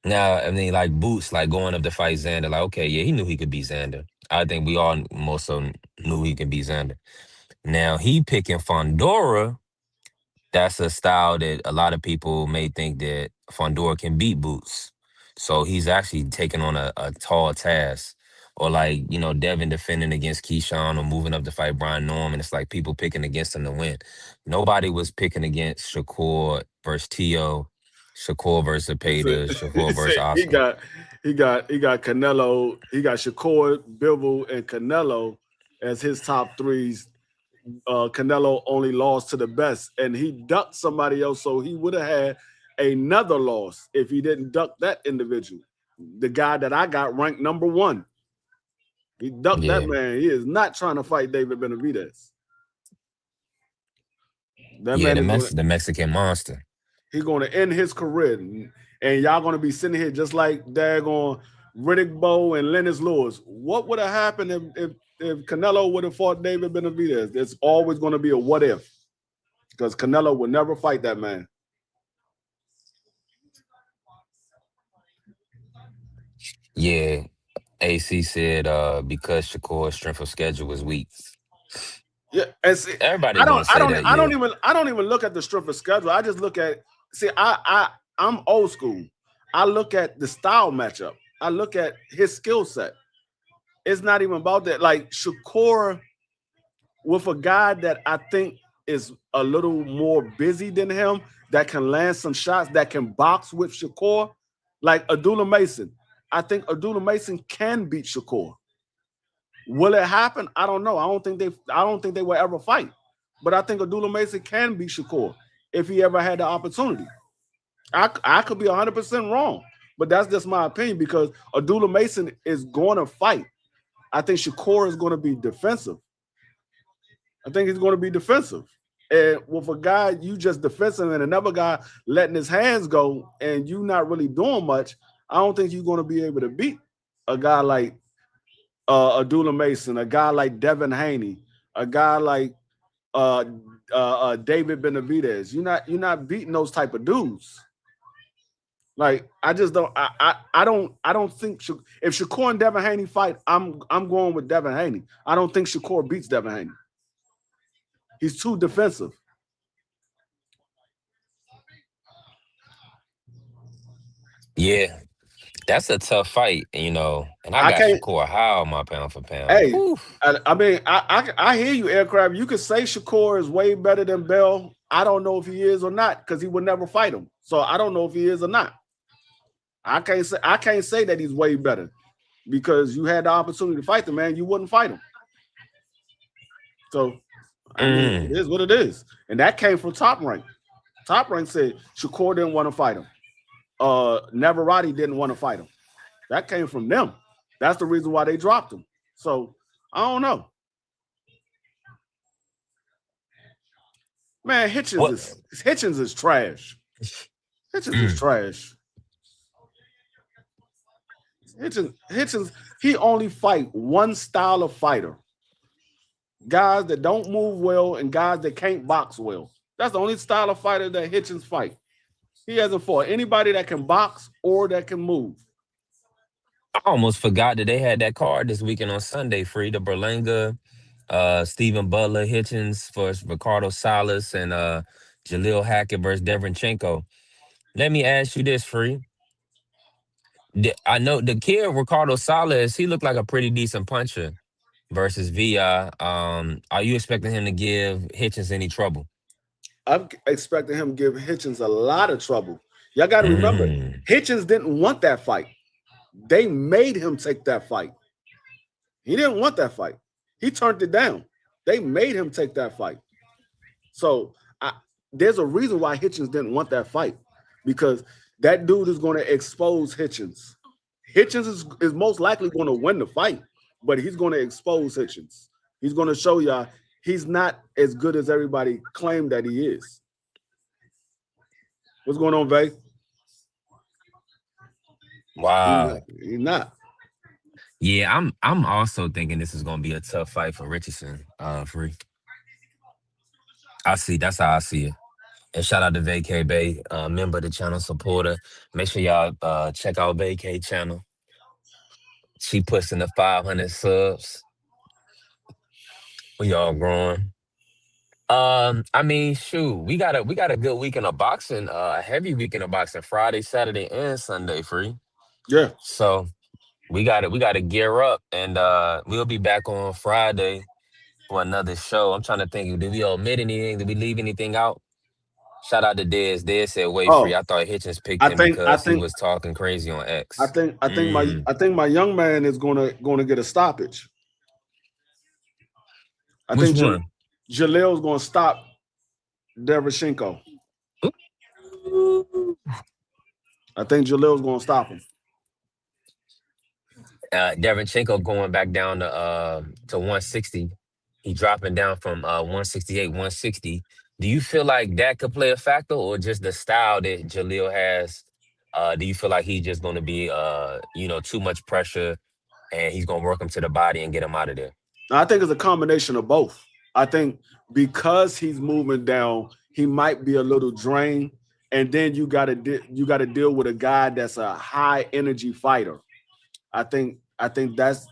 Now, I mean, like Boots, like going up to fight Xander, like, okay, yeah, he knew he could beat Xander. I think we all more so knew he could beat Xander. Now he picking Fondora. That's a style that a lot of people may think that Fondora can beat Boots. So he's actually taking on a tall task. Or like, Devin defending against Keyshawn or moving up to fight Brian Norman. It's like people picking against him to win. Nobody was picking against Shakur versus T.O., Shakur versus Peta, Shakur versus Oscar. He got Canelo. He got Shakur, Bivol, and Canelo as his top 3s. Canelo only lost to the best, and he ducked somebody else, so he would have had another loss if he didn't duck that individual. The guy that I got ranked number 1. He ducked that man. He is not trying to fight David Benavidez. The Mexican monster. He's going to end his career, and y'all going to be sitting here just like daggone Riddick Bowe and Lennox Lewis. What would have happened if if Canelo would have fought David Benavidez, it's always going to be a what if, because Canelo would never fight that man. Yeah, AC said because Shakur's strength of schedule was weak. Yeah, and see, Everybody gonna say that. I Yeah. don't even look at the strength of schedule. I just look at I'm old school. I look at the style matchup. I look at his skill set. It's not even about that. Like Shakur with a guy that I think is a little more busy than him, that can land some shots, that can box with Shakur, like Abdullah Mason. I think Abdullah Mason can beat Shakur. Will it happen? I don't know. I don't think they will ever fight. But I think Abdullah Mason can beat Shakur if he ever had the opportunity. I could be 100% wrong, but that's just my opinion because Abdullah Mason is going to fight. I think Shakur is going to be defensive. I think he's going to be defensive. And with a guy, you just defensive and another guy letting his hands go and you not really doing much, I don't think you're going to be able to beat a guy like Abdullah Mason, a guy like Devin Haney, a guy like David Benavidez. You're not beating those type of dudes. Like I just don't. I don't think if Shakur and Devin Haney fight, I'm going with Devin Haney. I don't think Shakur beats Devin Haney. He's too defensive. Yeah, that's a tough fight, and I got Shakur high on my pound for pound. Hey, I mean, I hear you, Aircraft. You could say Shakur is way better than Bell. I don't know if he is or not because he would never fight him. So I don't know if he is or not. I can't say that he's way better because you had the opportunity to fight the man, you wouldn't fight him. So I mean, it is what it is, and that came from Top Rank. Top Rank said Shakur didn't want to fight him. Navarrete didn't want to fight him. That came from them. That's the reason why they dropped him. So I don't know. Man, Hitchens is trash. Hitchens is trash. Hitchens, he only fight one style of fighter. Guys that don't move well and guys that can't box well. That's the only style of fighter that Hitchens fight. He hasn't fought anybody that can box or that can move. I almost forgot that they had that card this weekend on Sunday, Free. The Berlanga, Stephen Butler, Hitchens versus Ricardo Salas, and Jaleel Hackett versus Devenchenko. Let me ask you this, Free. I know the kid Ricardo Salas, he looked like a pretty decent puncher versus Villa. Are you expecting him to give Hitchens any trouble? I'm expecting him to give Hitchens a lot of trouble. Y'all got to remember, Hitchens didn't want that fight. They made him take that fight. He didn't want that fight. He turned it down. They made him take that fight. So there's a reason why Hitchens didn't want that fight, because that dude is going to expose Hitchens. Hitchens is most likely going to win the fight, but he's going to expose Hitchens. He's going to show y'all he's not as good as everybody claimed that he is. What's going on, Vay? Wow. He's not. Yeah, I'm also thinking this is going to be a tough fight for Richardson. Free. That's how I see it. And shout out to Vacay Bay, member of the channel, supporter. Make sure y'all check out Vacay channel. She puts in the 500 subs. We all growing. I mean, shoot, we got a good weekend of boxing, a heavy weekend of boxing, Friday, Saturday, and Sunday, Free. Yeah. So we got to gear up, and we'll be back on Friday for another show. I'm trying to think, did we omit anything? Did we leave anything out? Shout out to Dez. Dez said, "Wait, Free." I thought Hitchens picked him because he was talking crazy on X. I think my young man is gonna get a stoppage. Which one? Jaleel's gonna stop Devenchenko. I think Jaleel's gonna stop him. Devenchenko going back down to 160. He dropping down from 168, 160. Do you feel like that could play a factor, or just the style that Jaleel has? Do you feel like he's just going to be, too much pressure, and he's going to work him to the body and get him out of there? I think it's a combination of both. I think because he's moving down, he might be a little drained, and then you got to deal with a guy that's a high energy fighter. I think that's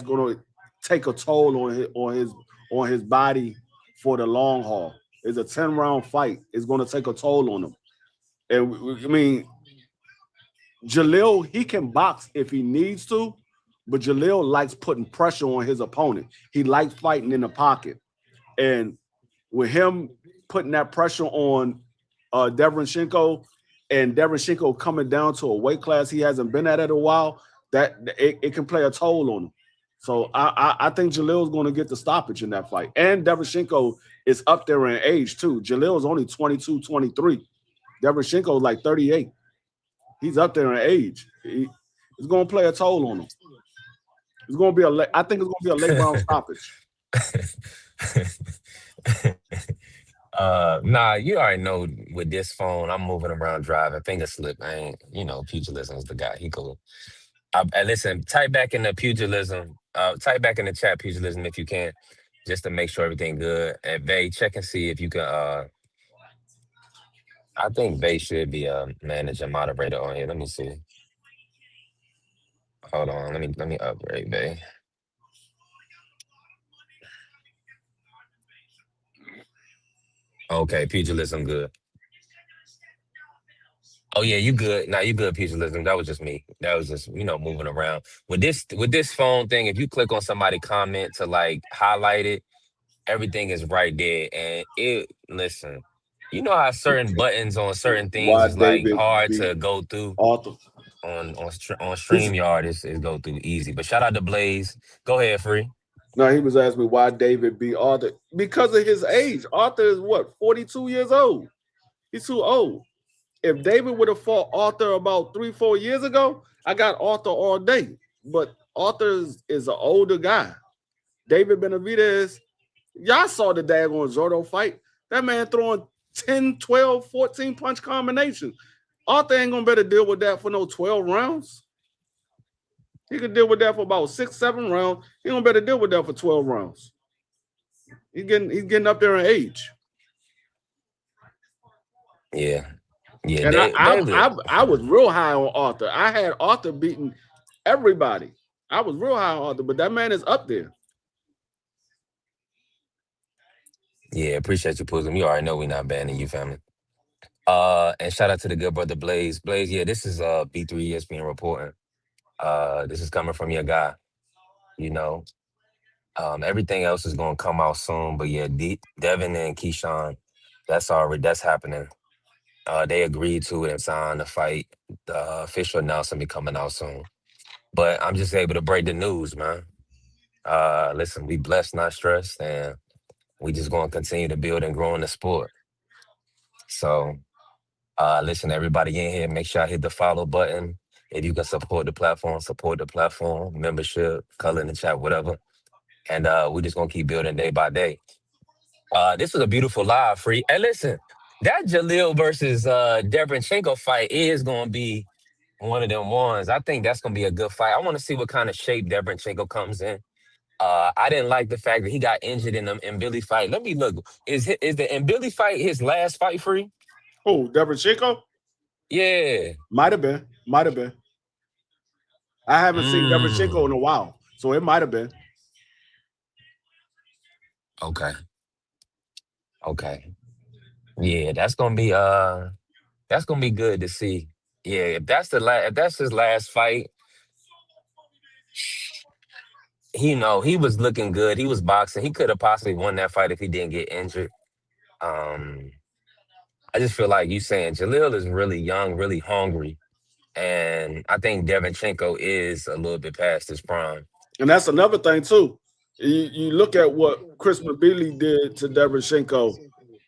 going to take a toll on his body for the long haul. It's a 10-round fight. It's going to take a toll on him. And I mean, Jalil, he can box if he needs to, but Jalil likes putting pressure on his opponent. He likes fighting in the pocket. And with him putting that pressure on Deverenchenko and Deverenchenko coming down to a weight class he hasn't been at in a while, that it can play a toll on him. So I think Jalil's going to get the stoppage in that fight. And Deverenchenko is up there in age too. Jalil is only 22, 23. Deverenchenko is like 38. He's up there in age. It's going to play a toll on him. It's going to be I think it's going to be a late round stoppage. Nah, you already know with this phone, I'm moving around driving, finger slip. I ain't, pugilism is the guy. He cool. Listen, type back in the pugilism. Type back in the chat pugilism if you can, just to make sure everything good. And Vay, check and see if you can. I think Vay should be a manager moderator on here. Let me see. Hold on. Let me upgrade Vay. Okay, pugilism good. Oh yeah, you good. Nah, you good, pugilism. That was just me. That was just, moving around. With this phone thing, if you click on somebody comment to like highlight it, everything is right there. And listen, you know how certain buttons on certain things Why is like David hard beat to go through Arthur? on StreamYard is go through easy. But shout out to Blaze. Go ahead, Free. No, he was asking me why David beat Arthur. Because of his age. Arthur is what, 42 years old? He's too old. If David would have fought Arthur about 3-4 years ago, I got Arthur all day. But Arthur is an older guy. David Benavidez, y'all saw the daggone Zordo fight. That man throwing 10, 12, 14 punch combinations. Arthur ain't gonna better deal with that for no 12 rounds. He could deal with that for about 6, 7 rounds. He don't better deal with that for 12 rounds. He's getting up there in age. Yeah. Yeah. And David. I was real high on Arthur. I had Arthur beating everybody. I was real high on Arthur, but that man is up there. Yeah, appreciate you, Puslim. You already know we're not banning you, family. And shout out to the good brother Blaze. Blaze, yeah, this is B3 ESPN reporting. This is coming from your guy. Everything else is gonna come out soon, but yeah, Devin and Keyshawn, that's happening. They agreed to it and signed the fight. The official announcement be coming out soon. But I'm just able to break the news, man. Listen, we blessed, not stressed, and we just gonna continue to build and grow in the sport. So listen, everybody in here, make sure I hit the follow button. If you can support the platform, membership, color in the chat, whatever. And we're just gonna keep building day by day. This was a beautiful live, Free. And listen, that Jalil versus Deverenchenko fight is gonna be one of them ones. I think that's gonna be a good fight. I want to see what kind of shape Deverenchenko comes in. I didn't like the fact that he got injured in the Billy fight. Let me look. Is the Billy fight his last fight, Free? Oh, Deverenchenko? Yeah. Might have been. I haven't seen Deverenchenko in a while, so it might have been. Okay. Yeah, that's gonna be good to see. Yeah, if that's his last fight, he was looking good. He was boxing. He could have possibly won that fight if he didn't get injured. I just feel like you saying Jalil is really young, really hungry. And I think Deverenchenko is a little bit past his prime. And that's another thing, too. You look at what Chris Mabili did to Deverenchenko.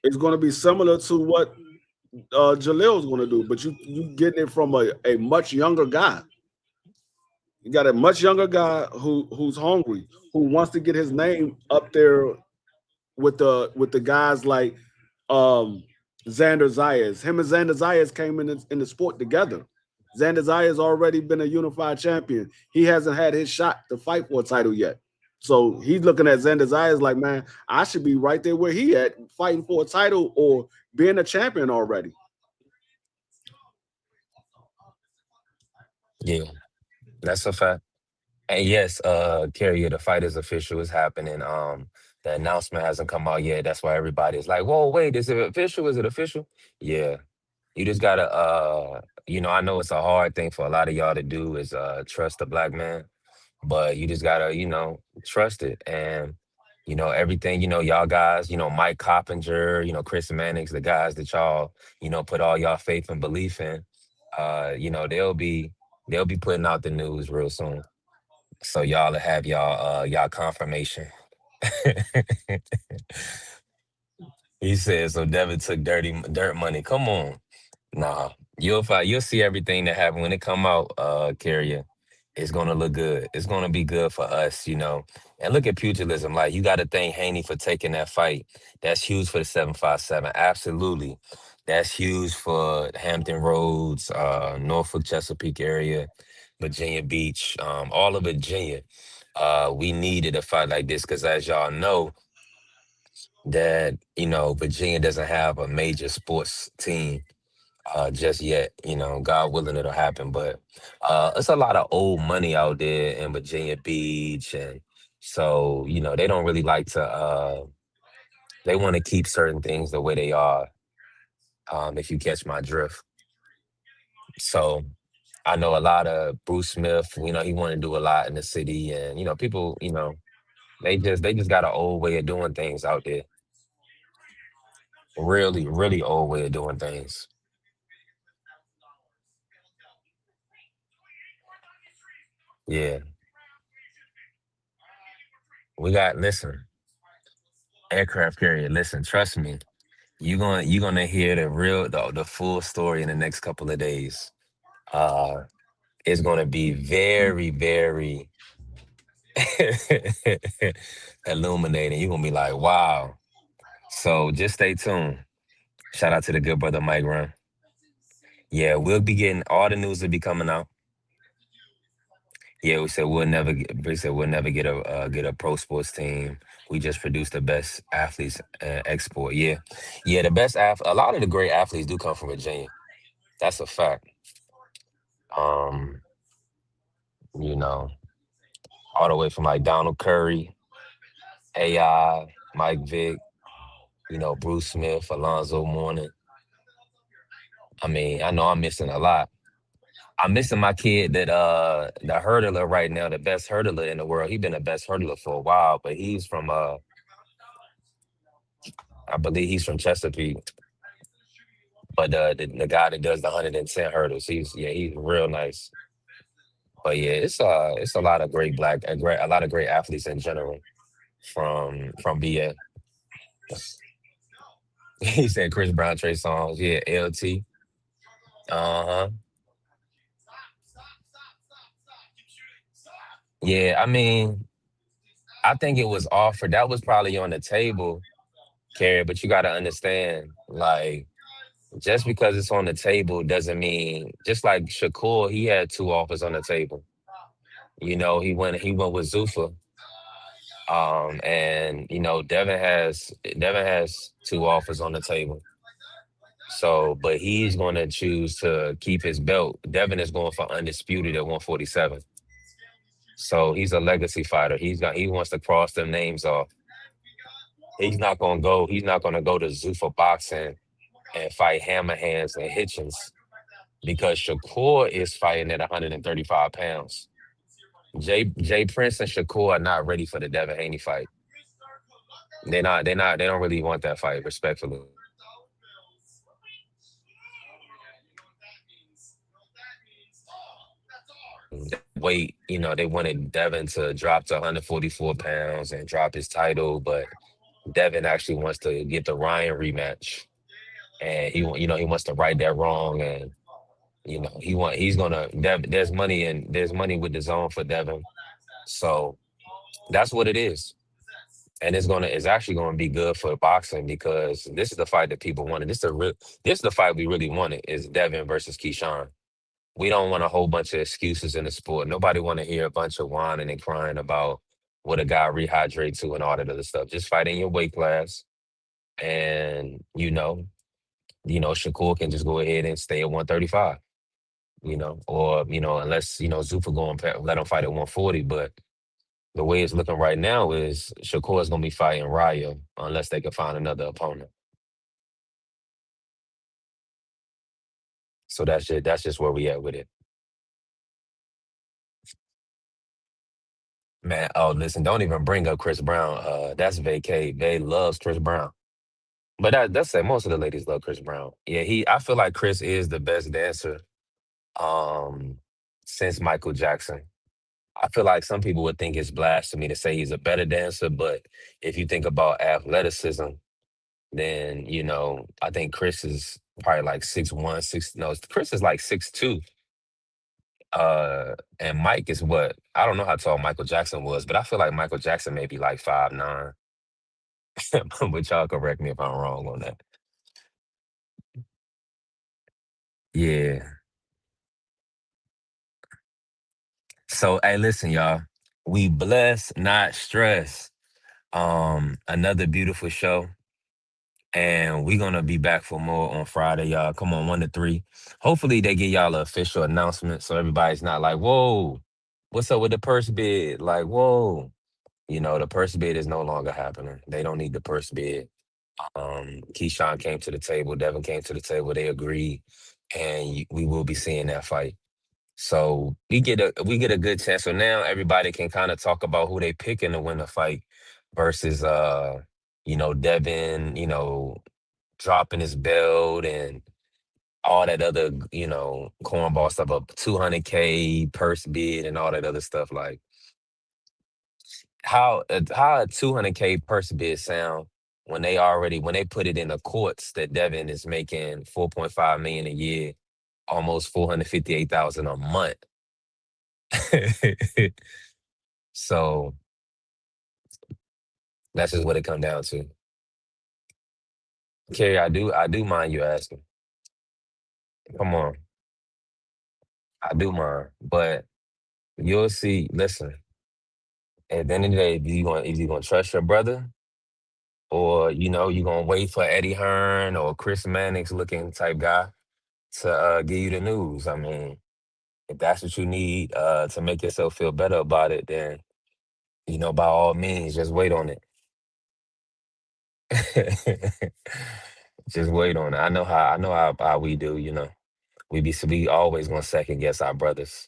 It's going to be similar to what Jalil is going to do, but you getting it from a much younger guy. You got a much younger guy who's hungry, who wants to get his name up there with the guys like Xander Zayas. Him and Xander Zayas came in the sport together. Xander Zayas already been a unified champion. He hasn't had his shot to fight for a title yet. So he's looking at Xander's eyes like, man, I should be right there where he at, fighting for a title or being a champion already. Yeah, that's a fact. And yes, Carrier, the fight is official. It's happening. The announcement hasn't come out yet. That's why everybody's like, "Whoa, wait, is it official? Is it official?" Yeah, you just gotta, I know it's a hard thing for a lot of y'all to do is trust the black man, but you just gotta, trust it. And everything, y'all guys, Mike Coppinger, Chris Mannix, the guys that y'all, put all y'all faith and belief in. They'll be putting out the news real soon. So y'all will have y'all confirmation. He said so Devin took dirty dirt money. Come on. Nah. You'll see everything that happened when it come out, Carrier. It's gonna look good. It's gonna be good for us. And look at pugilism. Like you gotta thank Haney for taking that fight. That's huge for the 757. Absolutely. That's huge for Hampton Roads, Norfolk Chesapeake area, Virginia Beach, all of Virginia. We needed a fight like this because as y'all know, that Virginia doesn't have a major sports team just yet. God willing, it'll happen. But it's a lot of old money out there in Virginia Beach, and so they don't really like to. They want to keep certain things the way they are. If you catch my drift, so I know a lot of Bruce Smith. He want to do a lot in the city, and people. They just got an old way of doing things out there. Really, really old way of doing things. Yeah, we got. Listen, aircraft carrier. Listen, trust me. You gonna hear the full story in the next couple of days. Uh, it's gonna be very, very illuminating. You're gonna be like, wow. So just stay tuned. Shout out to the good brother Mike Run. Yeah, we'll be getting all the news will be coming out. Yeah, we said we'll never get a pro sports team. We just produce the best athletes export. Yeah, yeah, a lot of the great athletes do come from Virginia. That's a fact. Um, you know, all the way from like Donald Curry, AI, Mike Vick, Bruce Smith, Alonzo Mourning. I mean, I know I'm missing a lot. I'm missing my kid that the hurdler right now, the best hurdler in the world. He's been the best hurdler for a while, but he's from I believe he's from Chesapeake. But the guy that does the 110 hurdles, he's real nice. But yeah, it's a lot of a lot of great athletes in general from BA. He said Chris Brown, Trey Songz, yeah, LT. Uh-huh. Yeah, I mean, I think it was offered. That was probably on the table, Carrie, but you gotta understand, like, just because it's on the table doesn't mean just like Shakur, he had two offers on the table. He went with Zufa. And Devin has two offers on the table. So, but he's going to choose to keep his belt. Devin is going for undisputed at 147. So he's a legacy fighter. He wants to cross them names off. He's not going to go. He's not going to go to Zuffa boxing and fight Hammer Hands and Hitchens because Shakur is fighting at 135 pounds. Jay Prince and Shakur are not ready for the Devin Haney fight. They're not. They're not. They don't really want that fight, respectfully. Weight, they wanted Devin to drop to 144 pounds and drop his title, but Devin actually wants to get the Ryan rematch, and he wants to right that wrong, and he's gonna. There's money with the zone for Devin, so that's what it is, and it's actually gonna be good for boxing because this is the fight that people wanted. This is the fight we really wanted is Devin versus Keyshawn. We don't want a whole bunch of excuses in the sport. Nobody want to hear a bunch of whining and crying about what a guy rehydrate to and all that other stuff. Just fight in your weight class, and Shakur can just go ahead and stay at 135. Or unless Zuffa go and let him fight at 140. But the way it's looking right now is Shakur is gonna be fighting Raya unless they can find another opponent. So that's just where we at with it. Man, oh listen, don't even bring up Chris Brown. That's vacay. Vay loves Chris Brown. But that's say most of the ladies love Chris Brown. Yeah, I feel like Chris is the best dancer um since Michael Jackson. I feel like some people would think it's blasphemy to say he's a better dancer, but if you think about athleticism, then I think Chris is probably like 6'1", no, Chris is like 6'2". And Mike is what? I don't know how tall Michael Jackson was, but I feel like Michael Jackson may be like 5'9". But y'all correct me if I'm wrong on that. Yeah. So hey, listen, y'all. We bless, not stress. Another beautiful show. And we're gonna be back for more on Friday, y'all. Come on, 1 to 3. Hopefully they get y'all an official announcement so everybody's not like, whoa, what's up with the purse bid? Like, whoa. The purse bid is no longer happening. They don't need the purse bid. Keyshawn came to the table, Devin came to the table, they agreed, and we will be seeing that fight. So we get a good chance. So now everybody can kind of talk about who they picking to win the fight versus Devin, dropping his belt and all that other, cornball stuff, up 200K purse bid and all that other stuff. Like how a 200K purse bid sound when they put it in the courts that Devin is making 4.5 million a year, almost 458,000 a month. So that's just what it come down to. Kerry, I do mind you asking. Come on, I do mind, but you'll see. Listen, at the end of the day, if you gonna trust your brother, or you gonna wait for Eddie Hearn or Chris Mannix looking type guy to give you the news. I mean, if that's what you need to make yourself feel better about it, then by all means, just wait on it. Just wait on it. I know how we do. We always gonna second guess our brothers.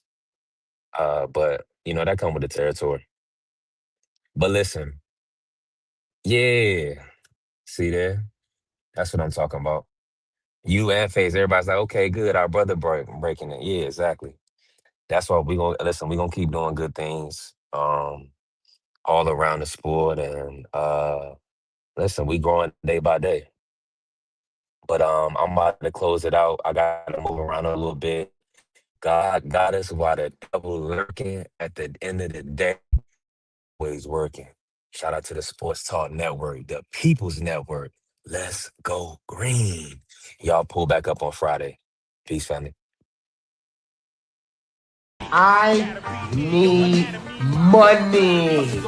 But that come with the territory. But listen, yeah, see there, that's what I'm talking about. You and Faze, everybody's like, okay, good, our brother breaking it. Yeah, exactly. That's why we gonna listen. We gonna keep doing good things, all around the sport, and listen, we growing day by day. But I'm about to close it out. I gotta move around a little bit. God got us while the devil lurking. At the end of the day, always working. Shout out to the Sports Talk Network, the People's Network. Let's go green. Y'all pull back up on Friday. Peace, family. I need money.